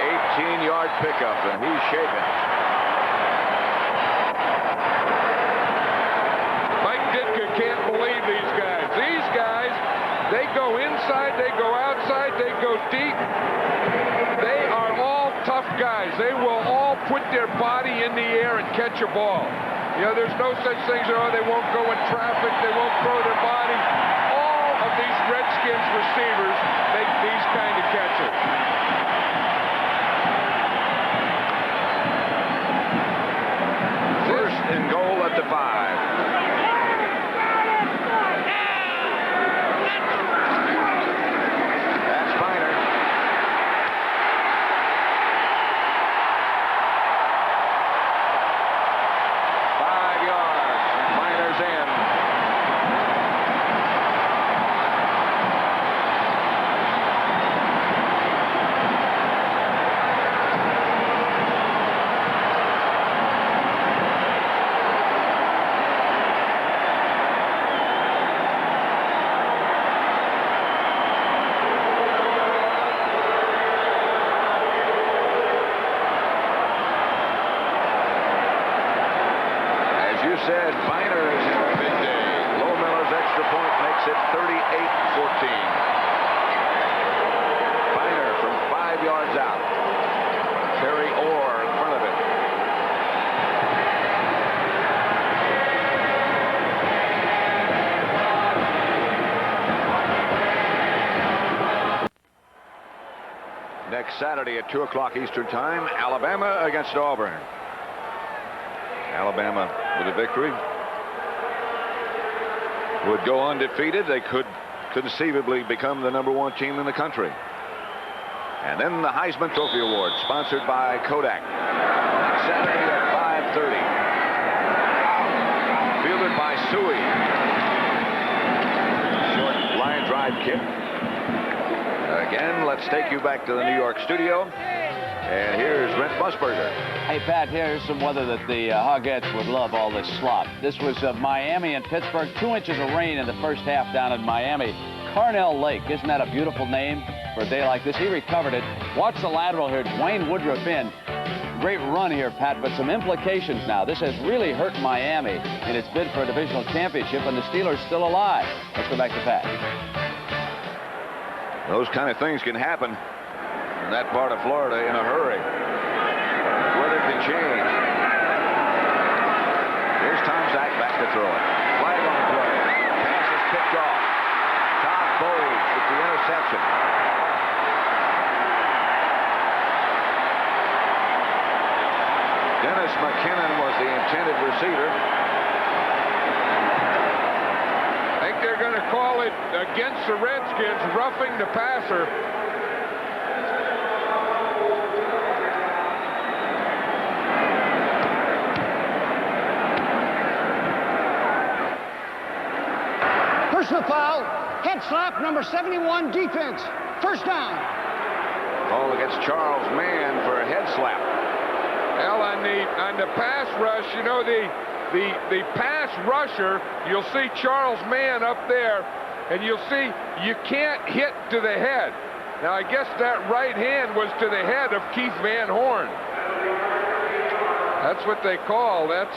18-yard pickup, and he's shaken. Ditka can't believe these guys. These guys, they go inside, they go outside, they go deep. They are all tough guys. They will all put their body in the air and catch a ball. You know, there's no such thing as, oh, they won't go in traffic, they won't throw their body. All of these Redskins receivers make these kind of catches. First and goal at the 5. said, Biner is having a big day. Lohmiller's extra point makes it 38-14. Biner from 5 yards out. Terry Orr in front of him. Next Saturday at 2 o'clock Eastern Time, Alabama against Auburn. Alabama with a victory would go undefeated. They could conceivably become the #1 team in the country. And then the Heisman Trophy Award, sponsored by Kodak. Next Saturday at 5:30. Fielded by Suey. Short line drive kick. Again, let's take you back to the New York studio. And here's Brent Musburger. Hey, Pat, here's some weather that the Hogettes would love, all this slop. This was Miami and Pittsburgh. 2 inches of rain in the first half down in Miami. Carnell Lake, isn't that a beautiful name for a day like this? He recovered it. Watch the lateral here. Dwayne Woodruff in. Great run here, Pat, but some implications now. This has really hurt Miami in its bid for a divisional championship, and the Steelers still alive. Let's go back to Pat. Those kind of things can happen in that part of Florida in a hurry. Weather can change. Here's Tom Zach back to throw it. Flag on the play. Pass is picked off. Todd Bowles with the interception. Dennis McKinnon was the intended receiver. I think they're going to call it against the Redskins, roughing the passer. Personal foul. Head slap, number 71, defense. First down. Ball against Charles Mann for a head slap. Well, on the pass rush, you know, the pass rusher, you'll see Charles Mann up there, and you'll see you can't hit to the head. Now, I guess that right hand was to the head of Keith Van Horn. That's what they call. That's,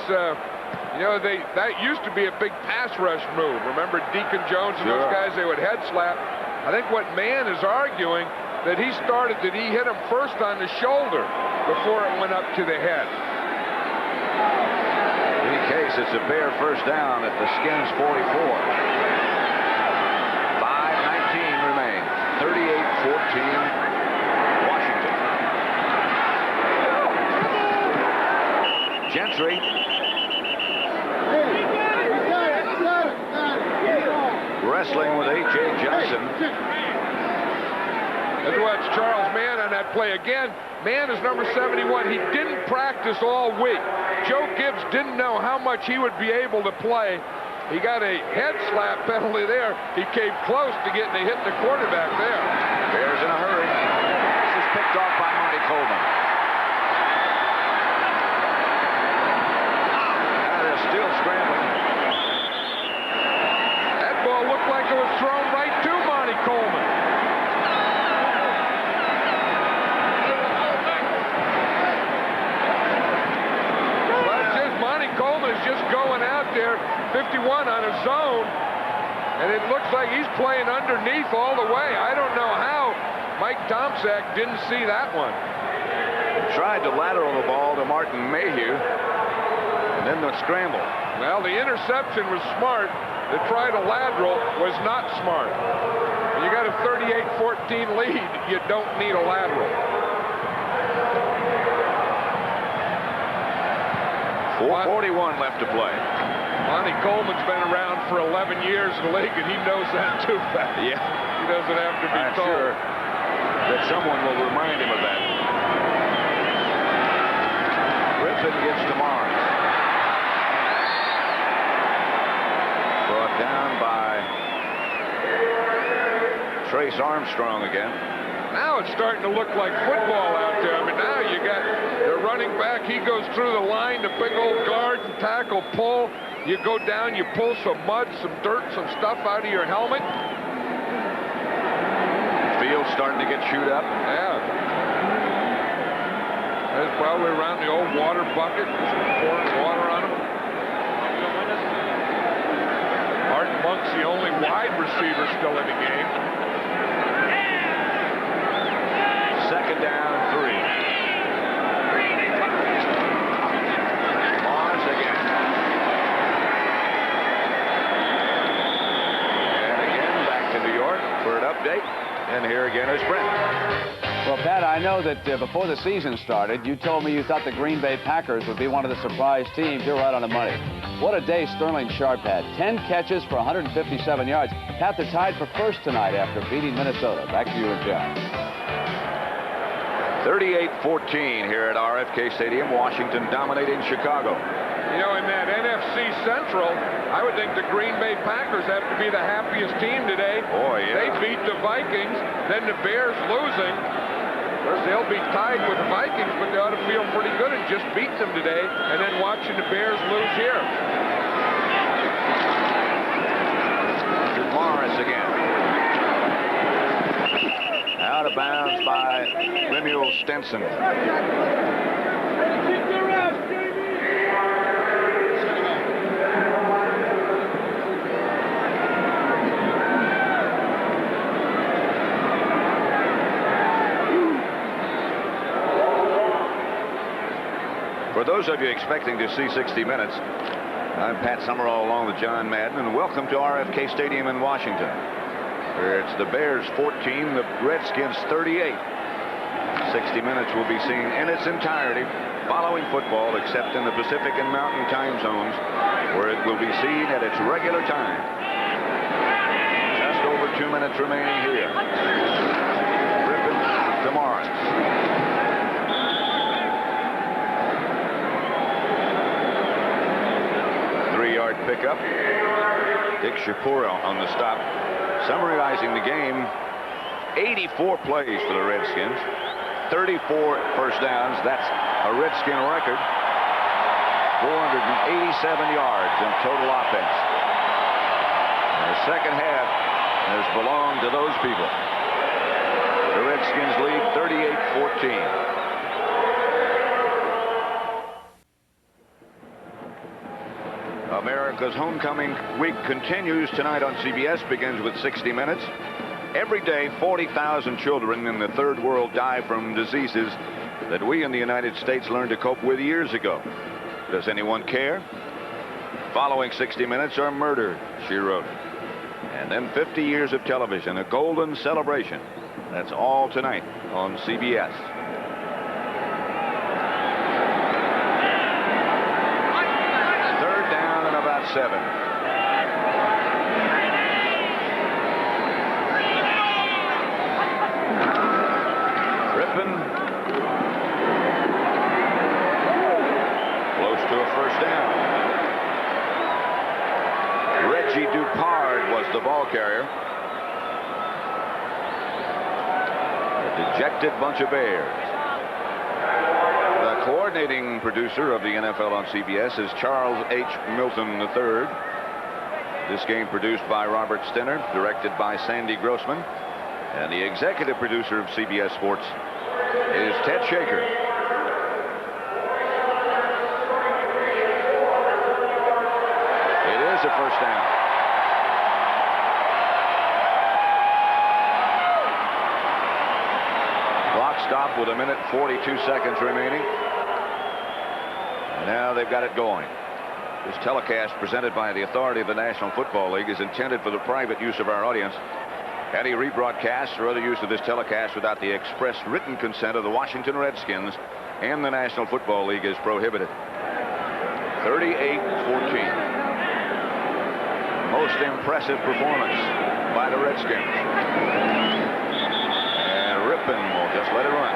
you know, that used to be a big pass rush move. Remember Deacon Jones and those guys, they would head slap. I think what Mann is arguing, that he hit him first on the shoulder before it went up to the head. In any case, it's a Bear first down at the Skins 44. 5:19 remain. 38-14 Washington. Gentry. Wrestling with A.J. Johnson. Let's watch Charles Mann on that play again. Mann is number 71. He didn't practice all week. Joe Gibbs didn't know how much he would be able to play. He got a head slap penalty there. He came close to getting a hit the quarterback there. Bears in a hurry. This is picked off by Monty Coleman. Now they're still scrambling. That ball looked like it was thrown right to Monty Coleman. Just going out there, 51 on a zone, and it looks like he's playing underneath all the way. I don't know how Mike Tomczak didn't see that one. Tried to lateral the ball to Martin Mayhew, and then the scramble. Well, the interception was smart. The try to lateral was not smart. When you got a 38-14 lead, you don't need a lateral. 4:41 left to play. Monty Coleman's been around for 11 years in the league, and he knows that too, Pat. Yeah. He doesn't have to be I'm told. sure that someone will remind him of that. Rypien gets to Mars. Brought down by Trace Armstrong again. Now it's starting to look like football out there. I mean, now you got the running back. He goes through the line, the big old guard and tackle pull. You go down, you pull some mud, some dirt, some stuff out of your helmet. Field's starting to get chewed up. Yeah. That's probably around the old water bucket, just pouring water on him. Monk's the only wide receiver still in the game. Second down and 3. Mars again. And again back to New York for an update. And here again is Brent. Well, Pat, I know that before the season started, you told me you thought the Green Bay Packers would be one of the surprise teams. You're right on the money. What a day Sterling Sharp had. 10 catches for 157 yards. Pat, they're tied for first tonight after beating Minnesota. Back to you and John. 38-14 here at RFK Stadium. Washington dominating Chicago. You know, in that NFC Central, I would think the Green Bay Packers have to be the happiest team today. Boy, yeah. They beat the Vikings, then the Bears losing. Of course, they'll be tied with the Vikings, but they ought to feel pretty good and just beat them today, and then watching the Bears lose here. Morris again. Out of bounds by Lemuel Stenson. For those of you expecting to see 60 Minutes, I'm Pat Summerall along with John Madden, and welcome to RFK Stadium in Washington, where it's the Bears 14, the Redskins 38. 60 Minutes will be seen in its entirety following football, except in the Pacific and Mountain time zones, where it will be seen at its regular time. Just over 2 minutes remaining here. Rypien to Morris. Pickup. Dick Shapiro on the stop. Summarizing the game, 84 plays for the Redskins, 34 first downs. That's a Redskin record. 487 yards in total offense. And the second half has belonged to those people. The Redskins lead 38-14. America's Homecoming Week continues tonight on CBS, begins with 60 Minutes. Every day, 40,000 children in the third world die from diseases that we in the United States learned to cope with years ago. Does anyone care? Following 60 Minutes are murdered, she wrote. And then 50 years of television, a golden celebration. That's all tonight on CBS. Third down and about 7. Rypien. Close to a first down. Reggie Dupard was the ball carrier. A dejected bunch of Bears. The coordinating producer of the NFL on CBS is Charles H. Milton III. This game produced by Robert Stenner, directed by Sandy Grossman. And the executive producer of CBS Sports is Ted Shaker. It is a first down. Clock stopped with 1:42 remaining. And now they've got it going. This telecast, presented by the authority of the National Football League, is intended for the private use of our audience. Any rebroadcast or other use of this telecast without the express written consent of the Washington Redskins and the National Football League is prohibited. 38-14. Most impressive performance by the Redskins. And Rypien will just let it run.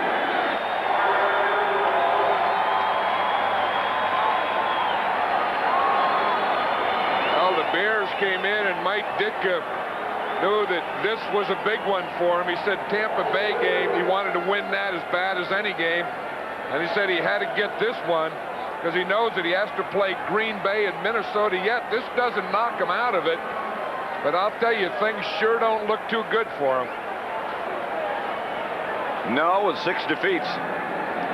Well, the Bears came in, and Mike Ditka knew that this was a big one for him. He said Tampa Bay game, he wanted to win that as bad as any game. And he said he had to get this one because he knows that he has to play Green Bay and Minnesota yet. This doesn't knock him out of it. But I'll tell you, things sure don't look too good for him. No, with 6 defeats,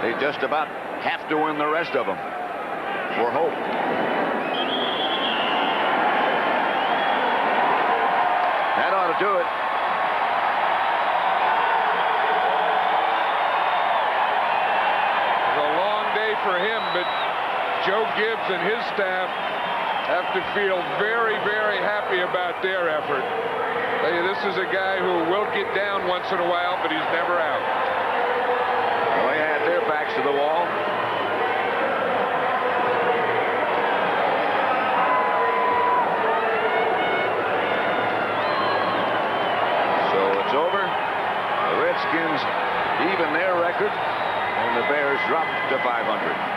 they just about have to win the rest of them for hope. do it. It's a long day for him, but Joe Gibbs and his staff have to feel very, very happy about their effort. Tell you, this is a guy who will get down once in a while, but he's never out. Well, they had their backs to the wall. So it's over. The Redskins even their record, and the Bears dropped to 500.